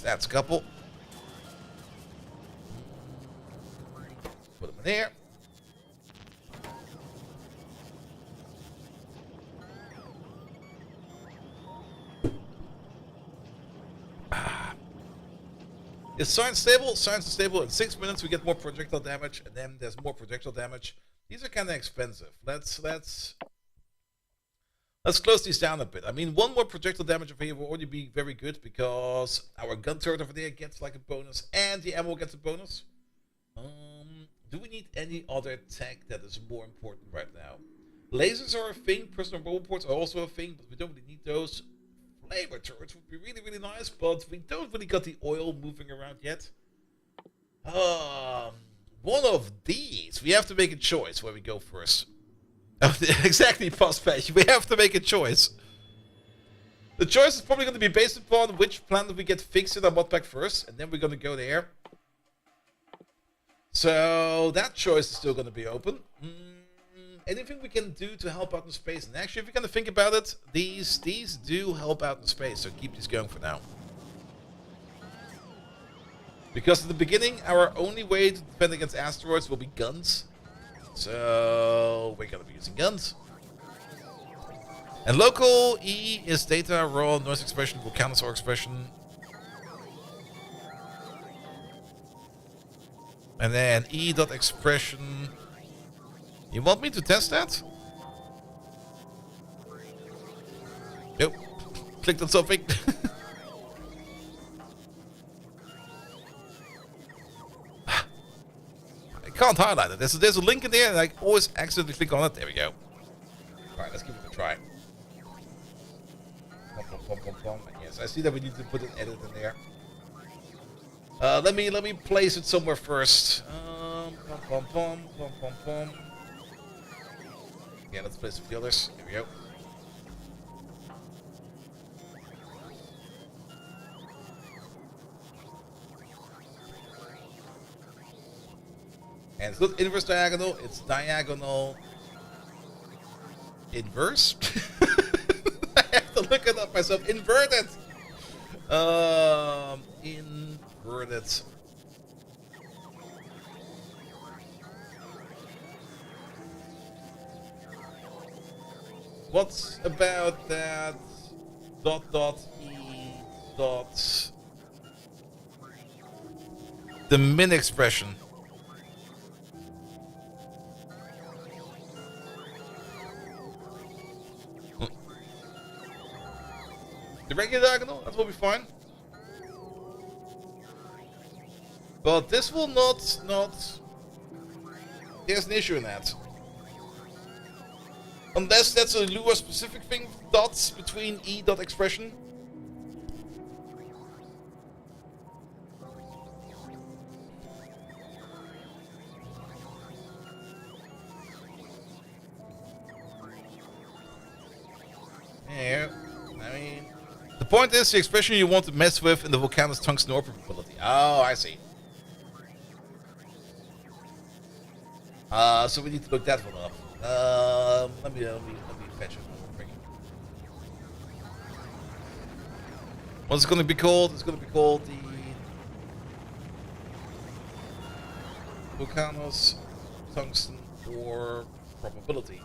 That's a couple. Put them in there. Is science stable? Science is stable. In 6 minutes we get more projectile damage, and then there's more projectile damage. These are kind of expensive. Let's close these down a bit. I mean, one more projectile damage over here will already be very good, because our gun turret over there gets like a bonus, and the ammo gets a bonus. Do we need any other tech that is more important right now? Lasers are a thing. Personal mobile ports are also a thing, but we don't really need those. Flavor turrets would be really, really nice, but we don't really got the oil moving around yet. One of these. We have to make a choice where we go first. Exactly, Postpage. We have to make a choice. The choice is probably going to be based upon which planet we get fixed in our mod pack first, and then we're going to go there. So that choice is still going to be open. Anything we can do to help out in space? And actually, if you're going to think about it, these do help out in space, so keep these going for now. Because at the beginning, our only way to defend against asteroids will be guns. So we're going to be using guns. And local E is data, raw, noise expression, volcanosaur expression. And then E.expression. You want me to test that? Nope. Clicked on something. I can't highlight it. There's a link in there and I always accidentally click on it. There we go. Alright, let's give it a try. Yes, I see that we need to put an edit in there. Let me place it somewhere first. Yeah, let's place some the others. Here we go. And it's not inverse diagonal, it's diagonal inverse. I have to look it up myself. Inverted. Inverted. What's about that .e dot the min expression? The regular diagonal, that will be fine. But this will not. There's an issue in that. Unless that's a Lua specific thing, dots between E dot expression. Yeah, I mean, the point is the expression you want to mess with in the Volcano's tungsten ore probability. Oh, I see. So we need to look that one up. Let me fetch it. What's it going to be called? It's going to be called the Volcano's tungsten ore probability.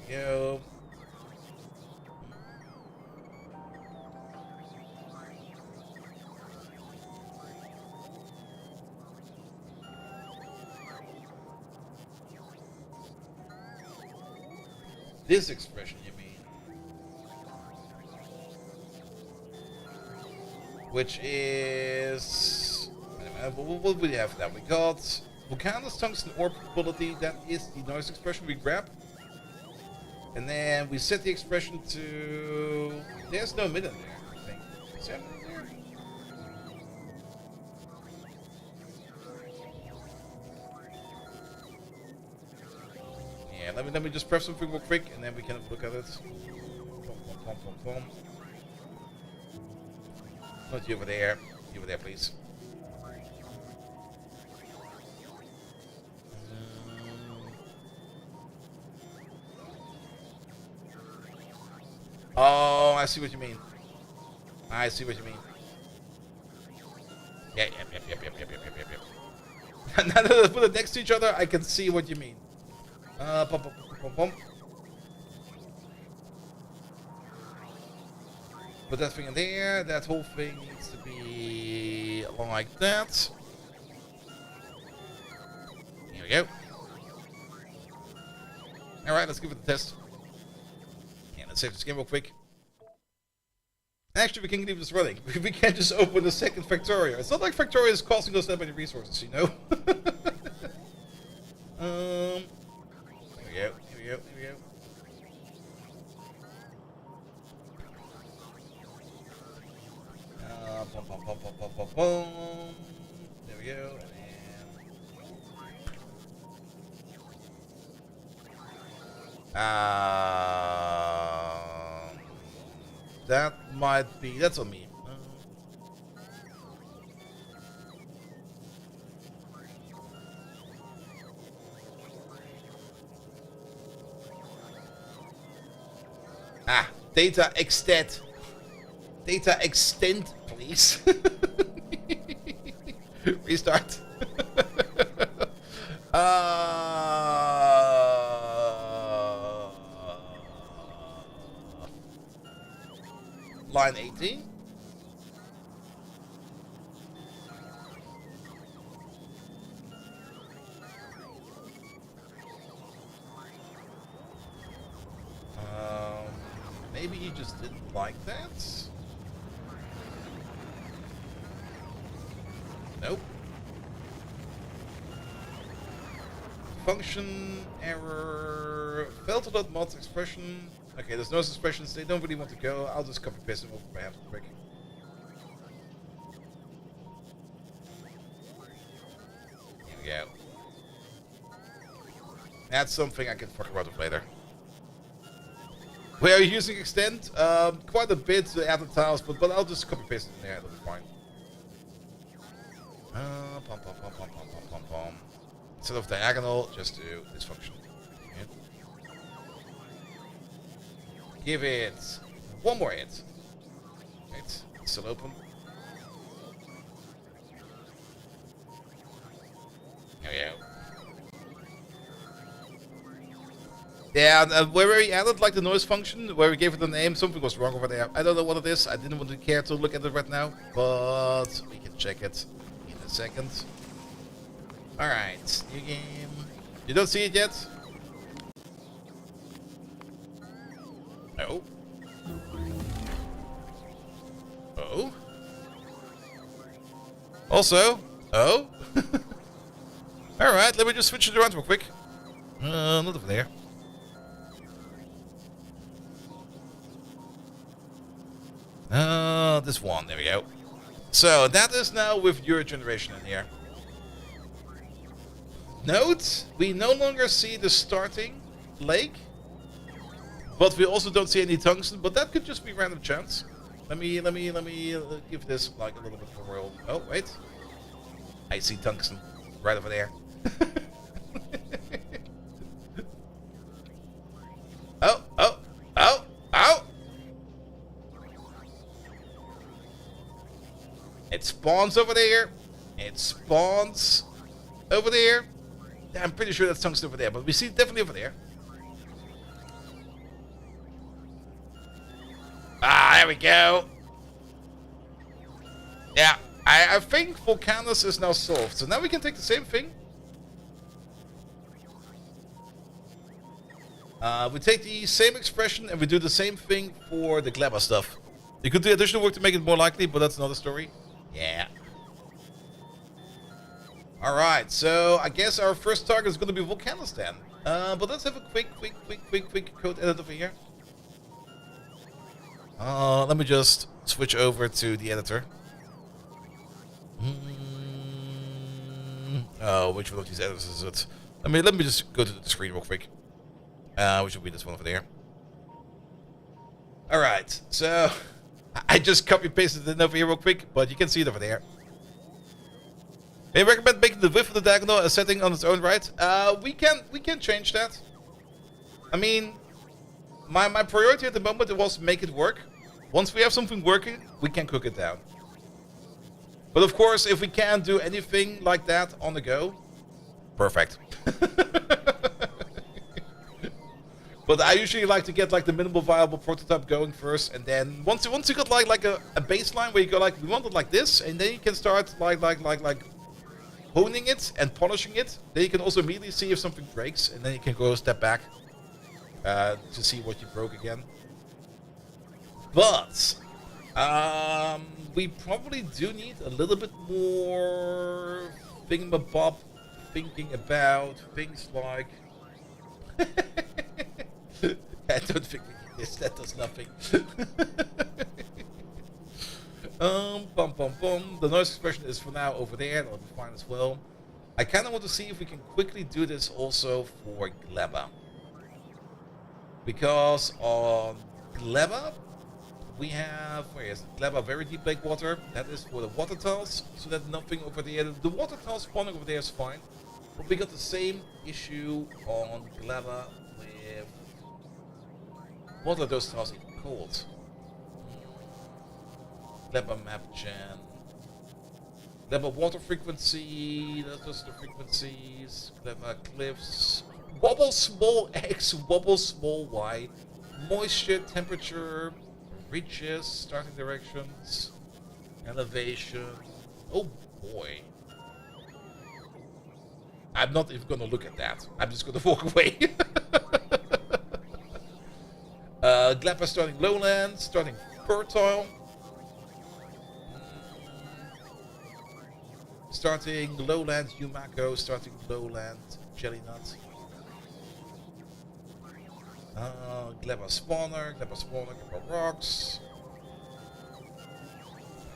Here we go. This expression, you mean? Which is... What do we have now? We got Volcanus Tungsten Orb ability. That is the noise expression we grab. And then we set the expression to... There's no mid in there, I think. Is there a mid in there? Yeah, let me just prep something real quick, and then we can look at it. Pom, pom, pom. Not you over there. You over there, please. Oh, I see what you mean. I see what you mean. Yeah, yep. Now that I put it next to each other, I can see what you mean. Pom, pom, pom, pom. Put that thing in there. That whole thing needs to be like that. Here we go. Alright, let's give it a test. Yeah, let's save this game real quick. Actually, we can leave this running. We can't just open the second Factorio. It's not like Factorio is costing us that many resources, you know? Here we go. Boom. There we go. That might be... That's on me. Data extend. Data extend, please. Restart. Line 18. Maybe you just didn't like that? Nope. Function error. Filter.mod expression. Okay, there's no expressions. They don't really want to go. I'll just copy paste them over my hand quick. Here we go. That's something I can fuck around with later. We are using extend quite a bit to add the tiles, but I'll just copy paste it in there. That'll be fine. Pom. Instead of diagonal, just do this function. Yeah. Give it one more hit. Right, it's still open. There we go. Yeah, where we added like the noise function, where we gave it a name, something was wrong over there. I don't know what it is. I didn't want to care to look at it right now, but we can check it in a second. Alright, new game. You don't see it yet? No. Oh. Also, oh. Alright, let me just switch it around real quick. Not over there. This one, there we go. So that is now with your generation in here. Note, we no longer see the starting lake, but we also don't see any tungsten, but that could just be random chance. Let me give this like a little bit of a roll. Oh, wait. I see tungsten right over there. Oh. It spawns over there. It spawns over there. I'm pretty sure that's tungsten over there, but we see it definitely over there. There we go. Yeah, I think Volcanus is now solved. So now we can take the same thing. We take the same expression and we do the same thing for the Gleba stuff. You could do additional work to make it more likely, but that's another story. Yeah. Alright, so I guess our first target is going to be Volcanistan. But let's have a quick code edit over here. Let me just switch over to the editor. Oh, which one of these editors is it? Let me just go to the screen real quick. Which will be this one over there. Alright, so I just copy pasted it over here real quick, but you can see it over there. I recommend making the width of the diagonal a setting on its own right. We can change that. I mean, my priority at the moment was make it work. Once we have something working, we can cook it down. But of course, if we can't do anything like that on the go, perfect. But I usually like to get like the minimal viable prototype going first, and then once you got like a baseline where you go like we want it like this, and then you can start like honing it and polishing it. Then you can also immediately see if something breaks, and then you can go a step back to see what you broke again. But we probably do need a little bit more thingamabob thinking about things like. I don't think we need this. That does nothing. The noise expression is for now over there. That'll be fine as well. I kind of want to see if we can quickly do this also for Gleba. Because on Gleba, we have, where is it? Gleba very deep lake water. That is for the water tiles. So that nothing over there. The water tile spawning over there is fine. But we got the same issue on Gleba with... What are those tiles even called? Gleba map gen. Gleba water frequency. Those are the frequencies. Gleba cliffs. Wobble small X, wobble small Y. Moisture, temperature, reaches, starting directions, elevation. Oh boy. I'm not even gonna look at that. I'm just gonna walk away. Gleba starting lowland, starting fertile. Starting lowland Yumako, starting lowland Jelly Nut. Gleba spawner, Gleba rocks.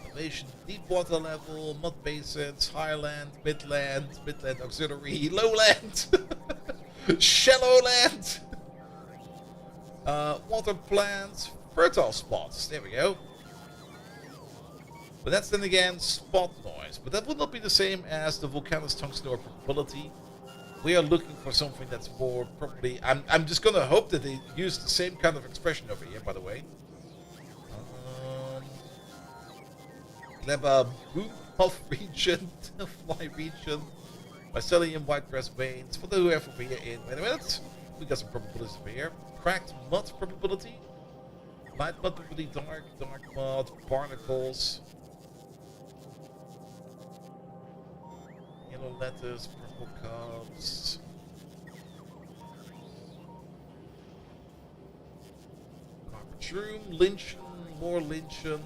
Elevation, deep water level, mud basins, highland, midland auxiliary, lowland, shallow land. Water plants, fertile spots. There we go. But that's then again spot noise. But that would not be the same as the Volcanus tungsten ore probability. We are looking for something that's more probably. I'm just gonna hope that they use the same kind of expression over here. By the way. Gleba boom off region, fly region, mycelium whitegrass veins. For those who have over here in. Wait a minute. We got some probabilities over here. Cracked mud probability. Light mud probability, dark mud, barnacles. Yellow lettuce, purple cubs. Shroom, Lynchon, more Lynchon.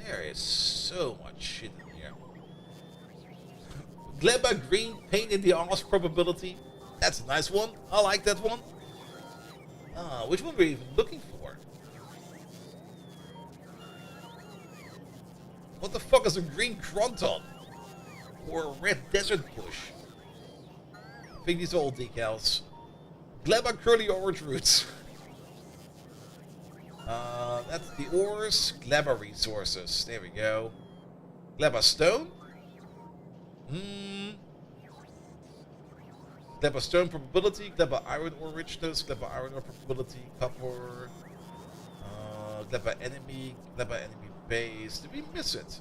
There is so much shit in here. Gleba green pain in the arse probability. That's a nice one. I like that one. Which one were we even looking for? What the fuck is a green cronton? Or a red desert bush? I think these are all decals. Gleba curly orange roots. That's the ores. Gleba resources. There we go. Gleba stone. Gleba stone probability. Gleba iron ore richness. Gleba iron ore probability. Copper. Gleba enemy base. Did we miss it?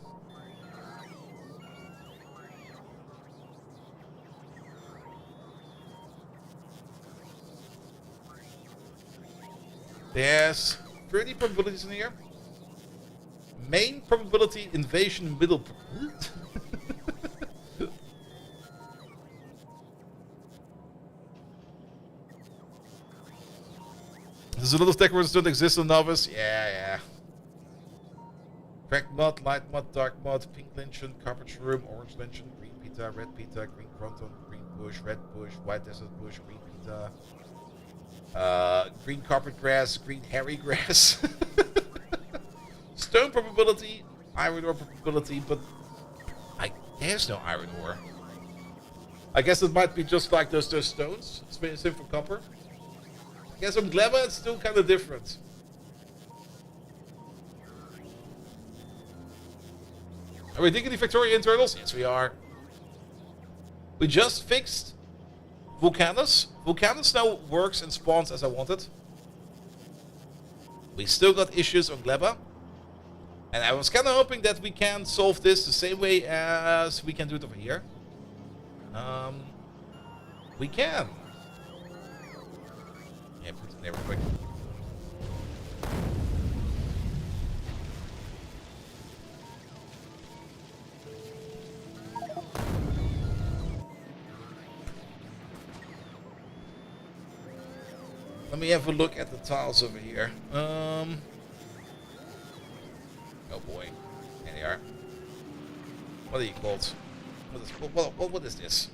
There's 30 probabilities in here. Main probability, invasion, middle. There's a lot of decorators that don't exist on Novice. Yeah. Cracked mud, light mud, dark mud, pink lynchon, carpet shroom, orange lynchon, green pita, red pita, green fronton, green bush, red bush, white desert bush, green pita, green carpet grass, green hairy grass. Stone probability, iron ore probability, but there's no iron ore. I guess it might be just like those stones. It's same for copper. I guess on Gleba it's still kind of different. Are we digging the Factorio internals? Yes, we are. We just fixed Vulcanus. Vulcanus now works and spawns as I wanted. We still got issues on Gleba. And I was kind of hoping that we can solve this the same way as we can do it over here. We can. Yeah, put it in there real quick. Let me have a look at the tiles over here. Oh boy. There they are. What are you called? What is this?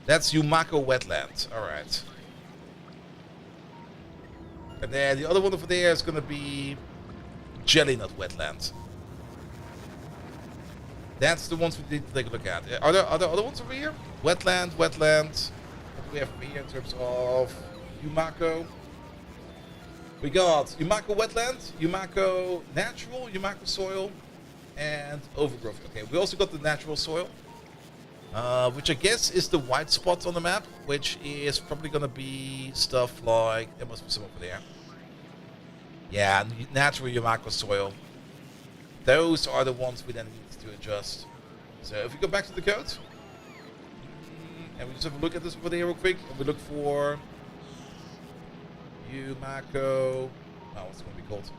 That's Yumako Wetland. Alright. And then the other one over there is going to be Jelly Nut Wetland. That's the ones we need to take a look at. Are there other ones over here? Wetland. What do we have over here in terms of Yumako? We got Yumako Wetland, Yumako Natural, Yumako Soil, and Overgrowth. Okay, we also got the Natural Soil, which I guess is the white spot on the map, which is probably going to be stuff like... There must be some over there. Yeah, Natural Yumako Soil. Those are the ones we then need to adjust. So if we go back to the code, and we just have a look at this over there real quick, and we look for Yumako. Oh, what's it going to be called?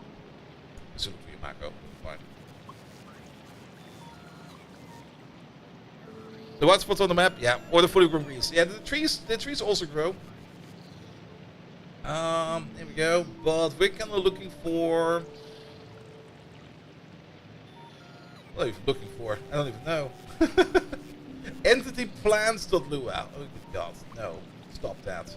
Let's look for Yumako. Fine. The white spots on the map, yeah, or the fully grown trees. Yeah, the trees also grow. There we go. But we're kind of looking for. What are you looking for? I don't even know. Entity plants.lua. Oh my god, no. Stop that.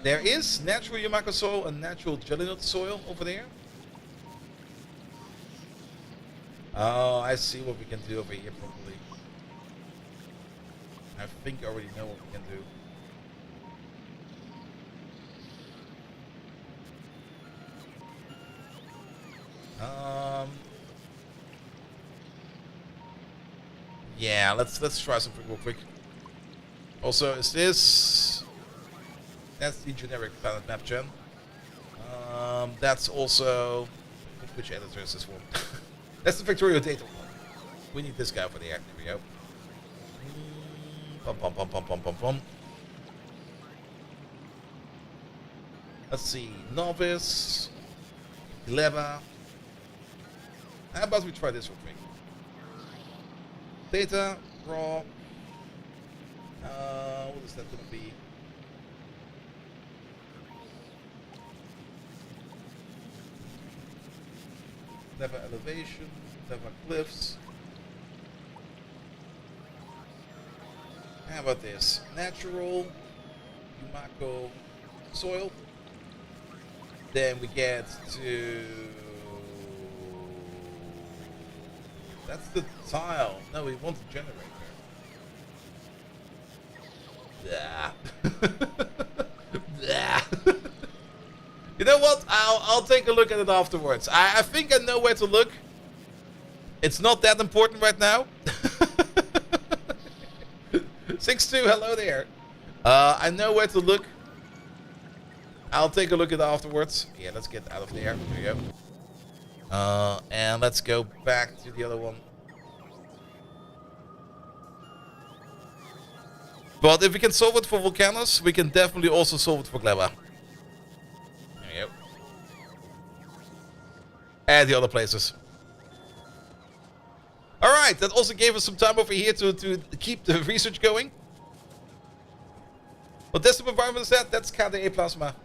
There is natural Yumako soil and natural jelly nut soil over there. Oh, I see what we can do over here probably. I think I already know what we can do. Yeah, let's try something real quick. Also, is this... That's the generic planet map gen. That's also... Which editor is this one? That's the Factorio data one. We need this guy for the act. There we go. Bum. Let's see. Novice. Gleba. How about we try this real quick? Data, raw. What is that going to be? Never elevation, never cliffs. How about this? Natural, Yumako soil. Then we get to... That's the tile. No, we want the generator. You know what? I'll take a look at it afterwards. I think I know where to look. It's not that important right now. 6-2, hello there. I know where to look. I'll take a look at it afterwards. Yeah, let's get out of there. There we go. And let's go back to the other one. But if we can solve it for Vulcanus, we can definitely also solve it for Gleba. There we go. And the other places. right, that also gave us some time over here to keep the research going. What desktop environment is that? That's KDE Plasma.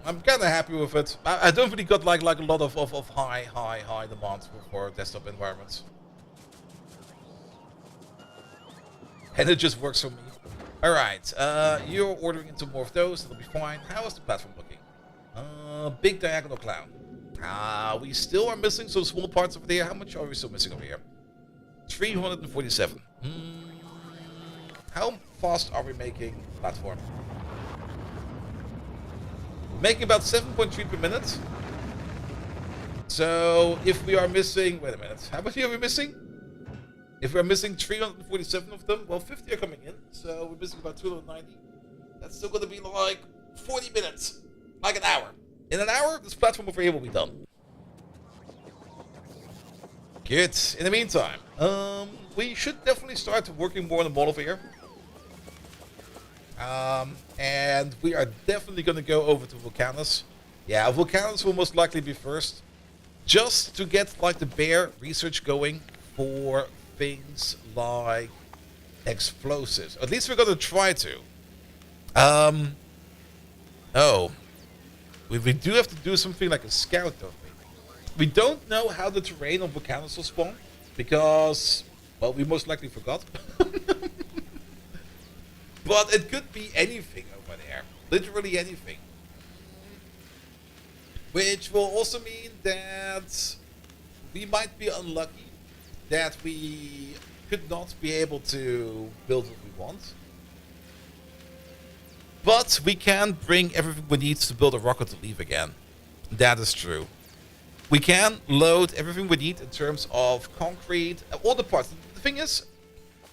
I'm kind of happy with it. I don't really got like a lot of high demands for desktop environments. And it just works for me. Alright, you're ordering into more of those, that'll be fine. How is the platform looking? Big diagonal clown. We still are missing some small parts over there. How much are we still missing over here? 347. How fast are we making platform? We're making about 7.3 per minute. So if we are missing, wait a minute, how many are we missing? If we're missing 347 of them, well, 50 are coming in, so we're missing about 290. That's still going to be like 40 minutes, like an hour. In an hour, this platform over here will be done. Good. In the meantime, we should definitely start working more on the model here. And we are definitely going to go over to Vulcanus. Yeah, Vulcanus will most likely be first, just to get like the bear research going for things like explosives. At least we're going to try to. Oh. We do have to do something like a scout, don't we? We don't know how the terrain on Vulcanus will spawn, because, well, we most likely forgot. But it could be anything over there. Literally anything. Which will also mean that we might be unlucky that we could not be able to build what we want. But we can bring everything we need to build a rocket to leave again. That is true. We can load everything we need in terms of concrete, all the parts. The thing is,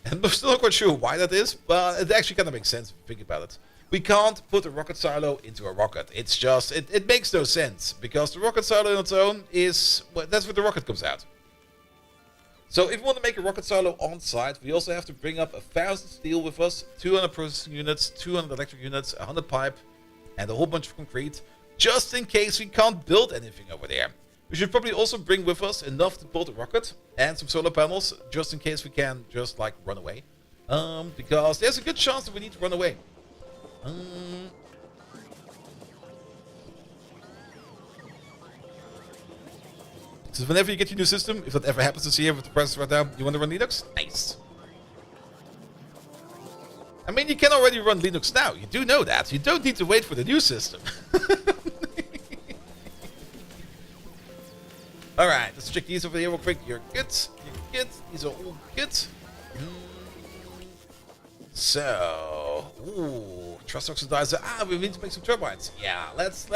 and I'm still not quite sure why that is, but it actually kind of makes sense if you think about it. We can't put a rocket silo into a rocket. It's just, it makes no sense. Because the rocket silo on its own is, well, that's where the rocket comes out. So if we want to make a rocket silo on site, we also have to bring up 1,000 steel with us, 200 processing units, 200 electric units, 100 pipe, and a whole bunch of concrete, just in case we can't build anything over there. We should probably also bring with us enough to build a rocket and some solar panels, just in case we can just like run away. Because there's a good chance that we need to run away. So whenever you get your new system, if that ever happens this year with the prices right now, you want to run Linux? Nice. I mean, you can already run Linux now. You do know that. You don't need to wait for the new system. Alright, let's check these over here real quick. You're good. You're good. These are all good. So, ooh, trust oxidizer. We need to make some turbines. Yeah, let's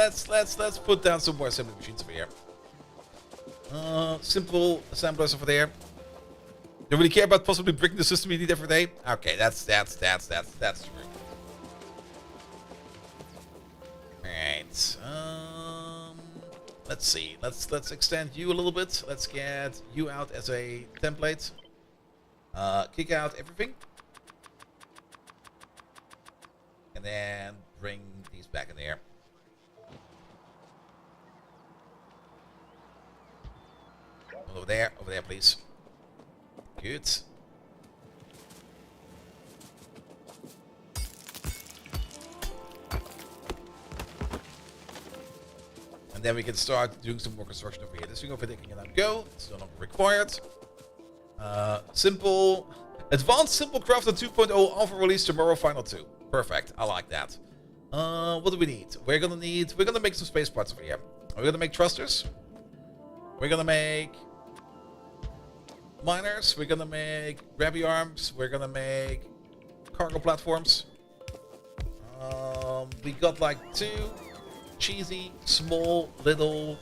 put down some more assembly machines over here. Simple assemblers over there. Don't really care about possibly breaking the system you need every day. Okay, that's true. Alright. Let's see. Let's extend you a little bit. Let's get you out as a template. Kick out everything. And then bring these back in there. Over there, please. Good. And then we can start doing some more construction over here. This thing over there can now go. It's no longer required. Simple. Advanced Simple Crafter 2.0 alpha release tomorrow, final 2. Perfect. I like that. What do we need? We're gonna make some space parts over here. We're gonna make thrusters. We're gonna make miners. We're gonna make grabby arms. We're gonna make cargo platforms. We got like 2 cheesy, small, little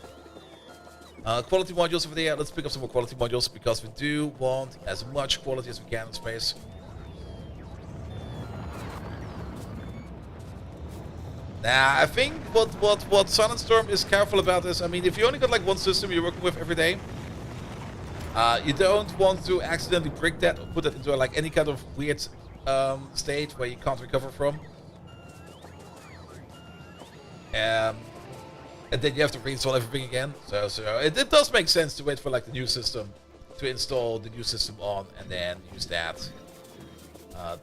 quality modules over there. Let's pick up some more quality modules because we do want as much quality as we can in space. Nah, I think what Silent Storm is careful about is, I mean, if you only got like one system you're working with every day, you don't want to accidentally break that or put that into like any kind of weird state where you can't recover from. And then you have to reinstall everything again. So it does make sense to wait for like the new system to install the new system on and then use that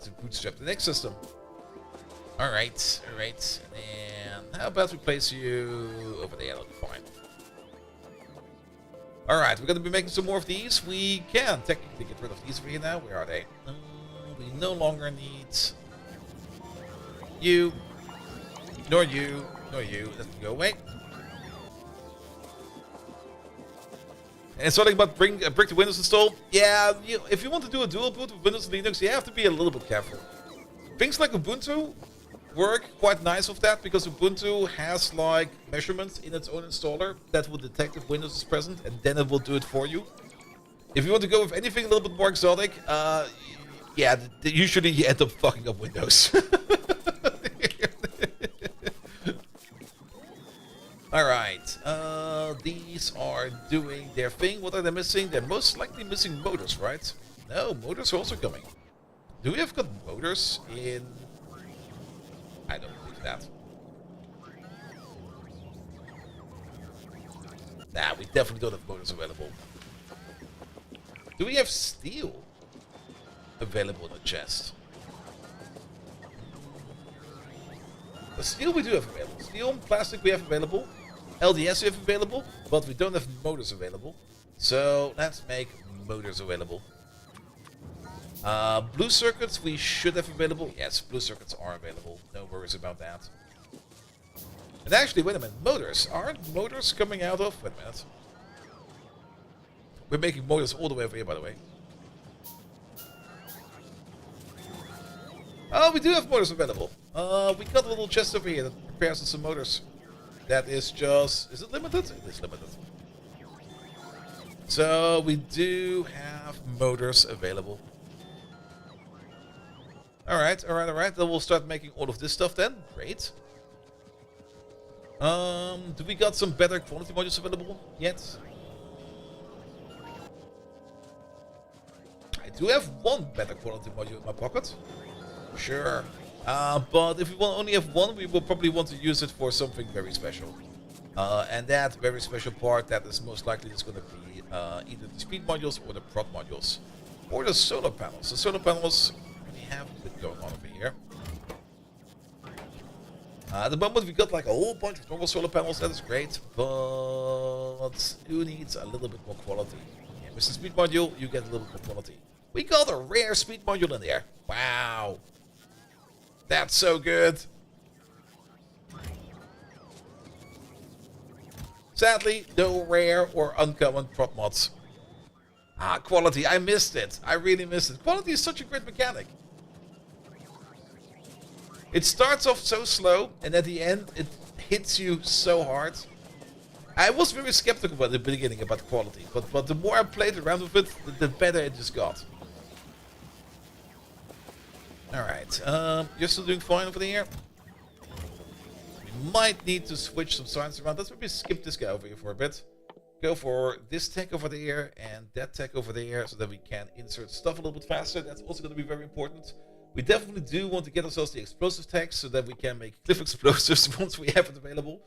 to bootstrap the next system. Alright, alright. And how about we place you over there? That'll be fine. Alright, we're going to be making some more of these. We can technically get rid of these for you now. Where are they? We no longer need you, nor you, nor you. Let them go away. And something about brick to Windows install. Yeah, if you want to do a dual boot with Windows and Linux, you have to be a little bit careful. Things like Ubuntu work quite nice with that, because Ubuntu has like measurements in its own installer that will detect if Windows is present, and then it will do it for you. If you want to go with anything a little bit more exotic, yeah, usually you end up fucking up Windows. Alright, these are doing their thing. What are they missing? They're most likely missing motors, right? No, motors are also coming. Do we have got motors in... I don't believe that. Nah, we definitely don't have motors available. Do we have steel available in the chest? The steel we do have available. Steel and plastic we have available. LDS we have available, but we don't have motors available. So let's make motors available. Blue circuits we should have available. Yes, blue circuits are available. No worries about that. And actually, wait a minute. Motors. Aren't motors coming out of... Wait a minute. We're making motors all the way over here, by the way. Oh, we do have motors available. We got a little chest over here that prepares us some motors. That is just... Is it limited? It is limited. So, we do have motors available. Alright, alright, alright. Then we'll start making all of this stuff then. Great. Do we got some better quality modules available yet? I do have one better quality module in my pocket. Sure. But if we will only have one, we will probably want to use it for something very special. And that very special part, that is most likely just going to be either the speed modules or the prop modules. Or the solar panels. The solar panels... have a bit going on over here. At the moment we got like a whole bunch of normal solar panels, that is great, but who needs a little bit more quality? Yeah, with the speed module you get a little bit more quality. We got a rare speed module in there. Wow. That's so good. Sadly, no rare or uncommon prop mods. Ah, quality, I missed it. I really missed it. Quality is such a great mechanic. It starts off so slow, and at the end, it hits you so hard. I was very skeptical at the beginning about quality, but the more I played around with it, the better it just got. Alright, you're still doing fine over there. We might need to switch some signs around. Let's maybe skip this guy over here for a bit. Go for this tech over there and that tech over there so that we can insert stuff a little bit faster. That's also going to be very important. We definitely do want to get ourselves the explosive tags so that we can make cliff explosives once we have it available.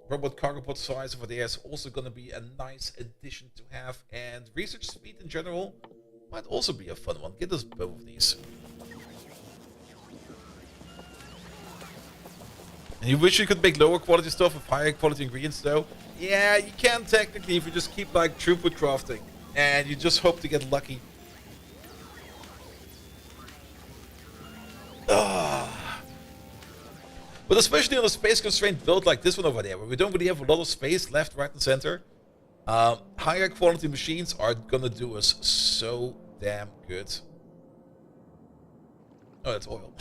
Robot cargo pod size over there is also going to be a nice addition to have. And research speed in general might also be a fun one. Get us both of these. And you wish you could make lower quality stuff with higher quality ingredients though? Yeah, you can technically if you just keep like throughput crafting. And you just hope to get lucky. But especially on a space constrained build like this one over there, where we don't really have a lot of space left, right and center, higher quality machines are gonna do us so damn good. Oh, that's oil.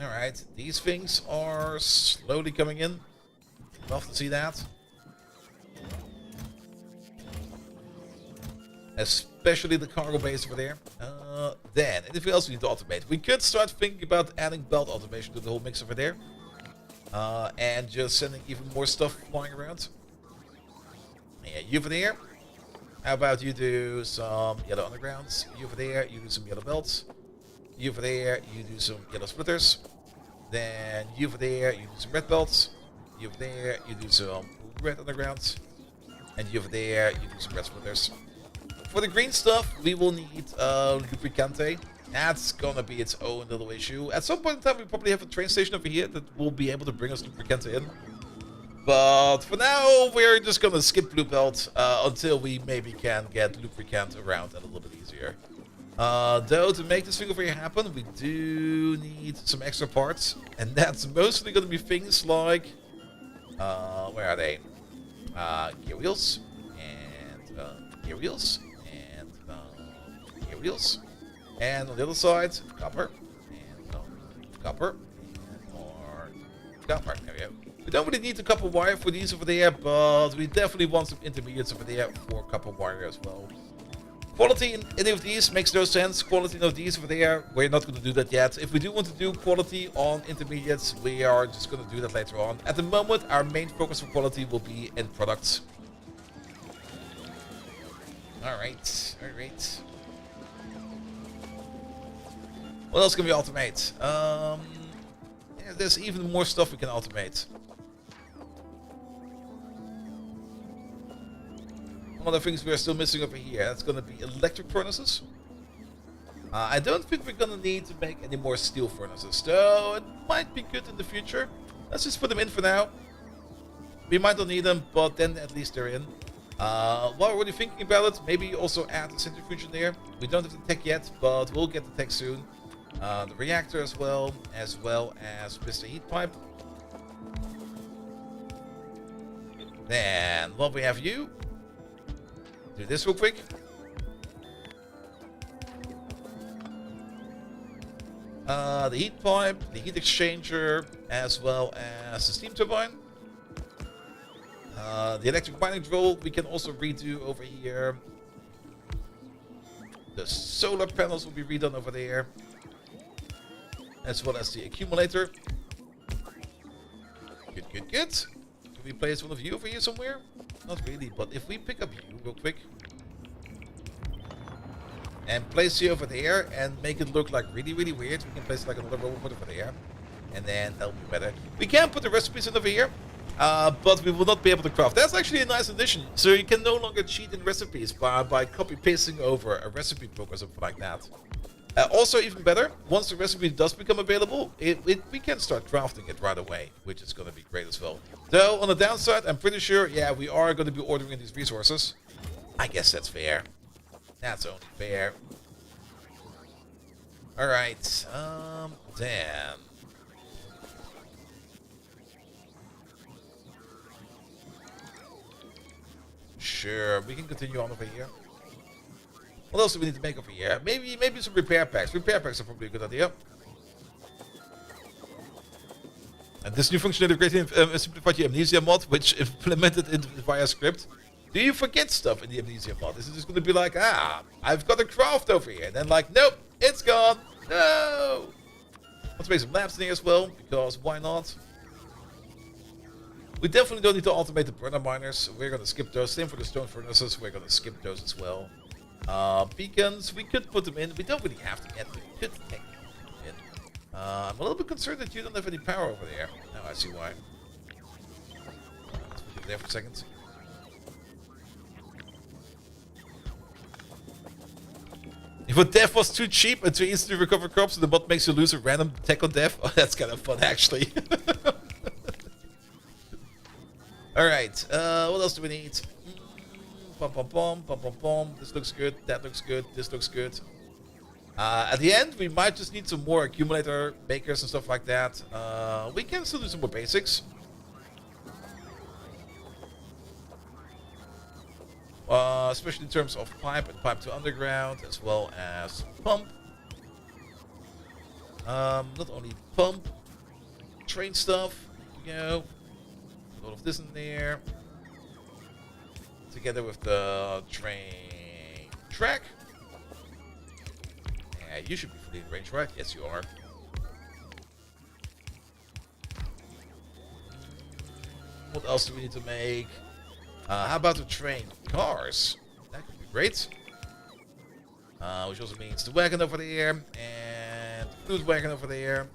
Alright, these things are slowly coming in. Love to see that. Especially the cargo base over there. Then, anything else we need to automate? We could start thinking about adding belt automation to the whole mix over there. And just sending even more stuff flying around. Yeah, you over there. How about you do some yellow undergrounds? You over there, you do some yellow belts. You over there, you do some yellow splitters. Then you over there, you do some red belts. You over there, you do some red undergrounds. And you over there, you do some red splitters. For the green stuff, we will need lubricante. That's gonna be its own little issue. At some point in time, we probably have a train station over here that will be able to bring us lubricante in. But for now, we're just gonna skip blue belt until we maybe can get lubricant around a little bit easier. Though, to make this thing over here happen, we do need some extra parts. And that's mostly gonna be things like... where are they? Gear wheels. And gear wheels. And gear wheels. And on the other side, copper. And copper. And more copper. There we go. We don't really need the copper wire for these over there, but we definitely want some intermediates over there for copper wire as well. Quality in any of these makes no sense. Quality in these over there, we're not going to do that yet. If we do want to do quality on intermediates, we are just going to do that later on. At the moment, our main focus for quality will be in products. Alright, alright. What else can we automate? Yeah, there's even more stuff we can automate. One of the things we are still missing over here, that's going to be electric furnaces. I don't think we're going to need to make any more steel furnaces, though it might be good in the future. Let's just put them in for now. We might not need them, but then at least they're in. While we're already thinking about it, maybe also add a centrifuge in there. We don't have the tech yet, but we'll get the tech soon. The reactor as well as Mr. Heat Pipe. Then, while we have you, do this real quick. The heat pipe, the heat exchanger, as well as the steam turbine. The electric mining drill we can also redo over here. The solar panels will be redone over there, as well as the accumulator. Good, good, good. Can we place one of you over here somewhere? Not really, but if we pick up you real quick and place you over there and make it look like really, really weird, we can place like another robot over there, and then that'll be better. We can put the recipes in over here, but we will not be able to craft. That's actually a nice addition. So you can no longer cheat in recipes by copy pasting over a recipe book or something like that. Also, even better, once the recipe does become available, we can start crafting it right away, which is going to be great as well. Though, on the downside, I'm pretty sure, yeah, we are going to be ordering these resources. I guess that's fair. That's only fair. Alright, then. Sure, we can continue on over here. What else do we need to make over here? Maybe some repair packs. Repair packs are probably a good idea. And this new functionality greatly simplified the Amnesia mod, which implemented it via script. Do you forget stuff in the Amnesia mod? Is it just going to be like, I've got a craft over here, and then like, nope, it's gone. No. Let's make some labs in here as well, because why not? We definitely don't need to automate the burner miners. We're going to skip those. Same for the stone furnaces. We're going to skip those as well. Beacons, we could put them in. We don't really have to yet. We could technically put them in. I'm a little bit concerned that you don't have any power over there. Now I see why. Let's put it there for a second. If a death was too cheap and too easy to recover crops, the bot makes you lose a random tech on death. Oh, that's kind of fun, actually. Alright, what else do we need? This looks good, that looks good, this looks good. At the end, we might just need some more accumulator makers and stuff like that. We can still do some more basics. Especially in terms of pipe and pipe to underground, as well as pump. Not only pump, train stuff, you know, a lot of this in there. Together with the train track. Yeah, you should be fully in range, right? Yes, you are. What else do we need to make? How about the train cars? That could be great. Which also means the wagon over there and the food wagon over there.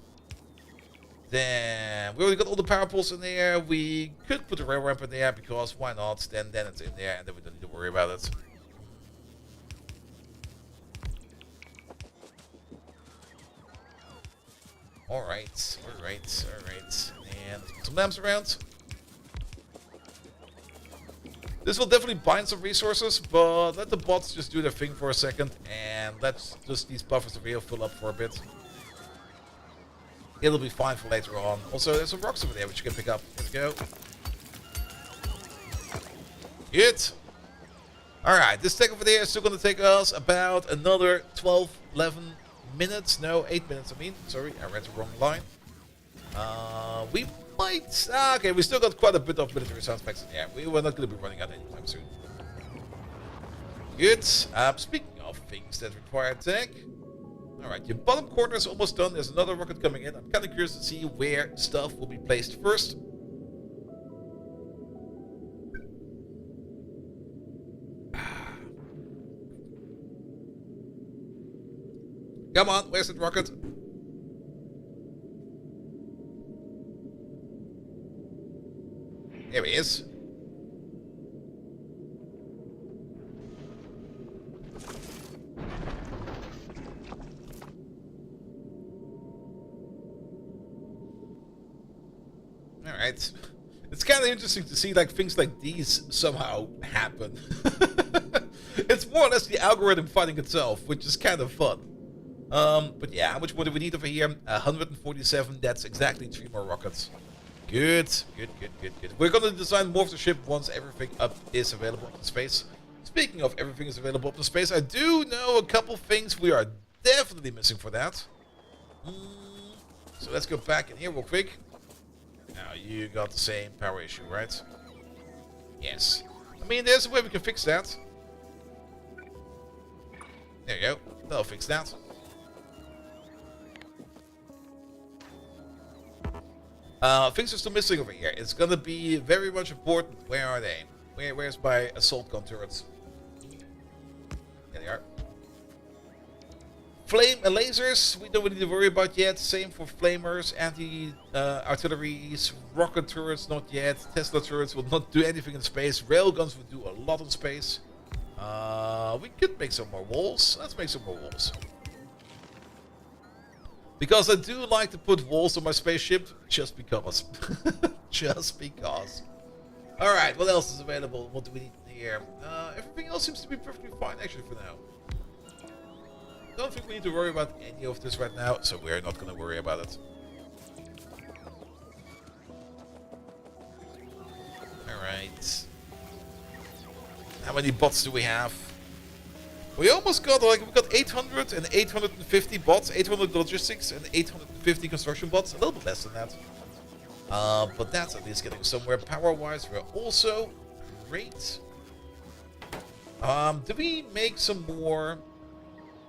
Then we already got all the power poles in there. We could put the rail ramp in there because why not? Then it's in there and then we don't need to worry about it. Alright. And some lamps around. This will definitely bind some resources, but let the bots just do their thing for a second and let's just these buffers over here fill up for a bit. It'll be fine for later on. Also, there's some rocks over there which you can pick up. Here we go. Good. Alright, this tech over there is still going to take us about another 12, 11 minutes. No, 8 minutes, I mean. Sorry, I read the wrong line. We might... okay, we still got quite a bit of military sound specs in here. We were not going to be running out anytime soon. Good. Speaking of things that require tech... Alright, your bottom corner is almost done. There's another rocket coming in. I'm kind of curious to see where stuff will be placed first. Come on, where's that rocket? There he is. Alright. It's kind of interesting to see like things like these somehow happen. It's more or less the algorithm fighting itself, which is kind of fun. But yeah, how much more do we need over here? 147, that's exactly 3 more rockets. Good. We're gonna design more of the ship once everything up is available in space. Speaking of everything is available up in space, I do know a couple things we are definitely missing for that. So let's go back in here real quick. Now, you got the same power issue, right? Yes. I mean, there's a way we can fix that. There you go. That'll fix that. Things are still missing over here. It's gonna be very much important. Where are they? Where's my assault gun turrets? There they are. Flame lasers, we don't really need to worry about yet. Same for flamers, anti-artilleries, rocket turrets, not yet. Tesla turrets will not do anything in space. Railguns will do a lot in space. We could make some more walls. Let's make some more walls. Because I do like to put walls on my spaceship, just because. Just because. Alright, what else is available? What do we need here? Everything else seems to be perfectly fine actually for now. Don't think we need to worry about any of this right now, so we're not going to worry about it. Alright. How many bots do we have? We almost got, like, we got 800 and 850 bots, 800 logistics and 850 construction bots, a little bit less than that. But that's at least getting somewhere. Power-wise, we're also great. Do we make some more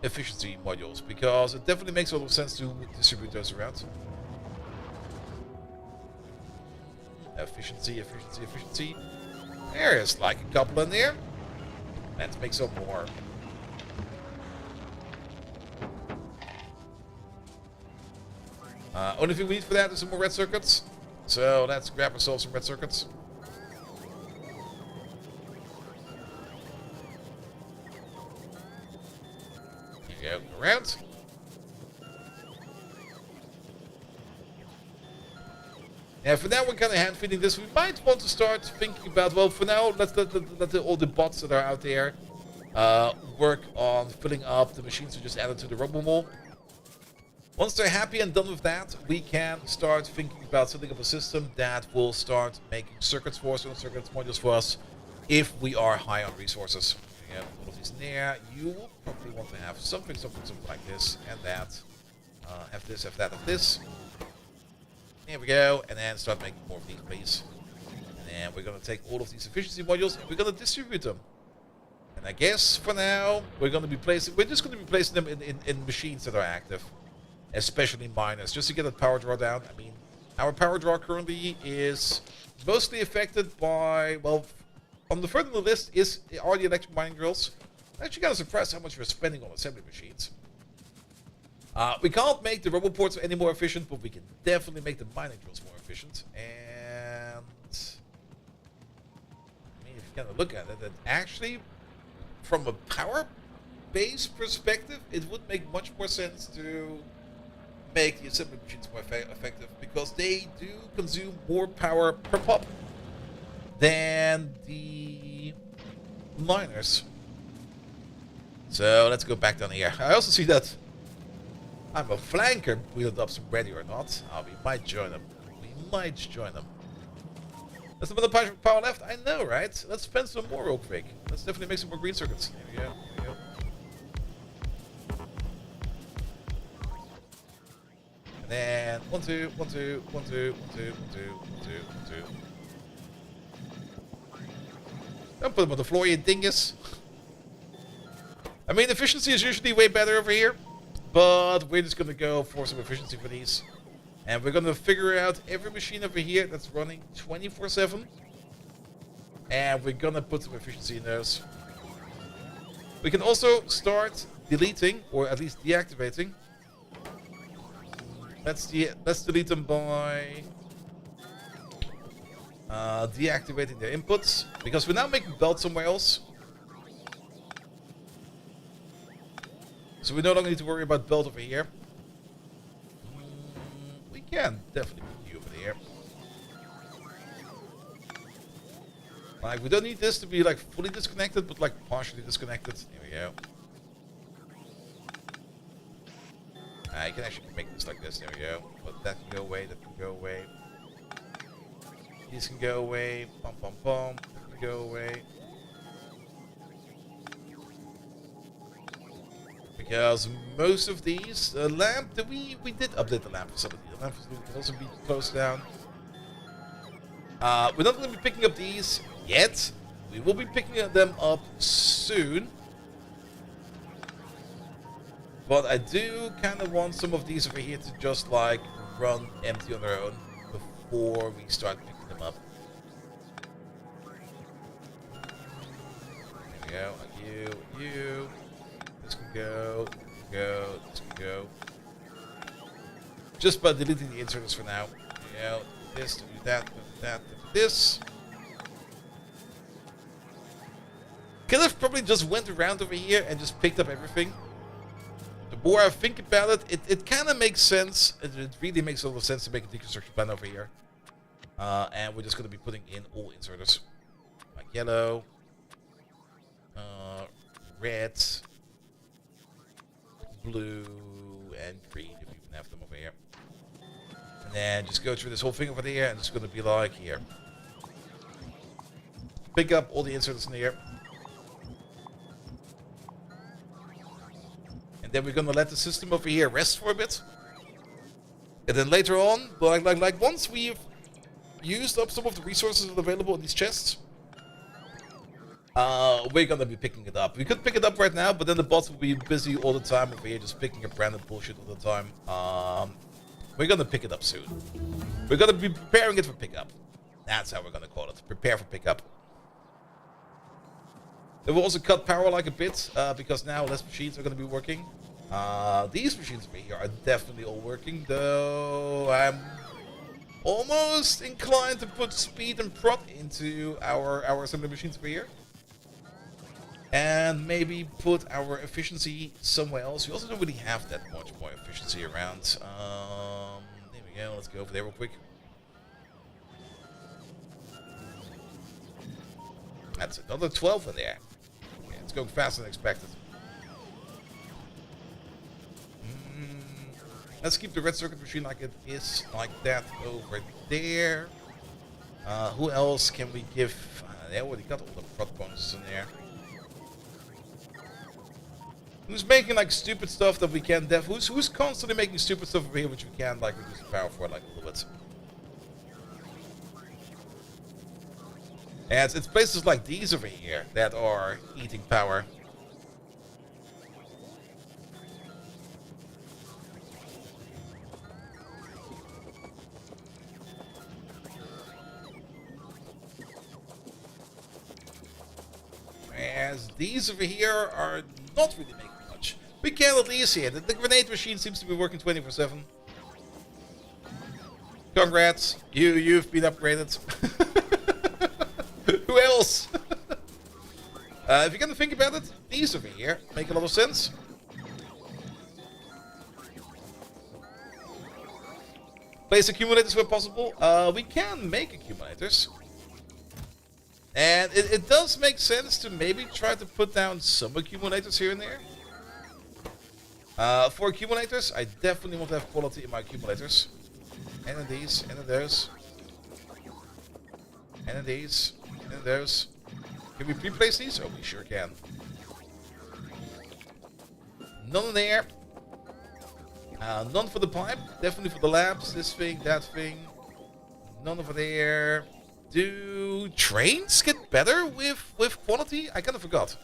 efficiency modules? Because it definitely makes a lot of sense to distribute those around. Efficiency. There's like a couple in there. Let's make some more. Only thing we need for that is some more red circuits. So let's grab ourselves some red circuits. Here you go, around. Yeah, for now we're kind of hand-feeding this. We might want to start thinking about, well, for now, let's let all the bots that are out there work on filling up the machines we just added to the Rumble Mall. Once they're happy and done with that, we can start thinking about setting up a system that will start making circuits for us, or circuit modules for us, if we are high on resources. We have all of these in there. You will probably want to have something like this, and that. Have this, have that, have this. There we go, and then start making more of these, please. And then we're going to take all of these efficiency modules, and we're going to distribute them. And I guess, for now, we're just going to be placing them in machines that are active. Especially miners, just to get that power draw down. I mean, our power draw currently is mostly affected by, well, on the further list are the electric mining drills. I'm actually kind of surprised how much we're spending on assembly machines. We can't make the roboports any more efficient, but we can definitely make the mining drills more efficient. And I mean, if you kind of look at it, that actually, from a power base perspective, it would make much more sense to make the assembly machines more effective, because they do consume more power per pop than the miners. So let's go back down here. I also see that I'm a flanker. Wheeled up some ready or not. We might join them. We might join them. There's another power left. I know, right? Let's spend some more real quick. Let's definitely make some more green circuits. There we go. There we go. And then 1, 2, 1, 2, 1, 2, 1, 2, 1, 2, 1, 2, 1, 2. Don't put them on the floor, you dingus. I mean, efficiency is usually way better over here, but we're just gonna go for some efficiency for these. And we're gonna figure out every machine over here that's running 24/7. And we're gonna put some efficiency in those. We can also start deleting, or at least deactivating. Let's delete them by deactivating their inputs, because we're now making belts somewhere else. So we no longer need to worry about belt over here. We can definitely put you over there. Like, we don't need this to be like fully disconnected, but like partially disconnected. Here we go. You can actually make this like this. There we go. But that can go away. That can go away. These can go away. Pom pom pom. That can go away. Because most of these, the lamp, we did update the lamp facility. The lamp facility can also be closed down. We're not going to be picking up these yet. We will be picking them up soon. But I do kind of want some of these over here to just like run empty on their own before we start picking them up. There we go. You. This can go, this can go. Just by deleting the inserters for now. You know, this, do that, this. Could have probably just went around over here and just picked up everything. The more I think about it, it kind of makes sense. It really makes a lot of sense to make a deconstruction plan over here. And we're just going to be putting in all inserters. Like yellow, red, blue, and green, if you even have them over here. And then just go through this whole thing over there, and it's going to be like here. Pick up all the inserts in here. And then we're going to let the system over here rest for a bit. And then later on, like once we've used up some of the resources available in these chests, we're gonna be picking it up. We could pick it up right now, but then the bots will be busy all the time over here, just picking up random bullshit all the time. We're gonna pick it up soon. We're gonna be preparing it for pickup. That's how we're gonna call it. Prepare for pickup. It will also cut power like a bit, because now less machines are gonna be working. These machines over here are definitely all working, though I'm almost inclined to put speed and prop into our assembly machines over here. And maybe put our efficiency somewhere else. We also don't really have that much more efficiency around. There we go. Let's go over there real quick. That's another 12 in there. Okay, it's going faster than expected. Let's keep the red circuit machine like it is, like that over there. Who else can we give? They already got all the prop bonuses in there. Who's making like stupid stuff that we can who's constantly making stupid stuff over here which we can like reduce the power for like a little bit. And it's places like these over here that are eating power. As these over here are not really making much. We can at least here. The grenade machine seems to be working 24/7. Congrats, you've been upgraded. Who else? If you're gonna think about it, these over here make a lot of sense. Place accumulators where possible. We can make accumulators. And it does make sense to maybe try to put down some accumulators here and there. For accumulators, I definitely want to have quality in my accumulators. And in these, and in those. And in these, and in those. Can we pre-place these? Oh, we sure can. None in there. None for the pipe. Definitely for the labs. This thing, that thing. None over there. Do trains get better with quality? I kind of forgot.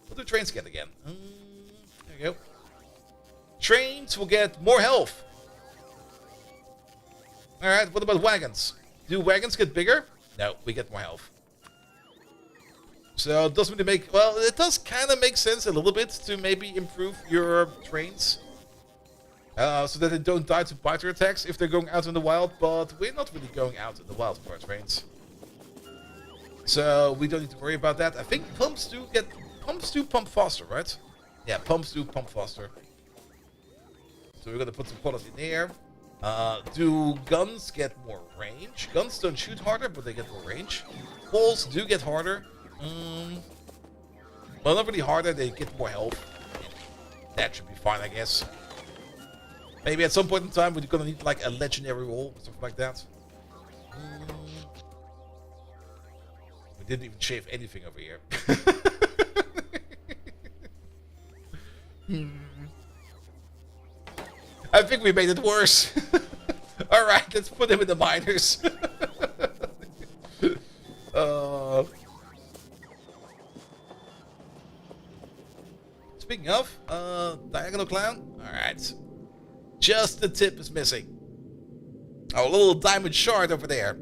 What do trains get again? There you go. Trains will get more health. Alright, what about wagons? Do wagons get bigger? No, we get more health. So it doesn't really make... Well, it does kind of make sense a little bit to maybe improve your trains. So that they don't die to biter attacks if they're going out in the wild. But we're not really going out in the wild for our trains. So we don't need to worry about that. I think pumps do pump faster, right? Yeah, pumps do pump faster. So we're going to put some quality in there. Do guns get more range? Guns don't shoot harder, but they get more range. Balls do get harder. Well, not really harder, they get more health. That should be fine, I guess. Maybe at some point in time we're gonna need like a legendary roll or something like that. We didn't even shave anything over here. I think we made it worse. Alright, let's put him in the miners. Speaking of, diagonal clown. Alright. Just the tip is missing. Oh, a little diamond shard over there.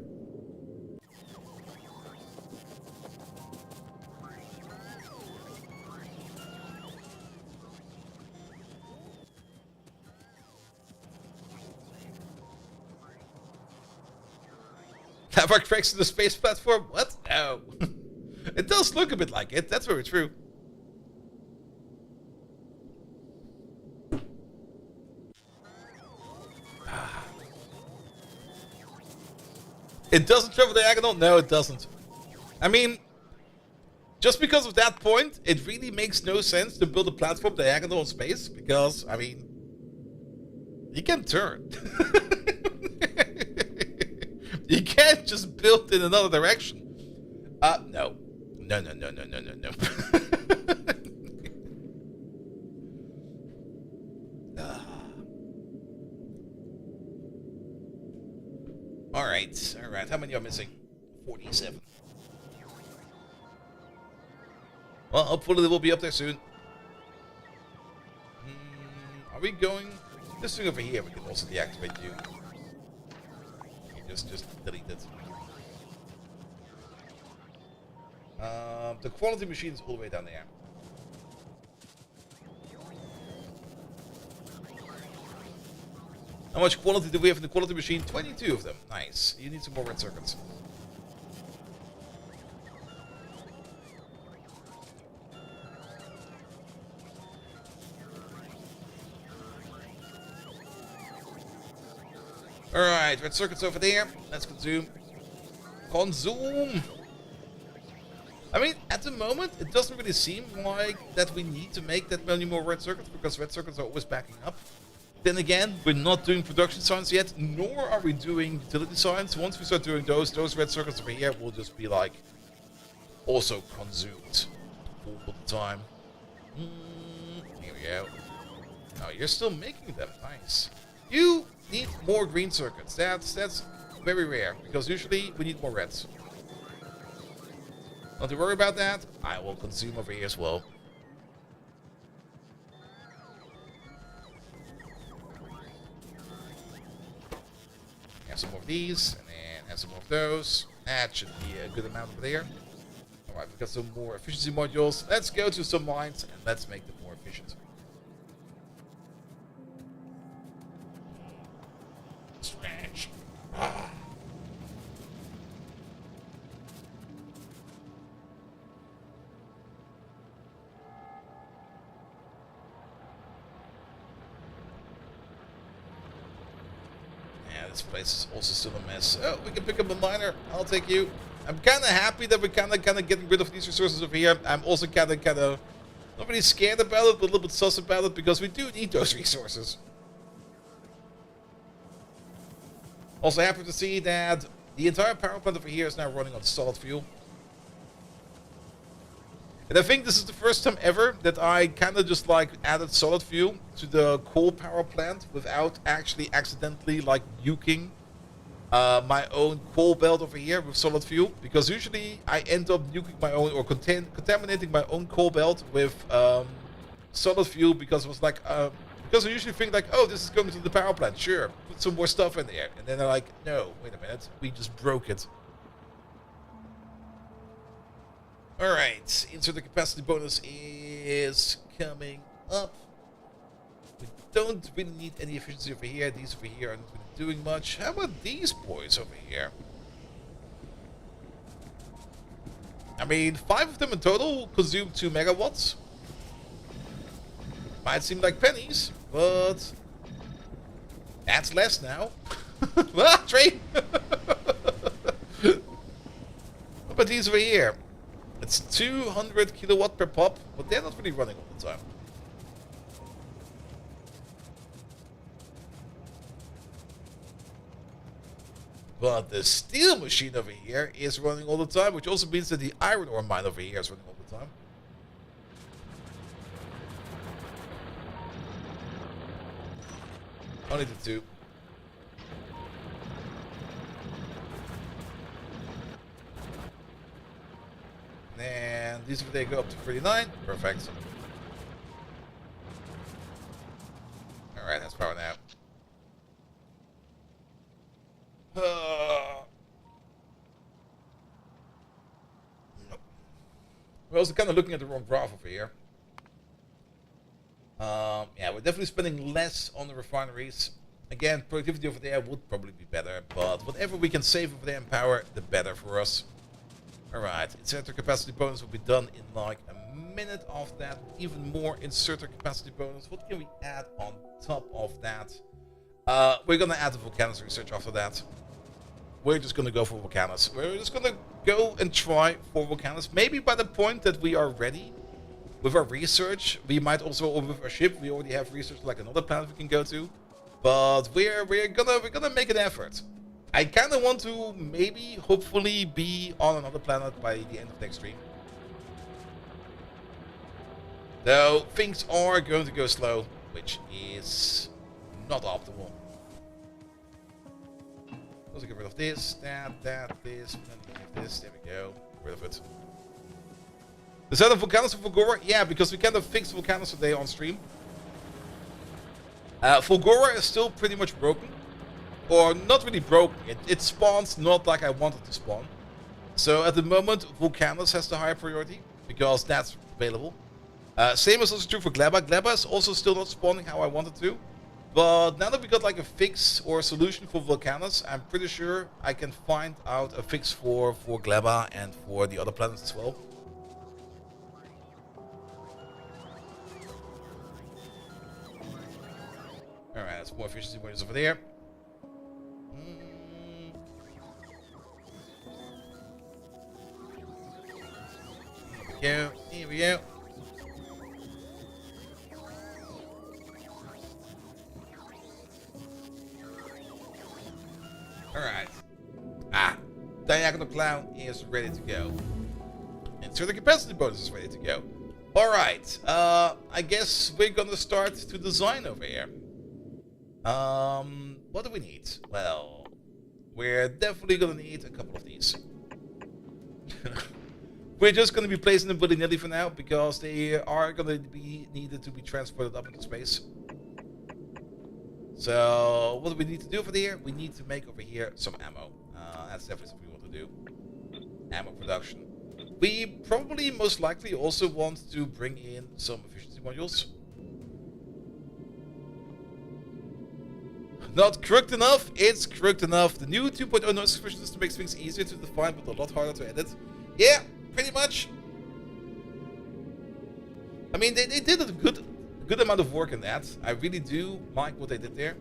Have our cracks in the space platform? What? No. It does look a bit like it. That's very true. It doesn't travel diagonal? No, it doesn't. I mean, just because of that point, it really makes no sense to build a platform diagonal in space. Because, I mean, you can turn. You can't just build in another direction. No. No. Alright. How many are missing? 47. Well, hopefully they will be up there soon. Are we going... This thing over here, we can also deactivate you. Just delete it. The quality machine is all the way down there. How much quality do we have in the quality machine? 22 of them. Nice. You need some more red circuits. Alright, red circuits over there. Let's consume. Consume! I mean, at the moment, it doesn't really seem like that we need to make that many more red circuits, because red circuits are always backing up. Then again, we're not doing production signs yet, nor are we doing utility signs. Once we start doing those red circuits over here will just be like, also consumed all the time. Here we go. Oh, you're still making them. Nice. You need more green circuits. That's very rare, because usually we need more reds. Don't you worry about that. I will consume over here as well. Have some more of these, and then have some more of those. That should be a good amount over there. Alright, we've got some more efficiency modules. Let's go to some mines, and let's make them more efficient. this place is also still a mess. Oh, we can pick up a miner. I'll take you. I'm kind of happy that we're kind of getting rid of these resources over here. I'm also kind of not really scared about it, but a little bit sus about it because we do need those resources. Also happy to see that the entire power plant over here is now running on solid fuel. And I think this is the first time ever that I kind of just like added solid fuel to the coal power plant without actually accidentally like nuking my own coal belt over here with solid fuel. Because usually I end up nuking my own or contaminating my own coal belt with solid fuel because it was like, because I usually think like, oh, this is going to the power plant, sure, put some more stuff in there. And then they're like, no, wait a minute, we just broke it. Alright, insert the capacity bonus is coming up. We don't really need any efficiency over here. These over here aren't really doing much. How about these boys over here? I mean, 5 of them in total consume 2 megawatts. Might seem like pennies, but that's less now. Ah, train! What about these over here? It's 200 kilowatt per pop, but they're not really running all the time. But the steel machine over here is running all the time, which also means that the iron ore mine over here is running all the time. Only the 2. And these over there go up to 39. Perfect. Alright, that's power now. Nope. We're also kind of looking at the wrong graph over here. Yeah, we're definitely spending less on the refineries. Again, productivity over there would probably be better, but whatever we can save over there in power, the better for us. Alright, inserter capacity bonus will be done in like a minute of that. Even more inserter capacity bonus. What can we add on top of that? We're gonna add the volcanoes research after that. We're just gonna go for volcanoes. We're just gonna go and try for volcanoes. Maybe by the point that we are ready with our research, we might also, or with our ship, we already have research like another planet we can go to. But we're gonna make an effort. I kind of want to maybe, hopefully, be on another planet by the end of next stream. Though things are going to go slow, which is not optimal. Also get rid of this, this, this. There we go. Get rid of it. The set of volcanoes for Fulgora? Yeah, because we kind of fixed volcanoes today on stream. Fulgora is still pretty much broken. Or not really broken. It spawns not like I wanted to spawn. So at the moment, Volcanus has the higher priority because that's available. Same is also true for Gleba. Gleba is also still not spawning how I wanted to. But now that we got like a fix or a solution for Volcanus, I'm pretty sure I can find out a fix for Gleba and for the other planets as well. Alright, that's more efficiency points over there. Here we go. Alright. Diagonal Clown is ready to go. And so the capacity bonus is ready to go. Alright. I guess we're gonna start to design over here. What do we need? Well, we're definitely gonna need a couple of these. We're just going to be placing them willy-nilly for now, because they are going to be needed to be transported up into space. So, what do we need to do over here? We need to make over here some ammo. That's definitely something we want to do. Ammo production. We probably, most likely, also want to bring in some efficiency modules. Not crooked enough? It's crooked enough. The new 2.0 noise suppression system makes things easier to define, but a lot harder to edit. Yeah, pretty much. I mean, they did a good amount of work in that. I really do like what they did there.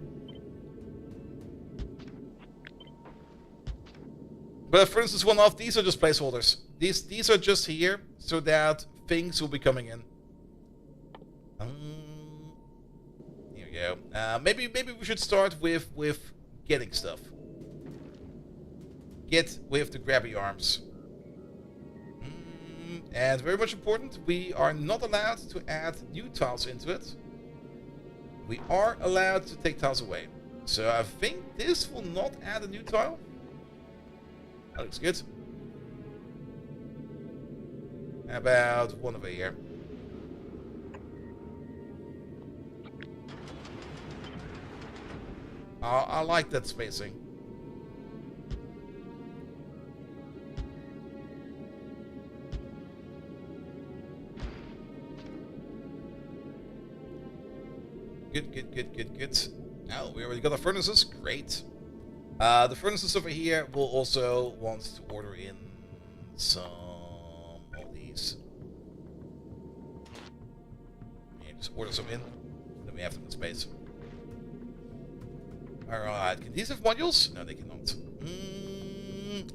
But for instance, one off, these are just placeholders. These are just here so that things will be coming in. Here we go. Maybe we should start with getting stuff. Get with the grabby arms. And very much important, we are not allowed to add new tiles into it. We are allowed to take tiles away. So I think this will not add a new tile. That looks good. How about one over here? I like that spacing. Good. Oh, we already got the furnaces. Great. The furnaces over here will also want to order in some of these. Yeah, just order some in. Then we have them in space. Alright, can these have modules? No, they cannot.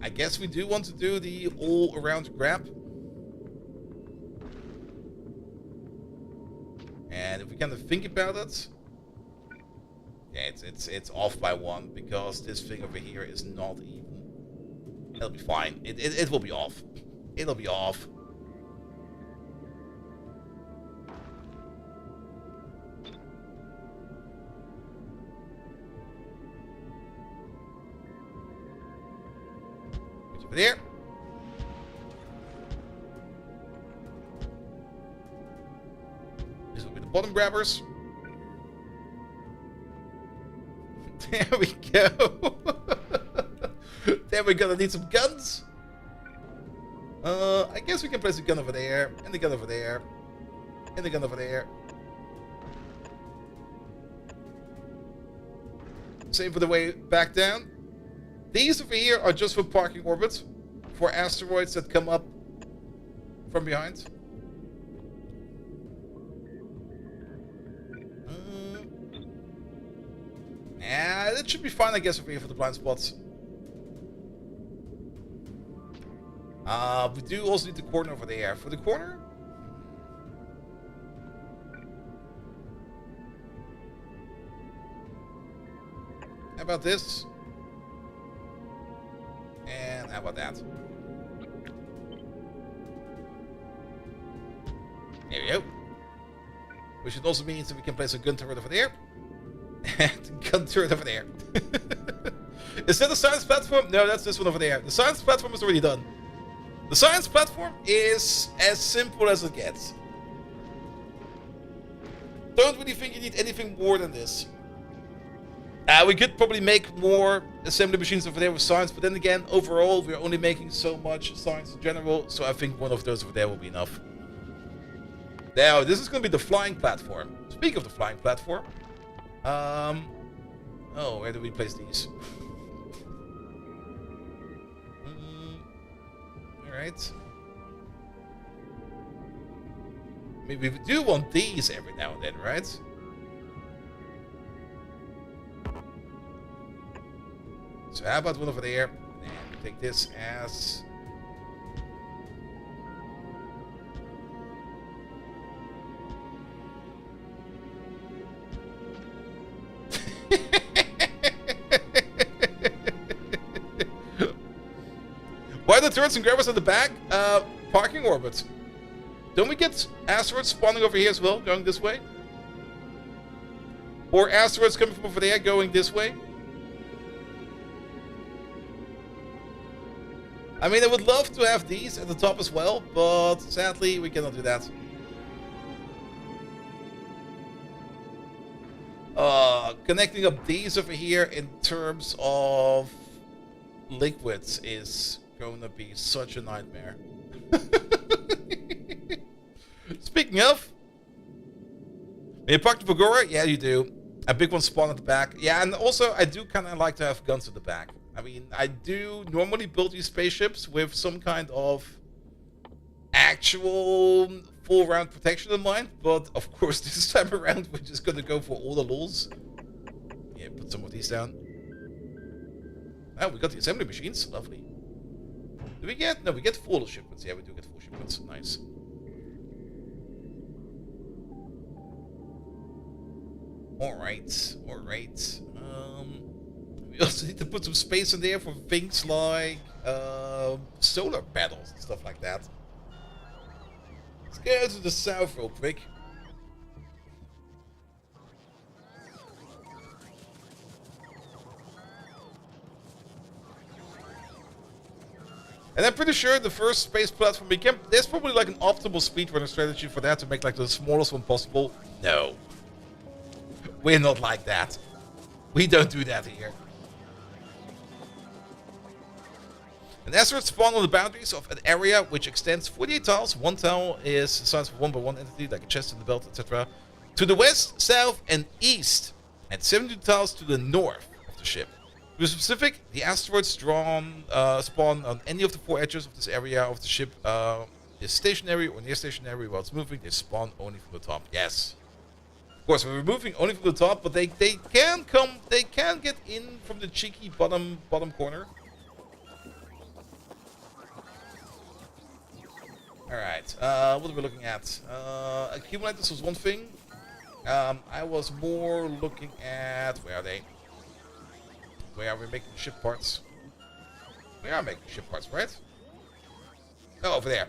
I guess we do want to do the all-around grab. And if we kind of think about it, yeah, it's off by one because this thing over here is not even. It'll be fine. It will be off. It'll be off. Put over there. These will be the bottom grabbers. There we go. Then we're gonna need some guns. I guess we can place a gun over there, and the gun over there, and the gun over there. Same for the way back down. These over here are just for parking orbits, for asteroids that come up from behind. Yeah, that should be fine, I guess, over here for the blind spots. We do also need the corner over there. For the corner? How about this? And how about that? There we go. Which it also means that we can place a gun turret over there. And gun turret over there. Is that the science platform? No, that's this one over there. The science platform is already done. The science platform is as simple as it gets. Don't really think you need anything more than this. We could probably make more assembly machines over there with science, but then again, overall, we're only making so much science in general, so I think one of those over there will be enough. Now, this is going to be the flying platform. Speaking of the flying platform, oh, where do we place these? Alright. Maybe we do want these every now and then, right? So how about one over there? And take this as... Why are the turrets and grabbers at the back? Parking orbits. Don't we get asteroids spawning over here as well, going this way? Or asteroids coming from over there, going this way? I mean, I would love to have these at the top as well, but sadly, we cannot do that. Connecting up these over here in terms of liquids is going to be such a nightmare. Speaking of, you park the Factorio? Yeah, you do. A big one spawn at the back. Yeah, and also I do kind of like to have guns at the back. I mean, I do normally build these spaceships with some kind of actual full round protection in mind, but of course this time around we're just gonna go for all the lulls. Yeah, put some of these down. Oh, we got the assembly machines. Lovely. Do we get? No, we get full shipments. Yeah, we do get full shipments. Nice. Alright, alright. We also need to put some space in there for things like solar panels and stuff like that. Let's go to the south real quick. And I'm pretty sure the first space platform we can... There's probably like an optimal speedrunner strategy for that to make like the smallest one possible. No. We're not like that. We don't do that here. An asteroid spawned on the boundaries of an area which extends 48 tiles. One tile is the size of one by one entity, like a chest in the belt, etc. To the west, south, and east. And 72 tiles to the north of the ship. To be specific, the asteroids spawn on any of the 4 edges of this area of the ship is stationary or near stationary while it's moving. They spawn only from the top. Yes. Of course, we're moving only from the top, but they can come. They can get in from the cheeky bottom corner. All right. What are we looking at? Accumulators was one thing. I was more looking at where are they? Where are we making ship parts? We are making ship parts, right? Oh, over there.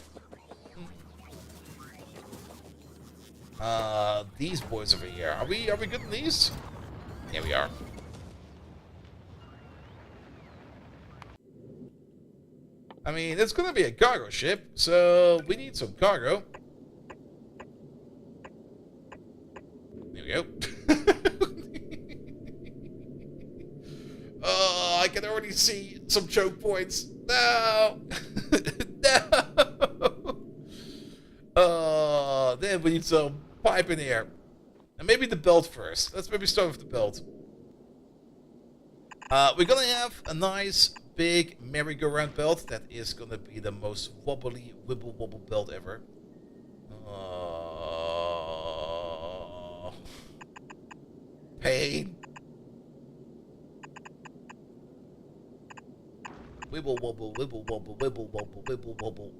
These boys over here. Are we good in these? Yeah, we are. I mean, it's gonna be a cargo ship, so we need some cargo. There we go. Oh, I can already see some choke points. No! No! Then we need some pipe in here. And maybe the belt first. Let's maybe start with the belt. We're gonna have a nice big merry-go-round belt that is gonna be the most wobbly wibble-wobble belt ever. Pain. Wibble wobble, wibble wobble, wibble wobble, wibble wobble.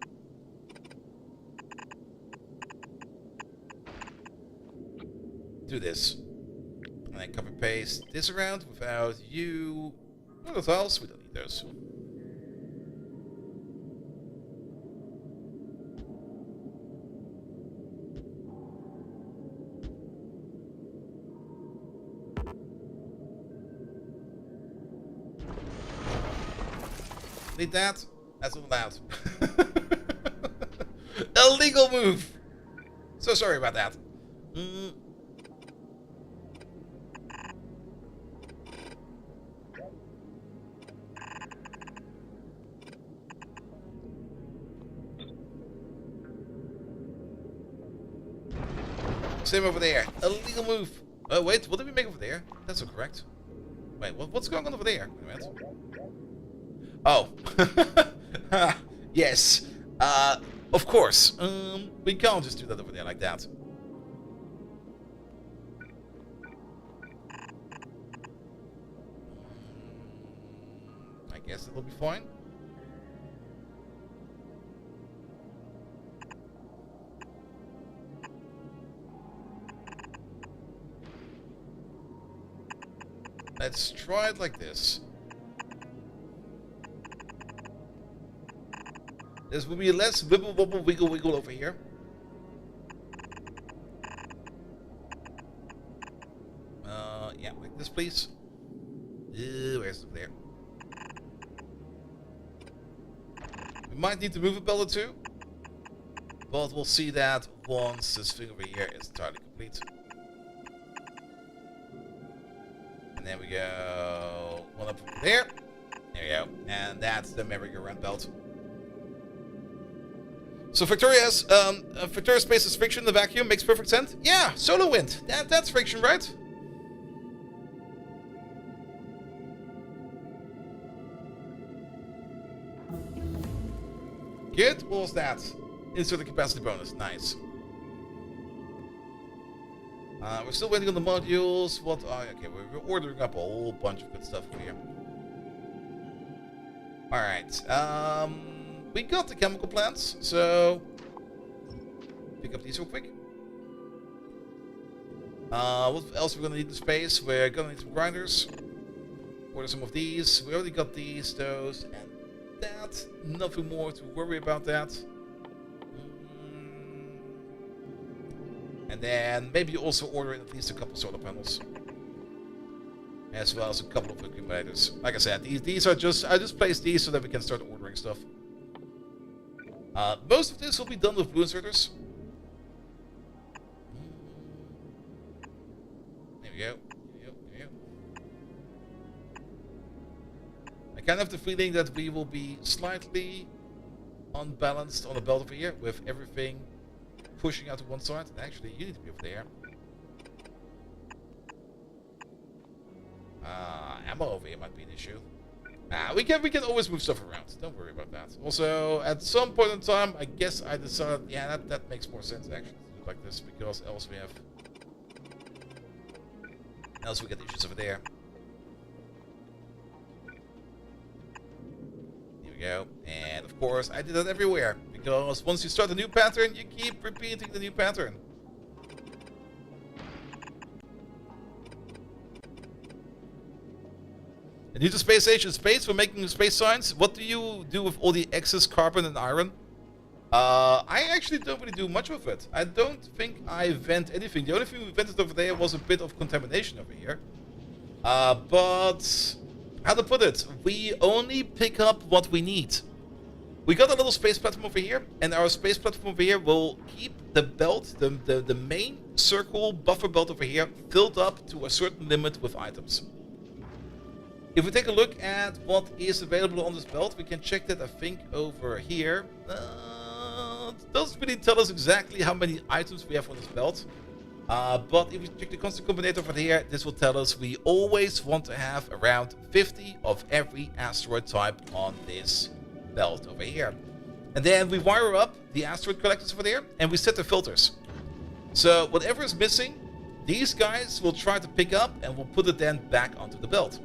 Do this. And then copy paste this around without you. What else? We don't need those. Need that? That's not allowed. Illegal move! So sorry about that. Same over there. Illegal move. Oh, wait. What did we make over there? That's not correct. Wait, what's going on over there? Wait a minute. Oh. Yes. Of course. We can't just do that over there like that. I guess it'll be fine. Let's try it like this. This will be less wibble wobble wiggle wiggle over here. Yeah, like this, please. Where's it there? We might need to move a belt or two, but we'll see that once this thing over here is entirely complete. And then we go one up over there. There we go. And that's the merry-go-round belt. So Factorio has Factorio space is friction in the vacuum, makes perfect sense. Yeah, solar wind. That's friction, right? Good. What was that? Insert the capacity bonus. Nice. We're still waiting on the modules. What? Oh, okay, we're ordering up a whole bunch of good stuff here. All right. we got the chemical plants, so pick up these real quick. What else we're gonna need in space? We're gonna need some grinders. Order some of these. We already got these, those, and that. Nothing more to worry about that. And then maybe also order at least a couple solar panels, as well as a couple of accumulators. Like I said, these are just, I just placed these so that we can start ordering stuff. Most of this will be done with blue inserters. There we go. There we go. I kind of have the feeling that we will be slightly unbalanced on the belt over here, with everything pushing out to one side. And actually, you need to be over there. Ammo over here might be an issue. We can always move stuff around. Don't worry about that. Also, at some point in time, I guess I decided, yeah, that makes more sense actually to do it like this, because else we have, else we get issues over there. Here we go. And of course, I did that everywhere, because once you start a new pattern, you keep repeating the new pattern. And use the space station space for making space signs. What do you do with all the excess carbon and iron? I actually don't really do much with it. I don't think I vent anything. The only thing we vented over there was a bit of contamination over here. But how to put it? We only pick up what we need. We got a little space platform over here, and our space platform over here will keep the belt, the main circle buffer belt over here, filled up to a certain limit with items. If we take a look at what is available on this belt, we can check that, I think, over here. It doesn't really tell us exactly how many items we have on this belt. But if we check the constant combinator over here, this will tell us we always want to have around 50 of every asteroid type on this belt over here. And then we wire up the asteroid collectors over there, and we set the filters. So whatever is missing, these guys will try to pick up, and we'll put it then back onto the belt.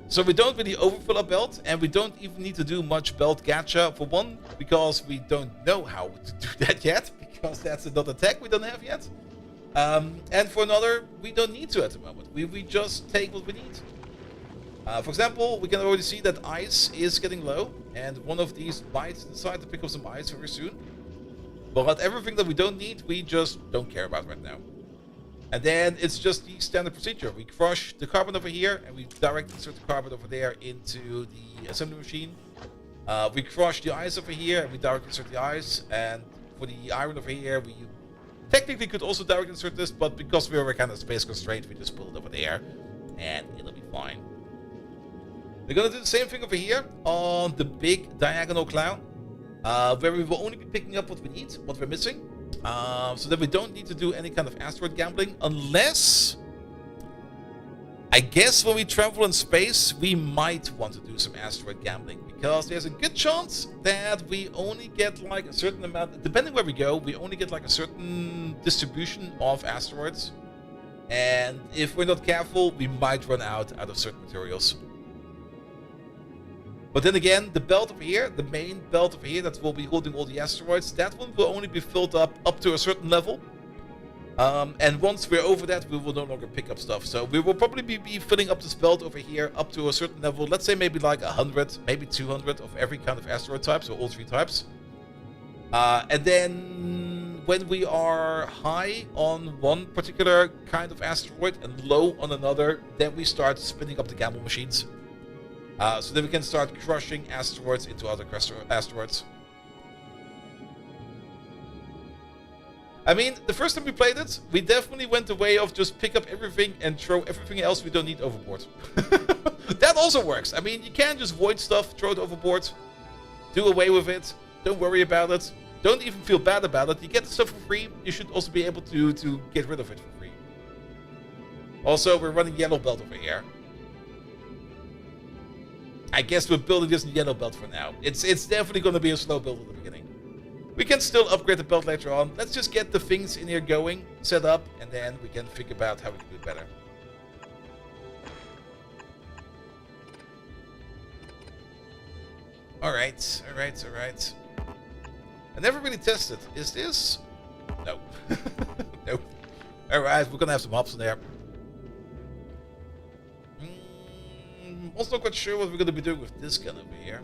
So we don't really overfill our belt, and we don't even need to do much belt gacha, for one, because we don't know how to do that yet, because that's another tech we don't have yet. And for another, we don't need to at the moment. We just take what we need. For example, we can already see that ice is getting low, and one of these might decide to pick up some ice very soon. But everything that we don't need, we just don't care about right now. And then it's just the standard procedure. We crush the carbon over here, and we direct insert the carbon over there into the assembly machine. We crush the ice over here, and we direct insert the ice. And for the iron over here, we technically could also direct insert this, but because we were kind of space constrained, we just pull it over there, and it'll be fine. We're gonna do the same thing over here on the big diagonal clown, where we will only be picking up what we need, what we're missing. So that we don't need to do any kind of asteroid gambling, unless, I guess when we travel in space, we might want to do some asteroid gambling, because there's a good chance that we only get like a certain amount, depending where we go, we only get like a certain distribution of asteroids. And if we're not careful, we might run out of certain materials. But then again, the belt over here, the main belt over here that will be holding all the asteroids, that one will only be filled up to a certain level. And once we're over that, we will no longer pick up stuff. So we will probably be filling up this belt over here up to a certain level. Let's say maybe like 100, maybe 200 of every kind of asteroid type, so all three types. And then when we are high on one particular kind of asteroid and low on another, then we start spinning up the gamble machines. So that we can start crushing asteroids into other asteroids. I mean, the first time we played it, we definitely went the way of just pick up everything and throw everything else we don't need overboard. That also works. I mean, you can just void stuff, throw it overboard, do away with it, don't worry about it, don't even feel bad about it. You get the stuff for free, you should also be able to get rid of it for free. Also, we're running yellow belt over here. I guess we're building this in yellow belt for now. It's definitely going to be a slow build at the beginning. We can still upgrade the belt later on. Let's just get the things in here going, set up, and then we can figure out how we can do it better. Alright, alright, alright. I never really tested. Is this? No. Nope. Alright, we're gonna have some hops in there. Also not quite sure what we're gonna be doing with this gun over here.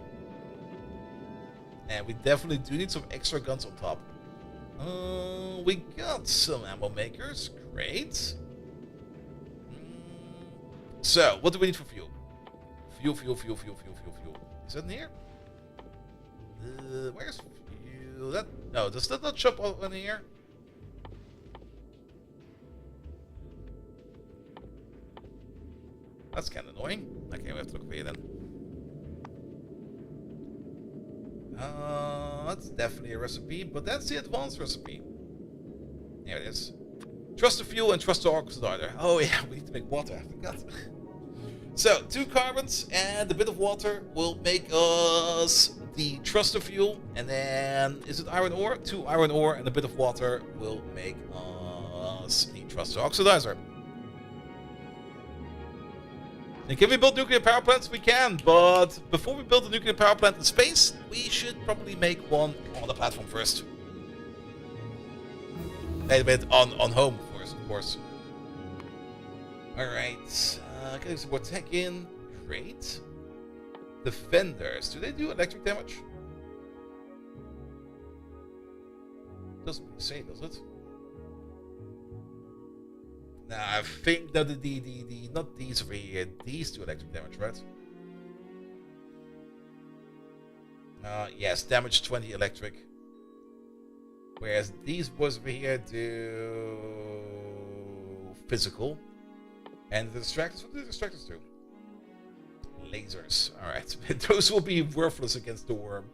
And we definitely do need some extra guns on top. We got some ammo makers. Great. So, what do we need for fuel? Fuel. Is that in here? Where's fuel? No, does that not shop in here? That's kind of annoying. Okay, we have to look for you then. That's definitely a recipe, but that's the advanced recipe. There it is. Trust the fuel and trust the oxidizer. Oh yeah, we need to make water. I forgot. So, 2 carbons and a bit of water will make us the trust the fuel. And then, is it iron ore? 2 iron ore and a bit of water will make us the trust the oxidizer. And can we build nuclear power plants? We can, but before we build a nuclear power plant in space, we should probably make one on the platform first. Wait, on home first, of course. Alright, getting some more tech in. Great. Defenders, do they do electric damage? Doesn't say, does it? Nah, I think that the not these over here, these do electric damage, right? Yes, damage 20 electric. Whereas these boys over here do physical. And the distractors, what do the distractors do? Lasers. Alright, those will be worthless against the worm.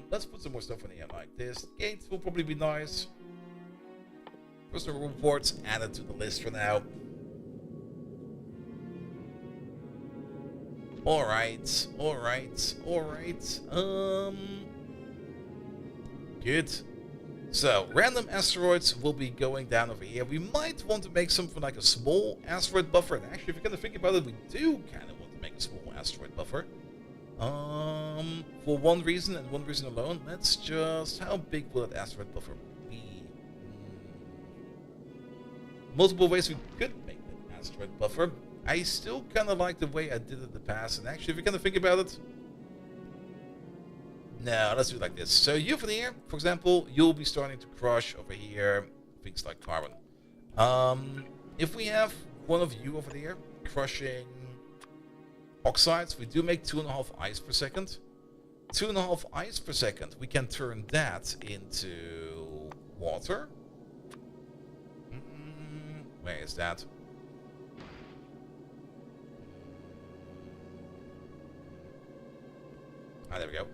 Let's put some more stuff in here like this. Gates will probably be nice. Personal reports added to the list for now. Alright. Good. So, random asteroids will be going down over here. We might want to make something like a small asteroid buffer. And actually, if you're going to think about it, we do kind of want to make a small asteroid buffer. For one reason and one reason alone. Let's just... How big will that asteroid buffer be? Multiple ways we could make that asteroid buffer. I still kind of like the way I did it in the past. And actually, if you're going to think about it... No, let's do it like this. So you from here, for example, you'll be starting to crush over here things like carbon. If we have one of you over there crushing oxides, we do make 2.5 ice per second. 2.5 ice per second, we can turn that into water. Where is that? Ah, there we go.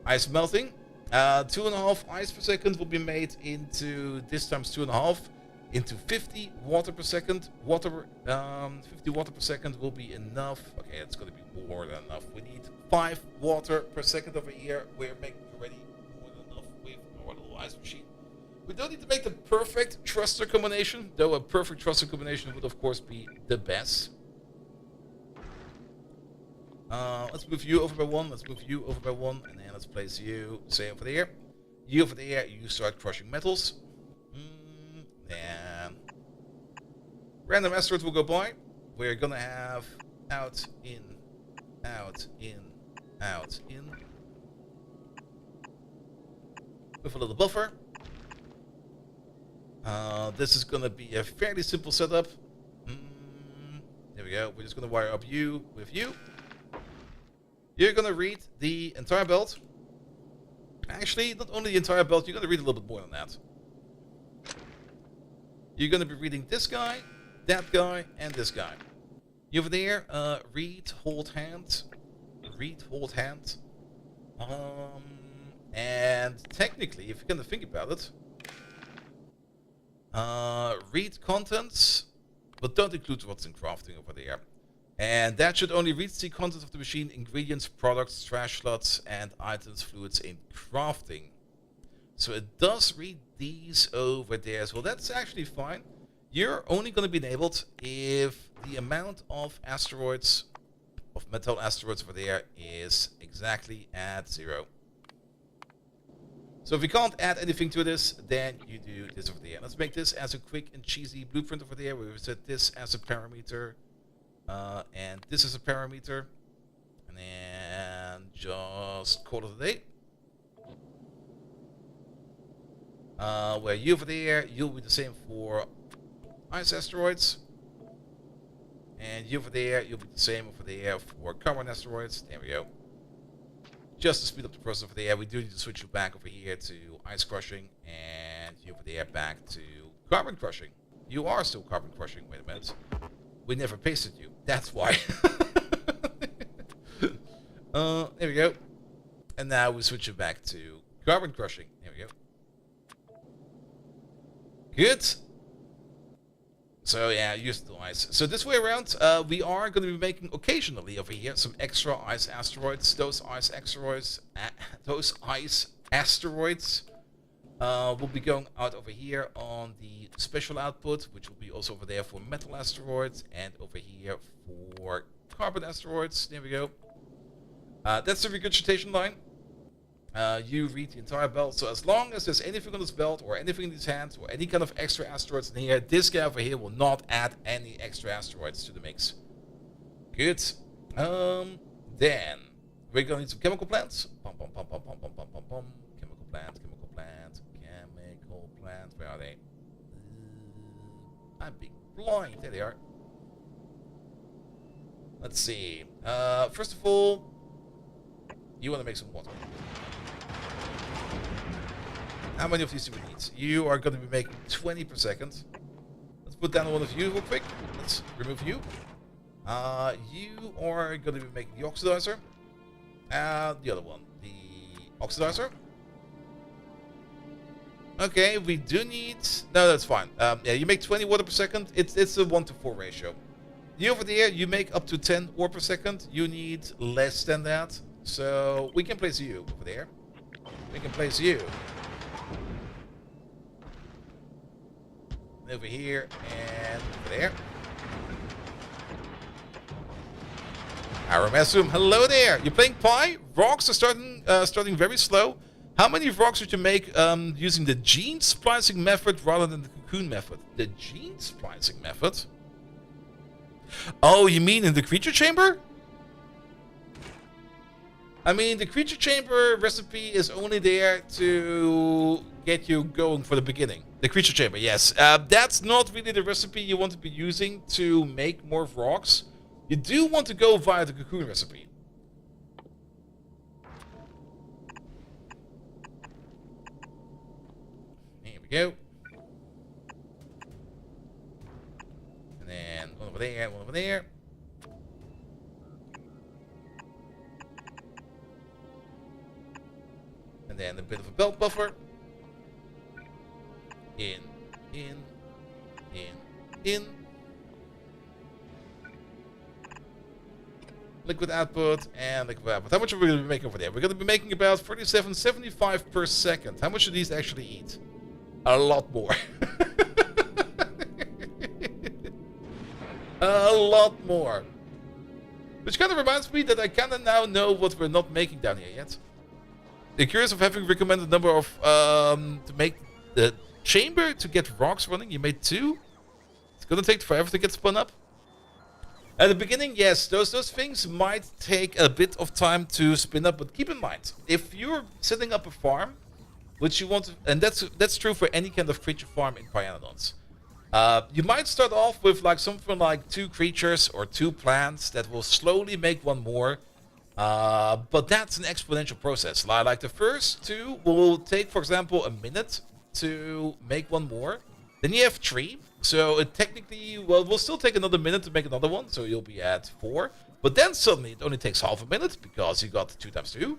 Ice melting. 2.5 ice per second will be made into this times 2.5 into 50 water per second. 50 water per second will be enough. Okay, it's going to be more than enough. We need 5 water per second over here. We're making already more than enough with our little ice machine. We don't need to make the perfect thruster combination, though a perfect thruster combination would of course be the best. Let's move you over by 1, let's move you over by 1, and then let's place you, say, over there. You over there, you start crushing metals. And random asteroids will go by. We're gonna have out, in, out, in, out, in. With a little buffer. This is gonna be a fairly simple setup. There we go, we're just gonna wire up you with you. You're going to read the entire belt. Actually, not only the entire belt, you're going to read a little bit more than that. You're going to be reading this guy, that guy, and this guy. You over there, read, hold hand. Read, hold hand. And technically, if you're going to think about it, read contents, but don't include what's in crafting over there. And that should only read the content of the machine, ingredients, products, trash slots, and items, fluids in crafting. So it does read these over there as well. That's actually fine. You're only going to be enabled if the amount of asteroids, of metal asteroids over there is exactly at 0. So if we can't add anything to this, then you do this over there. Let's make this as a quick and cheesy blueprint over there. We will set this as a parameter, and this is a parameter, and then just call it a day. Where you over there, you'll be the same for ice asteroids, and you over there, you'll be the same over there for carbon asteroids. There we go. Just to speed up the process over there, we do need to switch you back over here to ice crushing, and you over there back to carbon crushing. You are still carbon crushing. Wait a minute. We never pasted you. That's why. There we go. And now we switch you back to carbon crushing. There we go. Good. So yeah, use the ice. So this way around, we are going to be making occasionally over here some extra ice asteroids. Those ice asteroids will be going out over here on the special output, which will be also over there for metal asteroids, and over here for carbon asteroids. There we go. That's the regurgitation line. You read the entire belt, so as long as there's anything on this belt or anything in these hands or any kind of extra asteroids in here, this guy over here will not add any extra asteroids to the mix. Good. Then we're gonna need some chemical plants. Chemical plants. Where are they? I'm being blind. There they are. Let's see. First of all, you want to make some water. How many of these do we need? You are going to be making 20 per second. Let's put down one of you real quick. Let's remove you. You are going to be making the oxidizer. The other one, the oxidizer. Okay, we do need... No, that's fine. Yeah, you make 20 water per second. It's a 1-to-4 ratio. You over there, you make up to 10 ore per second. You need less than that. So we can place you over there. We can place you over here and over there. Aramesum, hello there. You're playing Pi? Rocks are starting very slow. How many rocks would you make using the gene splicing method rather than the cocoon method? The gene splicing method? Oh, you mean in the creature chamber? I mean, the creature chamber recipe is only there to get you going for the beginning. The creature chamber, yes. That's not really the recipe you want to be using to make more rocks. You do want to go via the cocoon recipe. Here we go. And then one over there, one over there. And then a bit of a belt buffer. In. Liquid output and liquid output. How much are we going to be making over there? We're going to be making about 47.75 per second. How much do these actually eat? A lot more. A lot more. Which kind of reminds me that I kind of now know what we're not making down here yet. The curious of having recommended number of to make the chamber to get rocks running. You made 2. It's gonna take forever to get spun up. At the beginning, yes, those things might take a bit of time to spin up, but keep in mind, if you're setting up a farm, which you want to, and that's true for any kind of creature farm in Pyanodons. You might start off with like something like 2 creatures or 2 plants that will slowly make one more. But that's an exponential process. Like the first 2 will take, for example, a minute to make one more. Then you have 3. So it technically, well, will still take another minute to make another one. So you'll be at 4. But then suddenly it only takes half a minute because you got 2 times 2.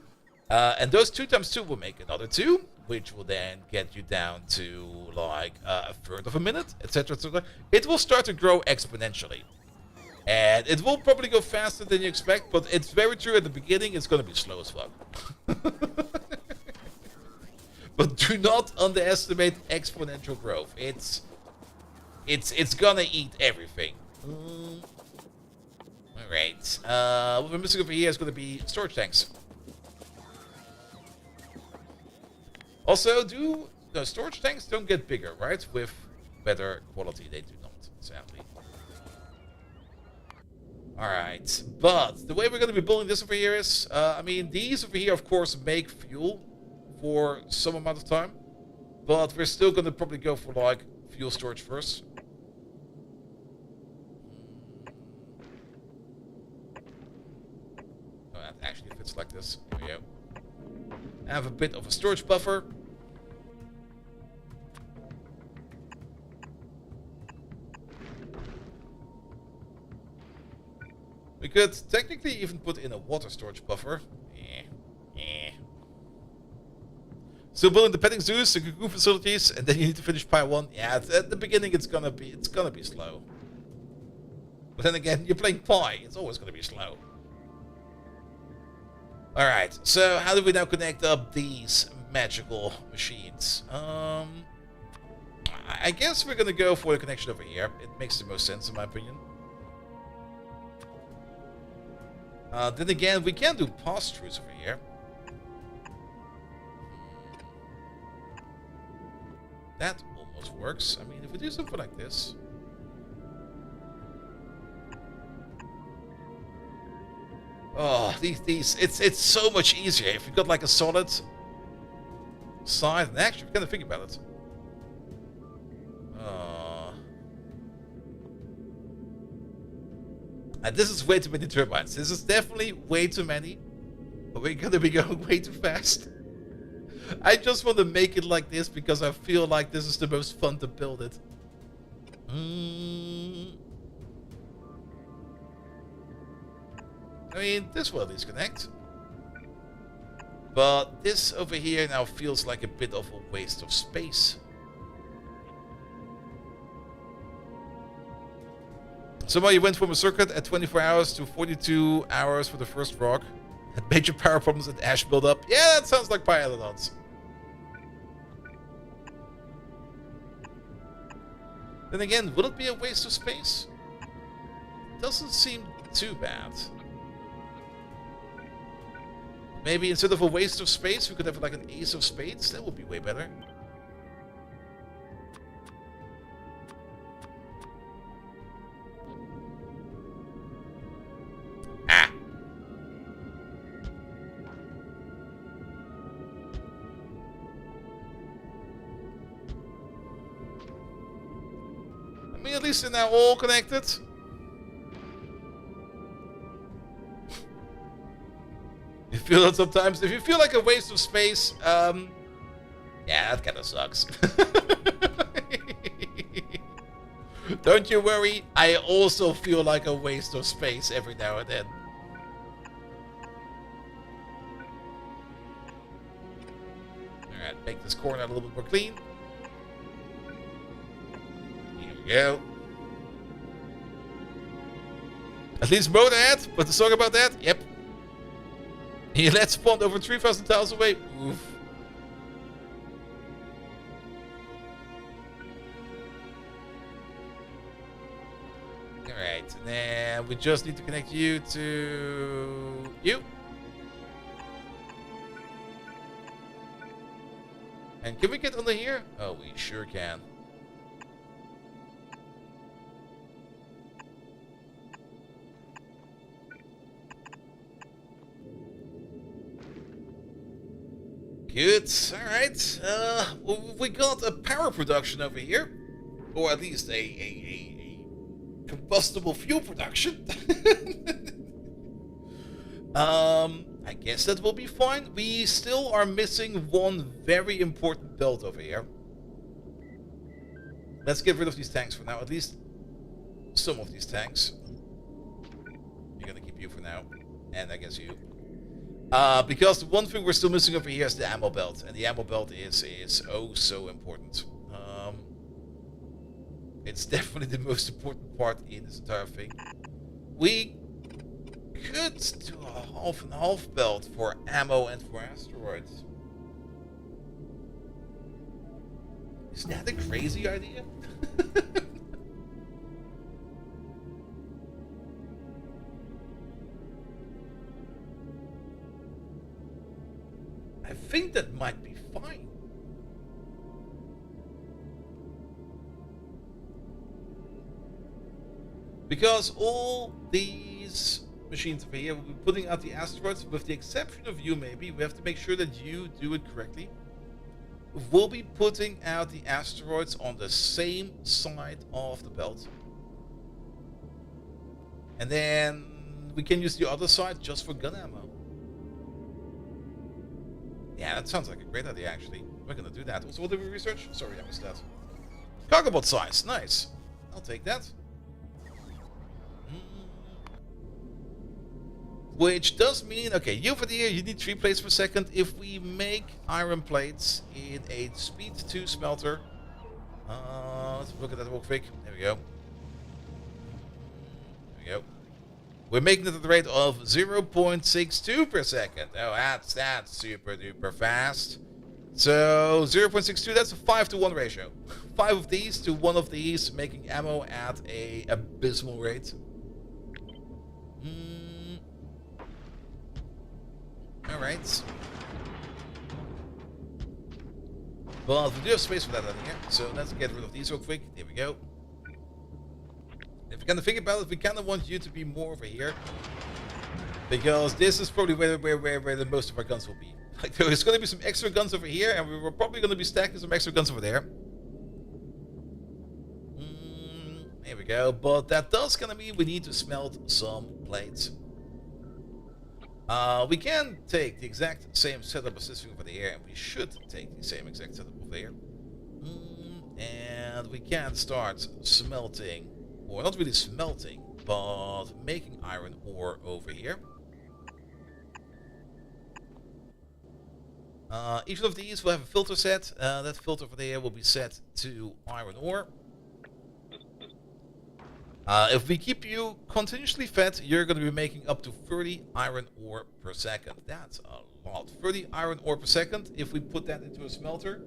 And those 2 times 2 will make another 2, which will then get you down to like a third of a minute, etc. etc. It will start to grow exponentially. And it will probably go faster than you expect, but it's very true at the beginning, it's going to be slow as fuck. But do not underestimate exponential growth. It's gonna eat everything. Alright. What we're missing over here is going to be storage tanks. Also, storage tanks don't get bigger, right? With better quality, they do not, sadly. Alright, but the way we're going to be building this over here is, I mean, these over here, of course, make fuel for some amount of time. But we're still going to probably go for, like, fuel storage first. Oh, that actually fits like this. There we go. Have a bit of a storage buffer. We could technically even put in a water storage buffer. Still building the petting zoos, the cuckoo facilities, and then you need to finish Pi 1. Yeah, at the beginning it's gonna be slow. But then again, you're playing Pi, it's always gonna be slow. Alright, so how do we now connect up these magical machines? I guess we're gonna go for the connection over here. It makes the most sense in my opinion. Then again, we can do pass-throughs over here. That almost works. I mean, if we do something like this. Oh, it's so much easier if you've got like a solid side. And actually, kind of think about it. And this is way too many turbines. This is definitely way too many. But we're gonna be going way too fast. I just want to make it like this because I feel like this is the most fun to build it. I mean, this will at least connect. But this over here now feels like a bit of a waste of space. Somebody went from a circuit at 24 hours to 42 hours for the first rock. Had major power problems and ash buildup. Yeah, that sounds like Pylodons. Then again, will it be a waste of space? Doesn't seem too bad. Maybe instead of a waste of space, we could have like an ace of spades. That would be way better. At least they're now all connected. You feel that sometimes? If you feel like a waste of space, yeah, that kind of sucks. Don't you worry, I also feel like a waste of space every now and then. Alright, make this corner a little bit more clean. Here we go. At least Motorhead, but the song about that? Yep. He let spawn over 3,000 tiles away. Oof. Alright, and then we just need to connect you to you. And can we get under here? Oh, we sure can. Good. Alright. We got a power production over here. Or at least a combustible fuel production. I guess that will be fine. We still are missing one very important belt over here. Let's get rid of these tanks for now. At least some of these tanks. You're gonna keep you for now. And I guess you. Because the one thing we're still missing over here is the ammo belt, and the ammo belt is oh so important. It's definitely the most important part in this entire thing. We could do a half and half belt for ammo and for asteroids. Isn't that a crazy idea? I think that might be fine. Because all these machines over here will be putting out the asteroids, with the exception of you maybe. We have to make sure that you do it correctly. We'll be putting out the asteroids on the same side of the belt. And then we can use the other side just for gun ammo. Yeah, that sounds like a great idea actually. We're gonna do that. Also, what did we research? Sorry, I missed that. Cargo bot size, nice. I'll take that. Which does mean, okay, you over here, you need 3 plates per second. If we make iron plates in a speed 2 smelter, let's look at that real quick. There we go. There we go. We're making it at the rate of 0.62 per second. Oh, that's super duper fast. So 0.62, that's a 5-to-1 ratio. 5 of these to 1 of these, making ammo at a abysmal rate. Alright. But we do have space for that in here, so let's get rid of these real quick. There we go. If you kind of think about it, we kind of want you to be more over here. Because this is probably where the most of our guns will be. Like, there's going to be some extra guns over here, and we're probably going to be stacking some extra guns over there. There we go. But that does kind of mean we need to smelt some plates. We can take the exact same setup as this over there, and we should take the same exact setup over there. And we can start smelting, or not really smelting, but making iron ore over here. Each one of these will have a filter set. That filter over there will be set to iron ore. If we keep you continuously fed, you're going to be making up to 30 iron ore per second. That's a lot. 30 iron ore per second. If we put that into a smelter,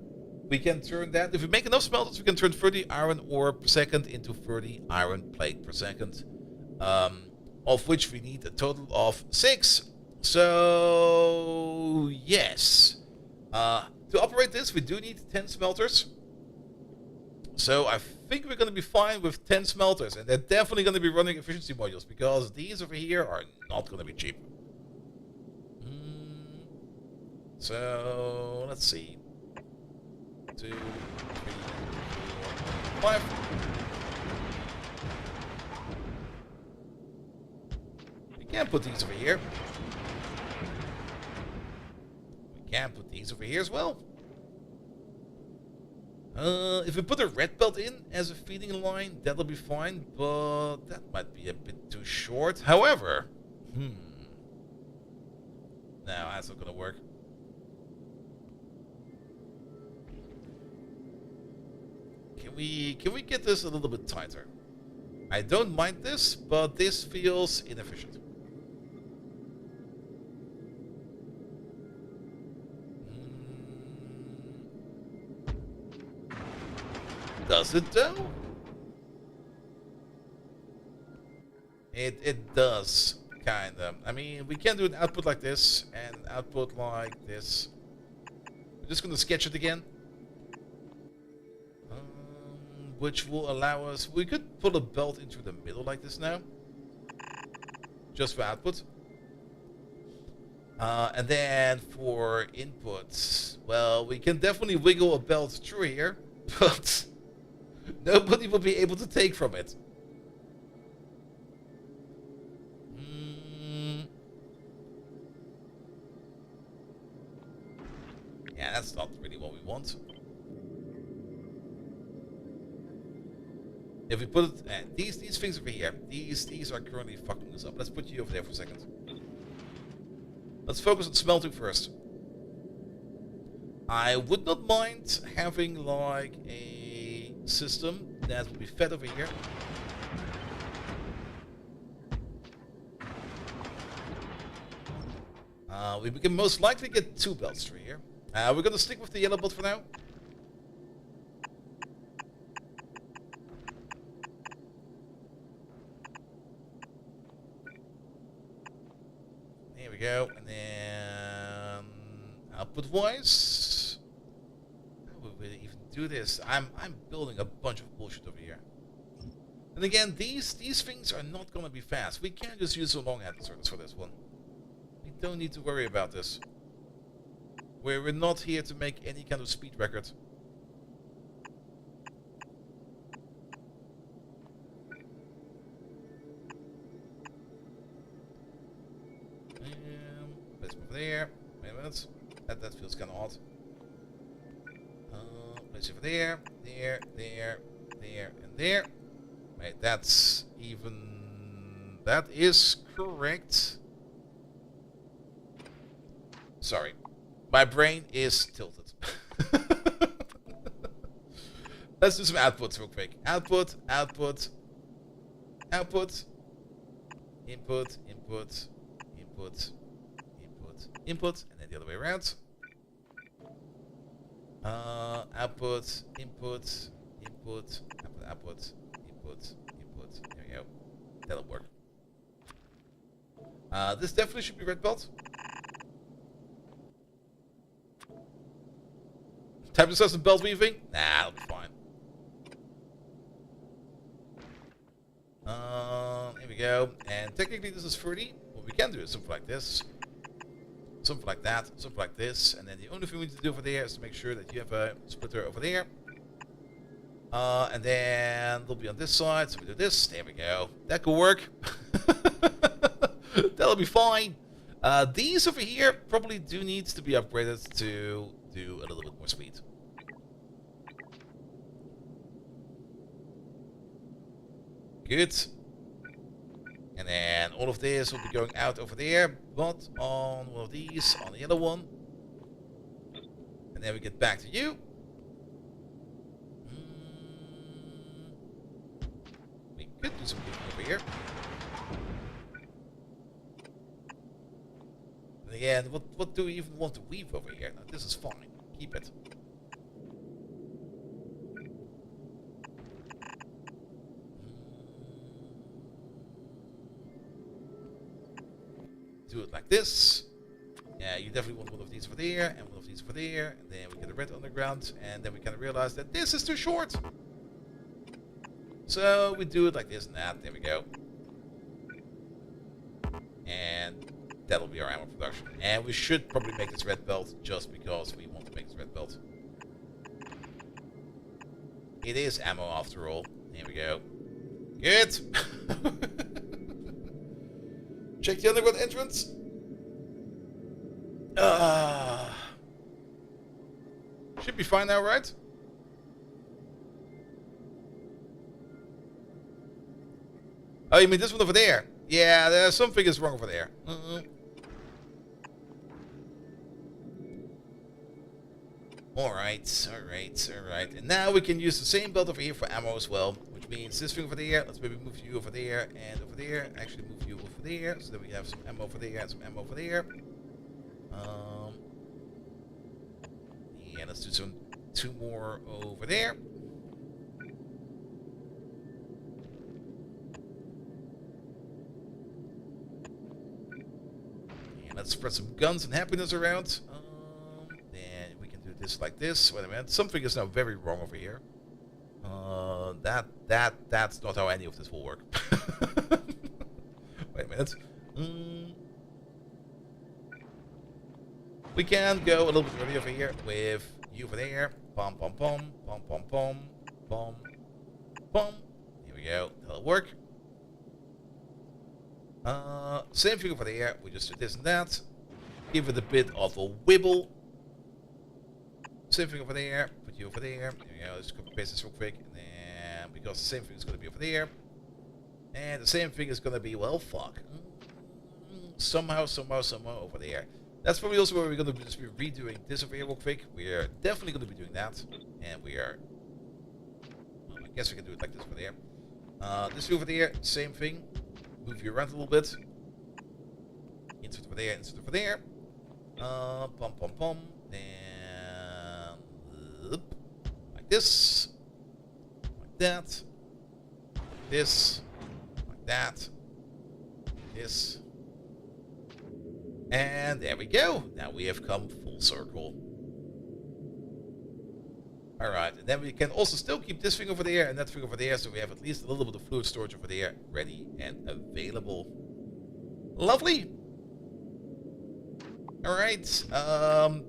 we can turn that. If we make enough smelters, we can turn 30 iron ore per second into 30 iron plate per second. Of which we need a total of 6. So, yes. To operate this, we do need 10 smelters. So I think we're going to be fine with 10 smelters, and they're definitely going to be running efficiency modules, because these over here are not going to be cheap. So let's see. 2, 3, 4, 5. We can put these over here. We can put these over here as well. If we put a red belt in as a feeding line, that'll be fine, but that might be a bit too short. However, no, that's not gonna work. Can we get this a little bit tighter? I don't mind this, but this feels inefficient. Does it though? It does, kinda. I mean, we can do an output like this and an output like this. We're just gonna sketch it again. Which will allow us... We could put a belt into the middle like this now. Just for output. And then for inputs, well, we can definitely wiggle a belt through here, but... nobody will be able to take from it. Yeah, that's not really what we want. If we put it, these things over here, these are currently fucking us up. Let's put you over there for a second. Let's focus on smelting first. I would not mind having like a system that will be fed over here. We can most likely get 2 belts through here. We're gonna stick with the yellow belt for now. There we go, and then output-wise, how would we even do this? I'm building a bunch of bullshit over here. And again, these things are not going to be fast. We can't just use a long-hand inserters for this one. We don't need to worry about this. We're not here to make any kind of speed record. Let's move there. Wait a minute. That feels kind of odd. Place over there, there, and there. Wait, that's even... That is correct. Sorry. My brain is tilted. Let's do some outputs real quick. Output, output, output, input, input, input, input, input, and then the other way around. Output, input, input, output, input, input. There we go. That'll work. This definitely should be red belt. Type yourself some belt weaving? Nah, that'll be fine. Here we go. And technically this is 30. What we can do is something like this. Something like that, something like this, and then the only thing we need to do over there is to make sure that you have a splitter over there. And then they'll be on this side, so we do this. There we go. That could work. That'll be fine. These over here probably do need to be upgraded to do a little bit more speed. Good. And then all of this will be going out over there, but on one of these, on the other one. And then we get back to you. We could do some weaving over here. And again, what do we even want to weave over here? Now, this is fine. Keep it. Do it like this. Yeah, you definitely want one of these over there, and one of these over there, and then we get a red underground, and then we kind of realize that this is too short. So we do it like this and that. There we go. And that'll be our ammo production. And we should probably make this red belt just because we want to make this red belt. It is ammo after all. Here we go. Good. Check the underground entrance. Should be fine now, right? Oh, you mean this one over there? Yeah, there's something is wrong over there. Alright, alright, alright. And now we can use the same belt over here for ammo as well. Which means this thing over there. Let's maybe move you over there and over there. Actually move you over there. So that we have some ammo over there and some ammo over there. Yeah, let's do some 2 more over there. And let's spread some guns and happiness around. Then we can do this like this. Wait a minute. Something is now very wrong over here. That's not how any of this will work. Wait a minute. We can go a little bit early over here with you over there. Pom pom pom pom pom pom pom pom. Here we go. That'll work. Same thing over there. We just do this and that. Give it a bit of a wibble. Same thing over there. Put you over there. Here we go. Let's copy paste this real quick. And then because the same thing is going to be over there. And the same thing is going to be, well, fuck. Somehow over there. That's probably also where we're going to just be redoing this over here real quick. We're definitely going to be doing that. And we are... Well, I guess we can do it like this over there. This over there, same thing. Move you around a little bit. Insert over there, insert over there. Pom pom pom. And... like this. Like that. Like this. Like that. Like this. And there we go. Now we have come full circle. Alright, and then we can also still keep this thing over there and that thing over there, so we have at least a little bit of fluid storage over there ready and available. Lovely! Alright,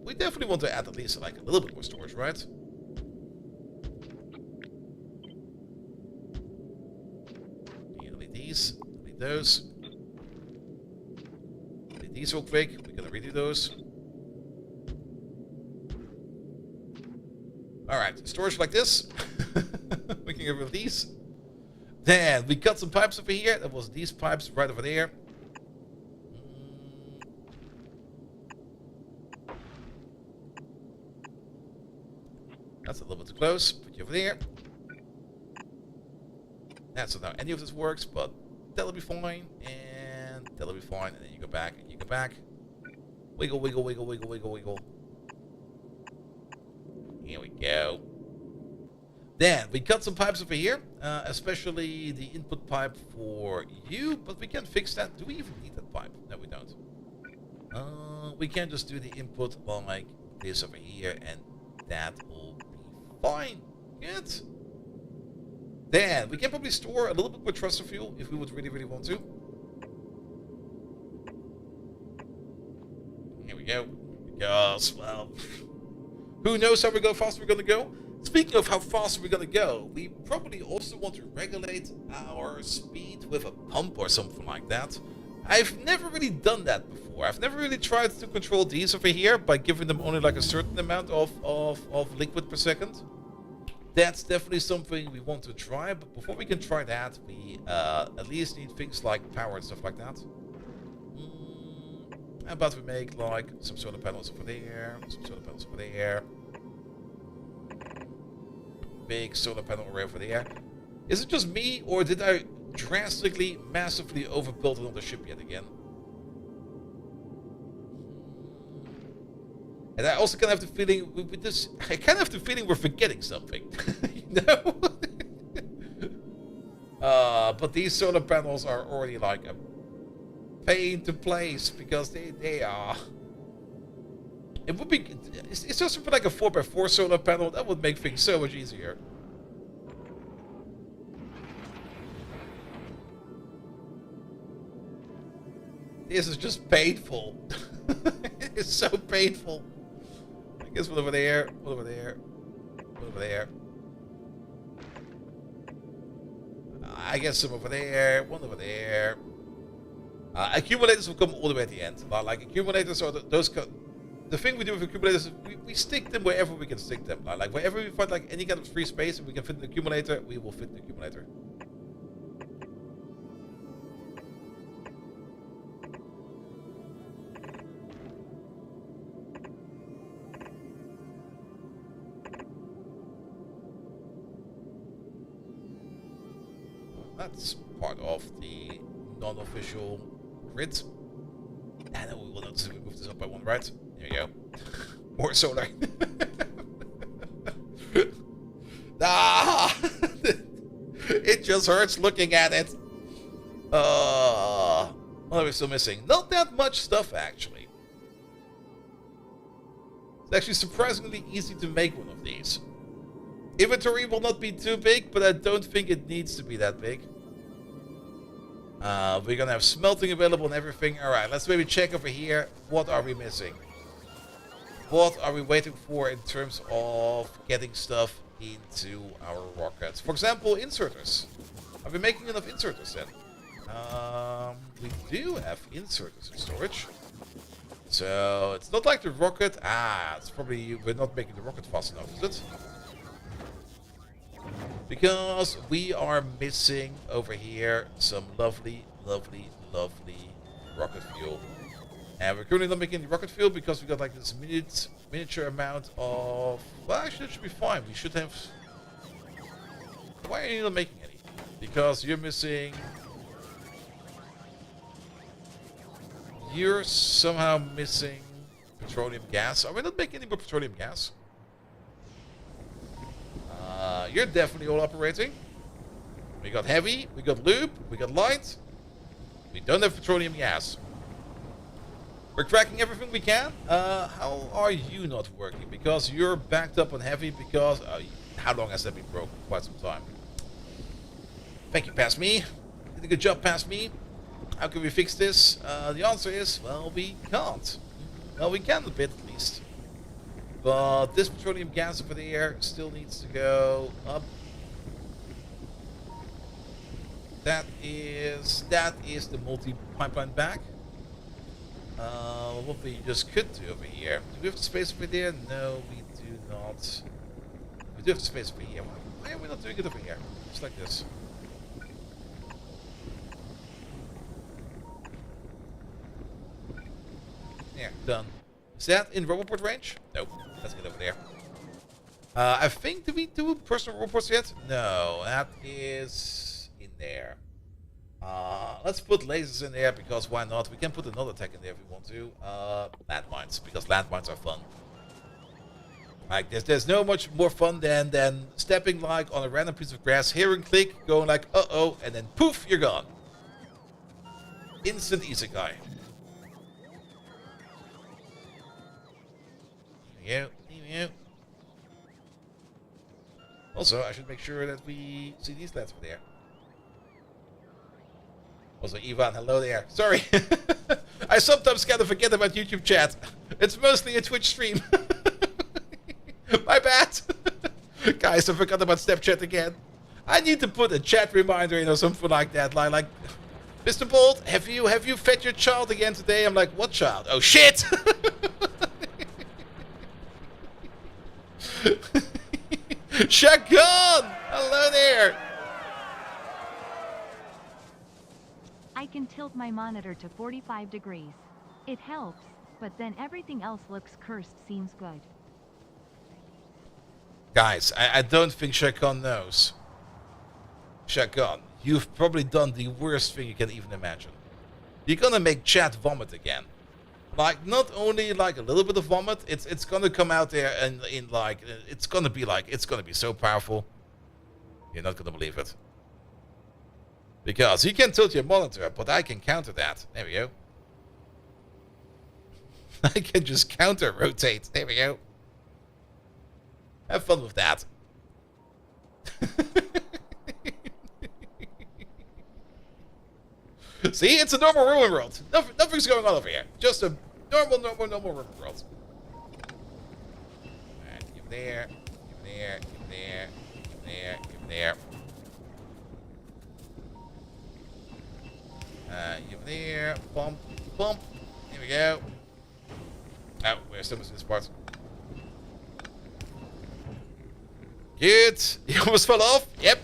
we definitely want to add at least like a little bit more storage, right? Delete these, delete those. Delete these real quick, we're gonna redo those. Alright, storage like this. We can get rid of these. Then we cut some pipes over here. That was these pipes right over there. That's a little bit too close. Put you over there. That's so now any of this works, but that'll be fine. And that'll be fine. And then you go back and you go back. Wiggle, wiggle, wiggle, wiggle, wiggle, wiggle. Here we go. Then we cut some pipes over here, especially the input pipe for you, but we can fix that. Do we even need that pipe? No, we don't. We can just do the input like this over here, and that will be fine. Good. Then we can probably store a little bit more thruster fuel if we would really, really want to. Here we go. Because, well, who knows how fast we're going to go? Speaking of how fast we're going to go, we probably also want to regulate our speed with a pump or something like that. I've never really done that before. I've never really tried to control these over here by giving them only like a certain amount of liquid per second. That's definitely something we want to try, but before we can try that, we at least need things like power and stuff like that. How about we make like some solar panels over there, some solar panels over there. Big solar panel array over there. Is it just me, or did I drastically, massively overbuild it on the ship yet again? And I also kind of have the feeling with this, I kind of have the feeling we're forgetting something. You know? But these solar panels are already like a pain to place because they are. It would be. It's just something like a 4x4 solar panel. That would make things so much easier. This is just painful. It's so painful. I guess one over there, one over there, one over there. I guess some over there, one over there. Accumulators will come all the way at the end. Like accumulators are those. The thing we do with accumulators is we stick them wherever we can stick them. Like wherever we find like any kind of free space and we can fit an accumulator, we will fit the accumulator. That's part of the non-official grid. And then we will notice if we move this up by one, right? There you go. More solar. Ah! It just hurts looking at it. What are we still missing? Not that much stuff, actually. It's actually surprisingly easy to make one of these. Inventory will not be too big, but I don't think it needs to be that big. We're gonna have smelting available and everything. Alright, let's maybe check over here. What are we missing? What are we waiting for in terms of getting stuff into our rockets? For example, inserters. Are we making enough inserters then? We do have inserters in storage. So, it's not like the rocket. It's probably we're not making the rocket fast enough, is it? Because we are missing over here some lovely, lovely, lovely rocket fuel. And we're currently not making the rocket fuel because we got like this miniature amount of... Well, actually, it should be fine. We should have... Why are you not making any? Because you're missing... You're somehow missing petroleum gas. Are we not making any more petroleum gas? You're definitely all operating. We got heavy, we got lube, we got light. We don't have petroleum gas. We're cracking everything we can. How are you not working? Because you're backed up on heavy because... how long has that been broken? Quite some time. Thank you, past me. Did a good job, past me. How can we fix this? The answer is, well, we can't. Well, we can a bit, at least. But this petroleum gas over there still needs to go up. That is the multi-pipeline back. What we just could do over here. Do we have the space over there? No, we do not. We do have the space over here. Why are we not doing it over here? Just like this. Yeah, done. Is that in Roboport range? Nope. Let's get over there. I think, did we do personal robots yet? No, that is in there. Let's put lasers in there because why not? We can put another tech in there if we want to. Landmines, because landmines are fun. Like there's no much more fun than stepping like on a random piece of grass, hearing click, going like uh-oh, and then poof, you're gone. Instant isekai. Here we go. Also, I should make sure that we see these lads over there. Also, Ivan, hello there. Sorry. I sometimes kind of forget about YouTube chat. It's mostly a Twitch stream. My bad. Guys, I forgot about Snapchat again. I need to put a chat reminder in or something like that. Like Mr. Bolt, have you fed your child again today? I'm like, what child? Oh, shit! Shotgun! Hello there! I can tilt my monitor to 45 degrees. It helps, but then everything else looks cursed seems good. Guys, I don't think Shotgun knows. Shotgun, you've probably done the worst thing you can even imagine. You're gonna make chat vomit again. Like, not only like a little bit of vomit, it's gonna come out there and in like, it's gonna be so powerful. You're not gonna believe it. Because you can tilt your monitor, but I can counter that. There we go. I can just counter rotate. There we go. Have fun with that. See, it's a normal ruin world. Nothing's going on over here. Just a normal ruin world. Alright, give there, give there, give there, give there, give there. Give there, bump, bump. Here we go. Oh, we're still missing this part. Good. You almost fell off. Yep.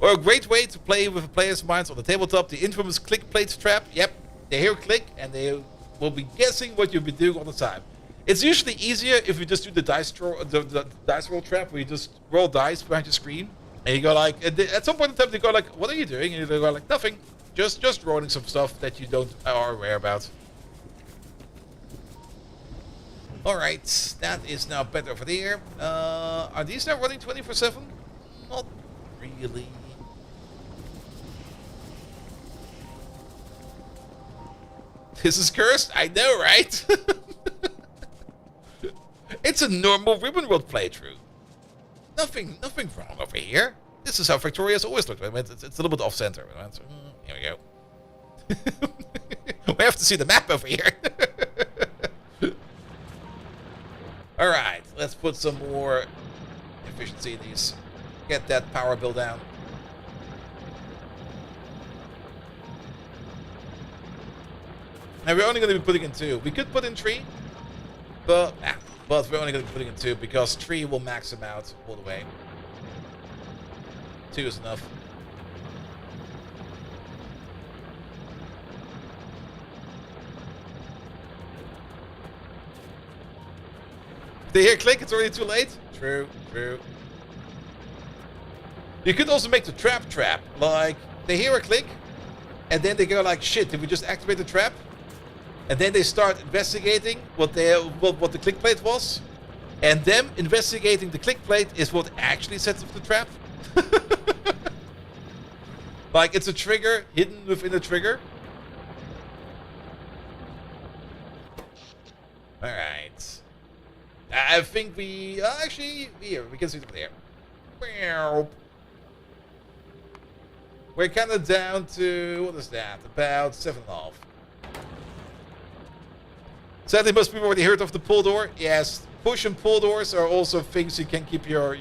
Or a great way to play with a player's minds on the tabletop, the infamous click plate trap. Yep. They hear click and they will be guessing what you'll be doing all the time. It's usually easier if you just do the dice roll trap, where you just roll dice behind your screen, and you go like, at some point in time they go like, "What are you doing?" And you go like, "Nothing, just rolling some stuff that you don't are aware about." All right, that is now better over there. Are these now running 24/7? Not really. This is cursed? I know, right? It's a normal Ribbon World playthrough. Nothing wrong over here. This is how Factorio has always looked. I mean, it's a little bit off-center. So, here we go. We have to see the map over here. Alright, let's put some more efficiency in these. Get that power bill down. Now we're only going to be putting in 2. We could put in 3, but we're only going to be putting in 2 because 3 will max them out all the way. 2 is enough. They hear click, it's already too late. True. You could also make the trap. Like, they hear a click, and then they go like, shit, did we just activate the trap? And then they start investigating what the click plate was. And them investigating the click plate is what actually sets off the trap. Like, it's a trigger hidden within a trigger. Alright. I think we... actually, here, we can see it over there. Meow. We're kind of down to... what is that? About 7.5. Sadly, most people already heard of the pull door. Yes, push and pull doors are also things you can keep your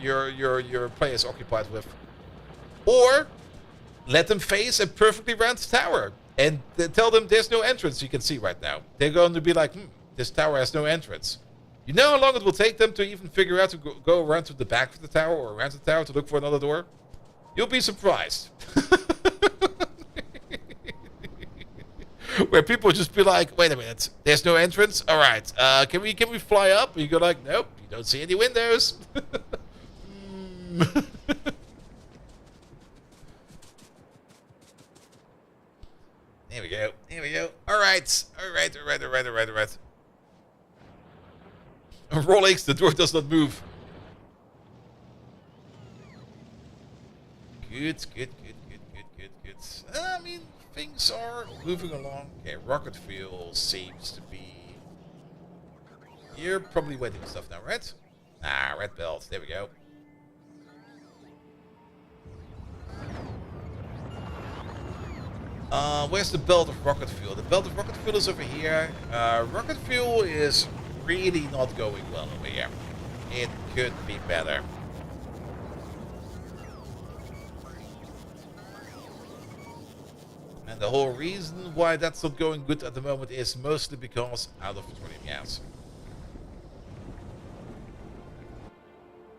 players occupied with. Or let them face a perfectly round tower and tell them there's no entrance you can see right now. They're going to be like, this tower has no entrance. You know how long it will take them to even figure out to go around to the back of the tower or around the tower to look for another door? You'll be surprised. Where people just be like, wait a minute, there's no entrance? Alright, can we fly up? And you go like, nope, you don't see any windows. There we go, there we go. Alright. Rolex, the door does not move. Good. I mean, things are moving along. Okay, rocket fuel seems to be... You're probably waiting for stuff now, right? Ah, red belt. There we go. Where's the belt of rocket fuel? The belt of rocket fuel is over here. Rocket fuel is really not going well over here. It could be better. And the whole reason why that's not going good at the moment is mostly because out of petroleum gas.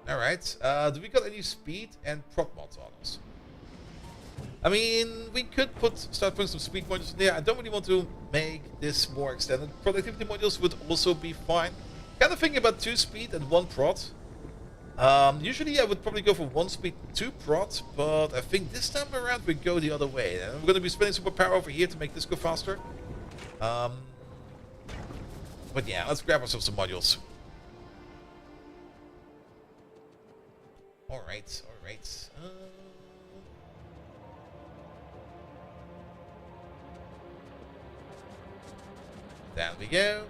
Alright, do we got any speed and prop mods on us? I mean, we could start putting some speed modules in there. I don't really want to make this more extended. Productivity modules would also be fine. Kind of thinking about 2 speed and 1 prot. Usually I would probably go for 1 speed, 2 prot, but I think this time around we go the other way. And we're going to be spending super power over here to make this go faster. But yeah, let's grab ourselves some modules. Alright. Down we go.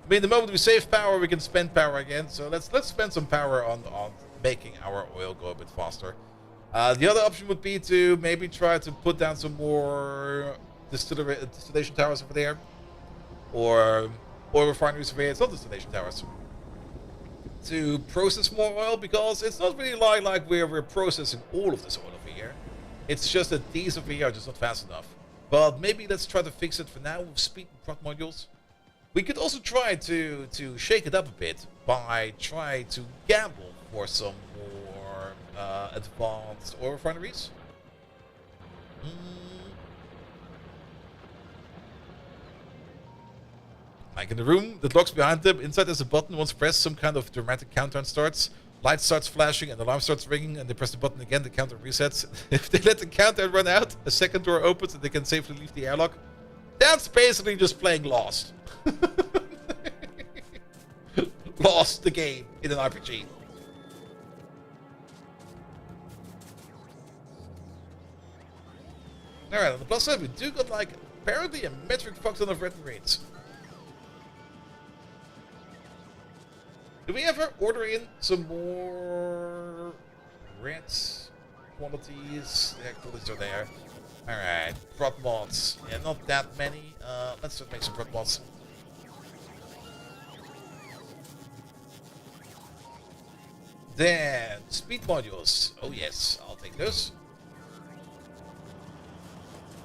I mean, the moment we save power, we can spend power again. So let's spend some power on making our oil go a bit faster. The other option would be to maybe try to put down some more distillation towers over there, or oil refineries over here. It's not distillation towers. To process more oil, because it's not really like we're processing all of this oil over here. It's just that these over here are just not fast enough. But maybe let's try to fix it for now with speed and prot modules. We could also try to shake it up a bit by trying to gamble for some more advanced oil refineries. Like in the room that locks behind them, inside there's a button. Once pressed, some kind of dramatic countdown starts. Light starts flashing and the alarm starts ringing, and they press the button again, the countdown resets. If they let the countdown run out, a second door opens and they can safely leave the airlock. That's basically just playing Lost. Lost the game in an RPG. Alright, on the plus side, we do got like apparently a metric fuck ton of red marines. Do we ever order in some more red qualities? The qualities are there. Alright, prop mods. Yeah, not that many. Let's just make some prop mods. Then, speed modules. Oh yes, I'll take those.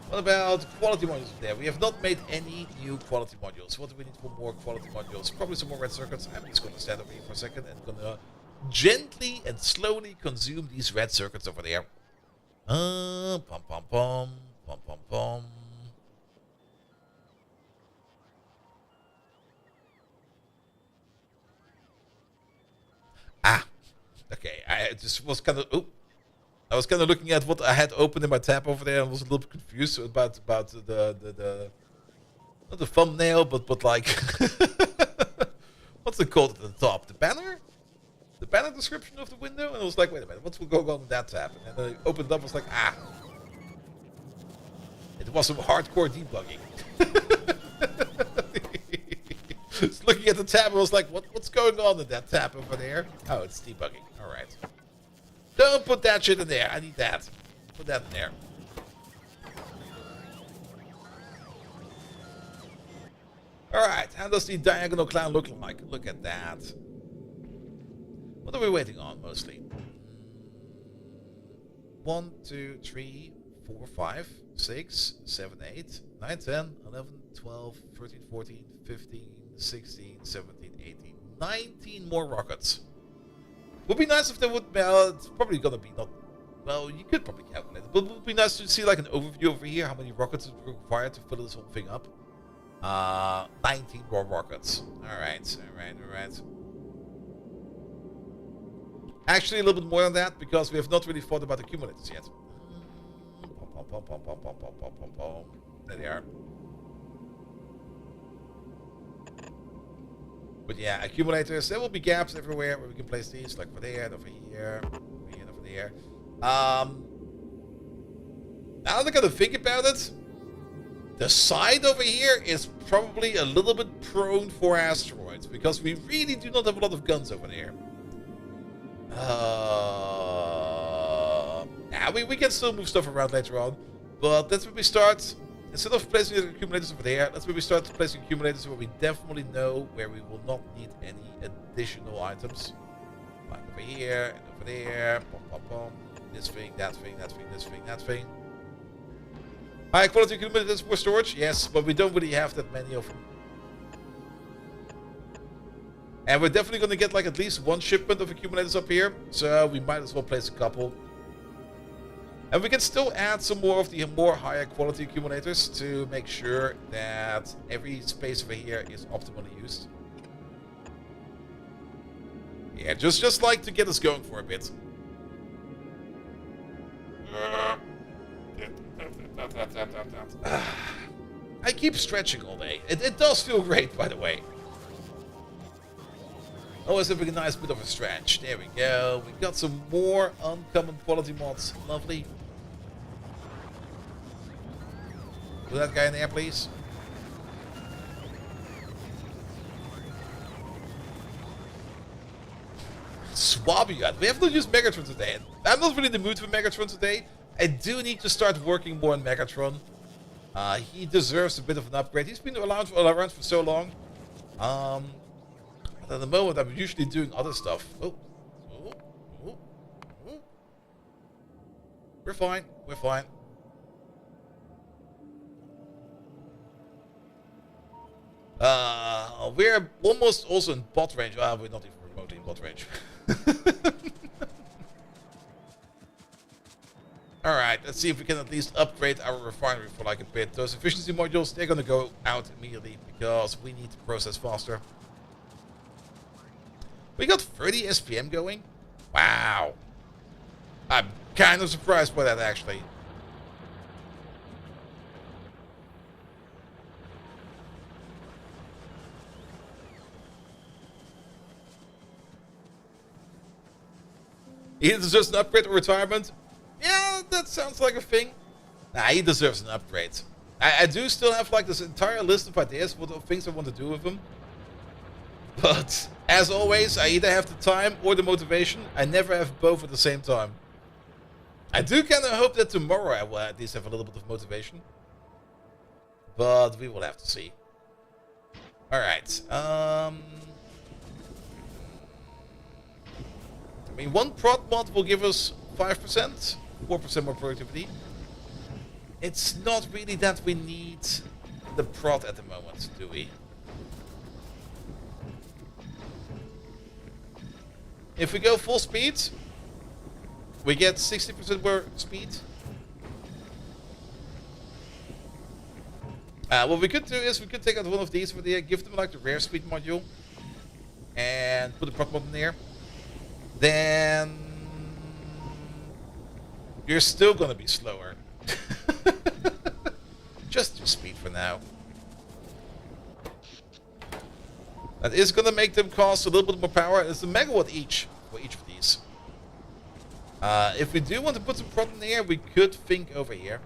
What about quality modules there? We have not made any new quality modules. What do we need for more quality modules? Probably some more red circuits. I'm just going to stand over here for a second and going to gently and slowly consume these red circuits over there. Pom pom pom, pom pom pom. Ah, okay. I just was kind of... Oh. I was kind of looking at what I had open in my tab over there and was a little bit confused about the not the thumbnail, but like what's it called at the top? The banner? The banner description of the window? And I was like, wait a minute, what's going on in that tab? And then I opened it up, I was like, it was some hardcore debugging. Just looking at the tab, I was like, what's going on in that tab over there? Oh, it's debugging. Alright. Don't put that shit in there. I need that. Put that in there. Alright, how does the diagonal clown look like? Look at that. What are we waiting on, mostly? 1, 2, 3, 4, 5, 6, 7, 8, 9, 10, 11, 12, 13, 14, 15, 16, 17, 18, 19 more rockets. Would be nice if they would, well, it's probably gonna be not, well, you could probably calculate it, but it would be nice to see like an overview over here, how many rockets is required to fill this whole thing up. 19 more rockets. Alright. Actually, a little bit more than that, because we have not really thought about accumulators yet. There they are. But yeah, accumulators, there will be gaps everywhere where we can place these, like over there, and over here, over here, and over there. Now that I gotta think about it, the side over here is probably a little bit prone for asteroids, because we really do not have a lot of guns over there. Yeah, we can still move stuff around later on, but let's maybe start, instead of placing the accumulators over there, let's maybe start placing accumulators where we definitely know where we will not need any additional items. Like over here, and over there, this thing, that thing, that thing, this thing, that thing. High quality accumulators for storage, yes, but we don't really have that many of them. And we're definitely going to get like at least one shipment of accumulators up here, so we might as well place a couple. And we can still add some more of the more higher quality accumulators to make sure that every space over here is optimally used. Yeah, just like to get us going for a bit. I keep stretching all day. It does feel great, by the way. Always having a nice bit of a stretch. There we go. We got some more uncommon quality mods. Lovely. Put that guy in there, please. Swabian. We have not used Megatron today. I'm not really in the mood for Megatron today. I do need to start working more on Megatron. He deserves a bit of an upgrade. He's been around for so long. At the moment, I'm usually doing other stuff. Oh. We're fine. We're fine. We're almost also in bot range. We're not even remotely in bot range. Alright, let's see if we can at least upgrade our refinery for like a bit. Those efficiency modules, they're gonna go out immediately because we need to process faster. We got 30 SPM going? Wow. I'm kind of surprised by that, actually. He deserves an upgrade or retirement? Yeah, that sounds like a thing. Nah, he deserves an upgrade. I do still have like this entire list of ideas what things I want to do with him. But, as always, I either have the time or the motivation. I never have both at the same time. I do kind of hope that tomorrow I will at least have a little bit of motivation. But we will have to see. Alright. I mean, one prod mod will give us 5%. 4% more productivity. It's not really that we need the prod at the moment, do we? If we go full speed, we get 60% more speed. What we could do is we could take out one of these over there, give them like the rare speed module, and put the prod mod in there. Then you're still gonna be slower. Just do speed for now. That is gonna make them cost a little bit more power. It's a megawatt each for each of these. If we do want to put some prod in the air, we could think over here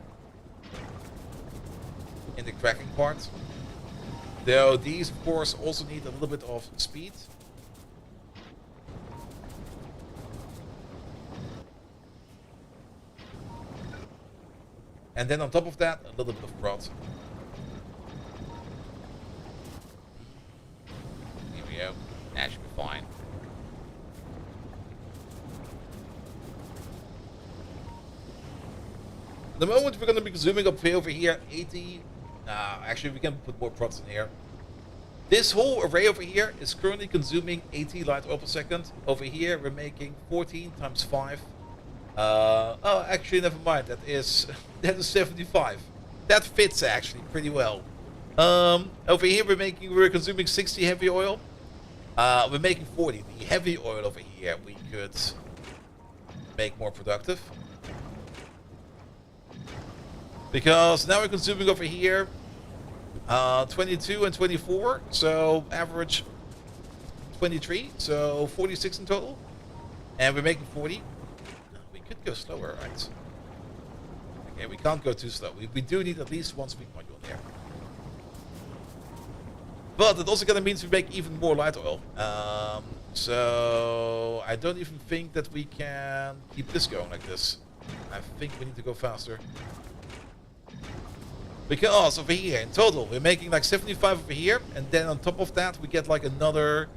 in the cracking part. Though these, of course, also need a little bit of speed. And then on top of that, a little bit of prod. Here we go. That should be fine. The moment we're going to be zooming up over here, 80. Actually, we can put more prods in here. This whole array over here is currently consuming 80 light oil per second. Over here, we're making 14 times 5. Oh, actually, never mind. That is 75. That fits actually pretty well. Over here, we're consuming 60 heavy oil. We're making 40. The heavy oil over here, we could make more productive. Because now we're consuming over here 22 and 24, so average 23, so 46 in total. And we're making 40. We could go slower, right? Okay, we can't go too slow. We do need at least one speed module there. But it also kind of means we make even more light oil. So I don't even think that we can keep this going like this. I think we need to go faster. Because over here, in total, we're making like 75 over here. And then on top of that, we get like another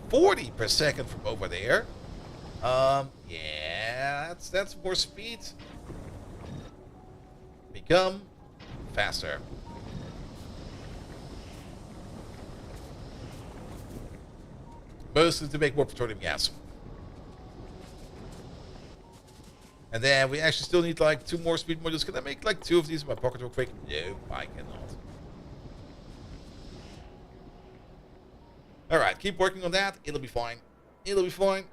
40 per second from over there. Yeah, that's more speed. Become faster. Mostly to make more petroleum gas. And then we actually still need like 2 more speed modules. Can I make like 2 of these in my pocket real quick? No, I cannot. Alright, keep working on that. It'll be fine. It'll be fine.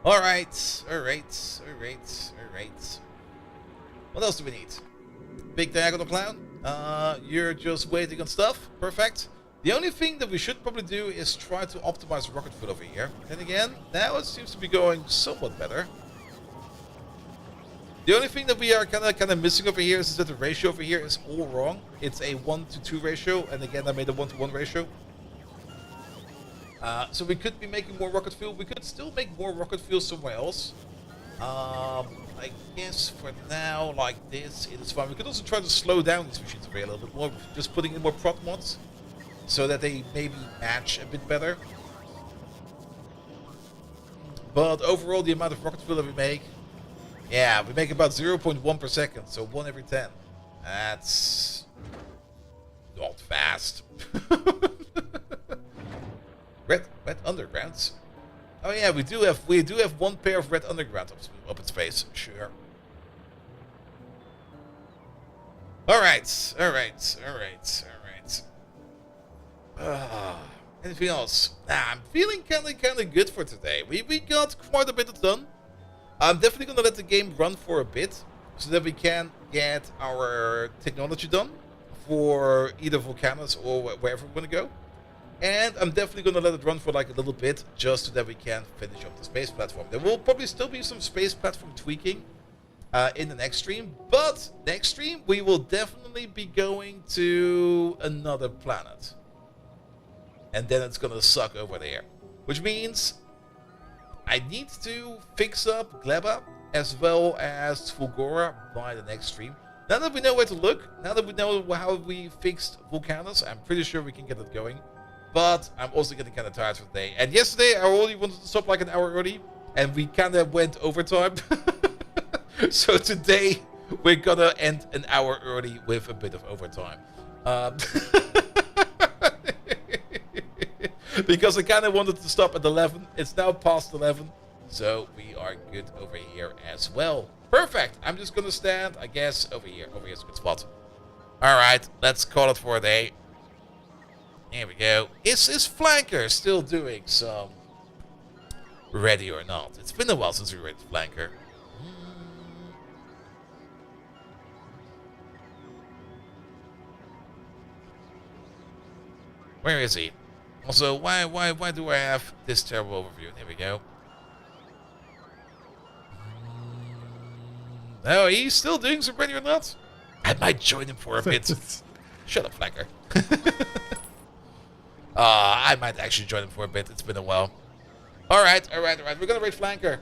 Alright, alright, alright, alright. What else do we need? Big diagonal clown. You're just waiting on stuff. Perfect. The only thing that we should probably do is try to optimize rocket fuel over here. Then again, now it seems to be going somewhat better. The only thing that we are kind of missing over here is that the ratio over here is all wrong. It's a 1-to-2 ratio, and again I made a 1-to-1 ratio. So we could be making more rocket fuel. We could still make more rocket fuel somewhere else. I guess for now, like this, it is fine. We could also try to slow down these machines over here a little bit more, just putting in more prod mods, so that they maybe match a bit better. But overall, the amount of rocket fuel that we make, yeah, we make about 0.1 per second, so 1 every 10. That's not fast. Red undergrounds. Oh yeah, we do have 1 pair of red underground up in space. Sure. All right. Anything else? I'm feeling kind of good for today. We got quite a bit done. I'm definitely gonna let the game run for a bit so that we can get our technology done for either Volcanus or wherever we want to go. And I'm definitely gonna let it run for like a little bit just so that we can finish up the space platform. There will probably still be some space platform tweaking in the next stream, but next stream we will definitely be going to another planet. And then it's gonna suck over there. Which means I need to fix up Gleba as well as Fulgora by the next stream. Now that we know where to look, now that we know how we fixed Volcanus, I'm pretty sure we can get it going. But I'm also getting kind of tired for the day. And yesterday I already wanted to stop like an hour early, and we kind of went overtime. So today we're gonna end an hour early with a bit of overtime. Because I kind of wanted to stop at 11. It's now past 11. So we are good over here as well. Perfect. I'm just going to stand, I guess, over here. Over here is a good spot. All right. Let's call it for a day. Here we go. Is Flanker still doing some ready or not? It's been a while since we read Flanker. Where is he? Also, why do I have this terrible overview? There we go. Oh, he's still doing some ready or not? I might join him for a bit. Shut up, flanker. I might actually join him for a bit. It's been a while. Alright. We're gonna raid flanker.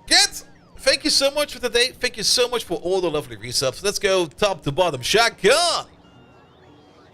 Get! Thank you so much for today. Thank you so much for all the lovely resubs. Let's go top to bottom. Shotgun!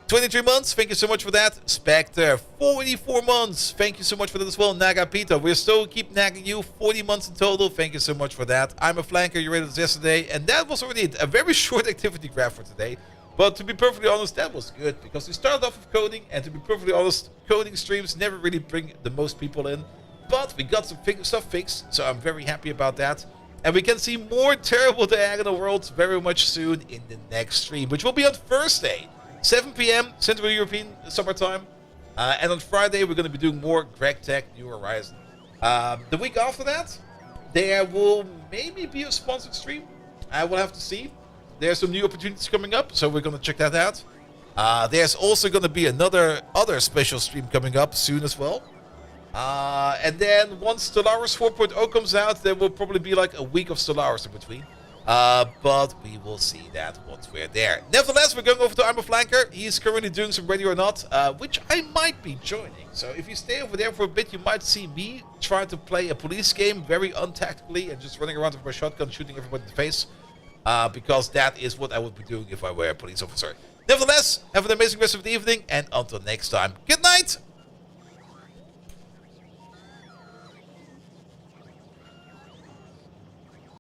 23 months, thank you so much for that. Spectre, 44 months. Thank you so much for that as well. Nagapita, we're still keep nagging you. 40 months in total. Thank you so much for that. I'm a flanker, you rated us yesterday. And that was already a very short activity graph for today. But to be perfectly honest, that was good. Because we started off with coding. And to be perfectly honest, coding streams never really bring the most people in. But we got some stuff fixed. So I'm very happy about that. And we can see more terrible diagonal worlds very much soon in the next stream. Which will be on Thursday. 7 p.m. Central European Summertime. And on Friday, we're going to be doing more Greg Tech New Horizon. The week after that, there will maybe be a sponsored stream. I will have to see. There's some new opportunities coming up, so we're going to check that out. There's also going to be other special stream coming up soon as well. And then once Stellaris 4.0 comes out, there will probably be like a week of Stellaris in between. But we will see that once we're there. Nevertheless, we're going over to I'm a Flanker. He's currently doing some Ready or Not, which I might be joining. So if you stay over there for a bit, you might see me trying to play a police game very untactically and just running around with my shotgun shooting everybody in the face. Because that is what I would be doing if I were a police officer. Nevertheless, have an amazing rest of the evening, and until next time, good night!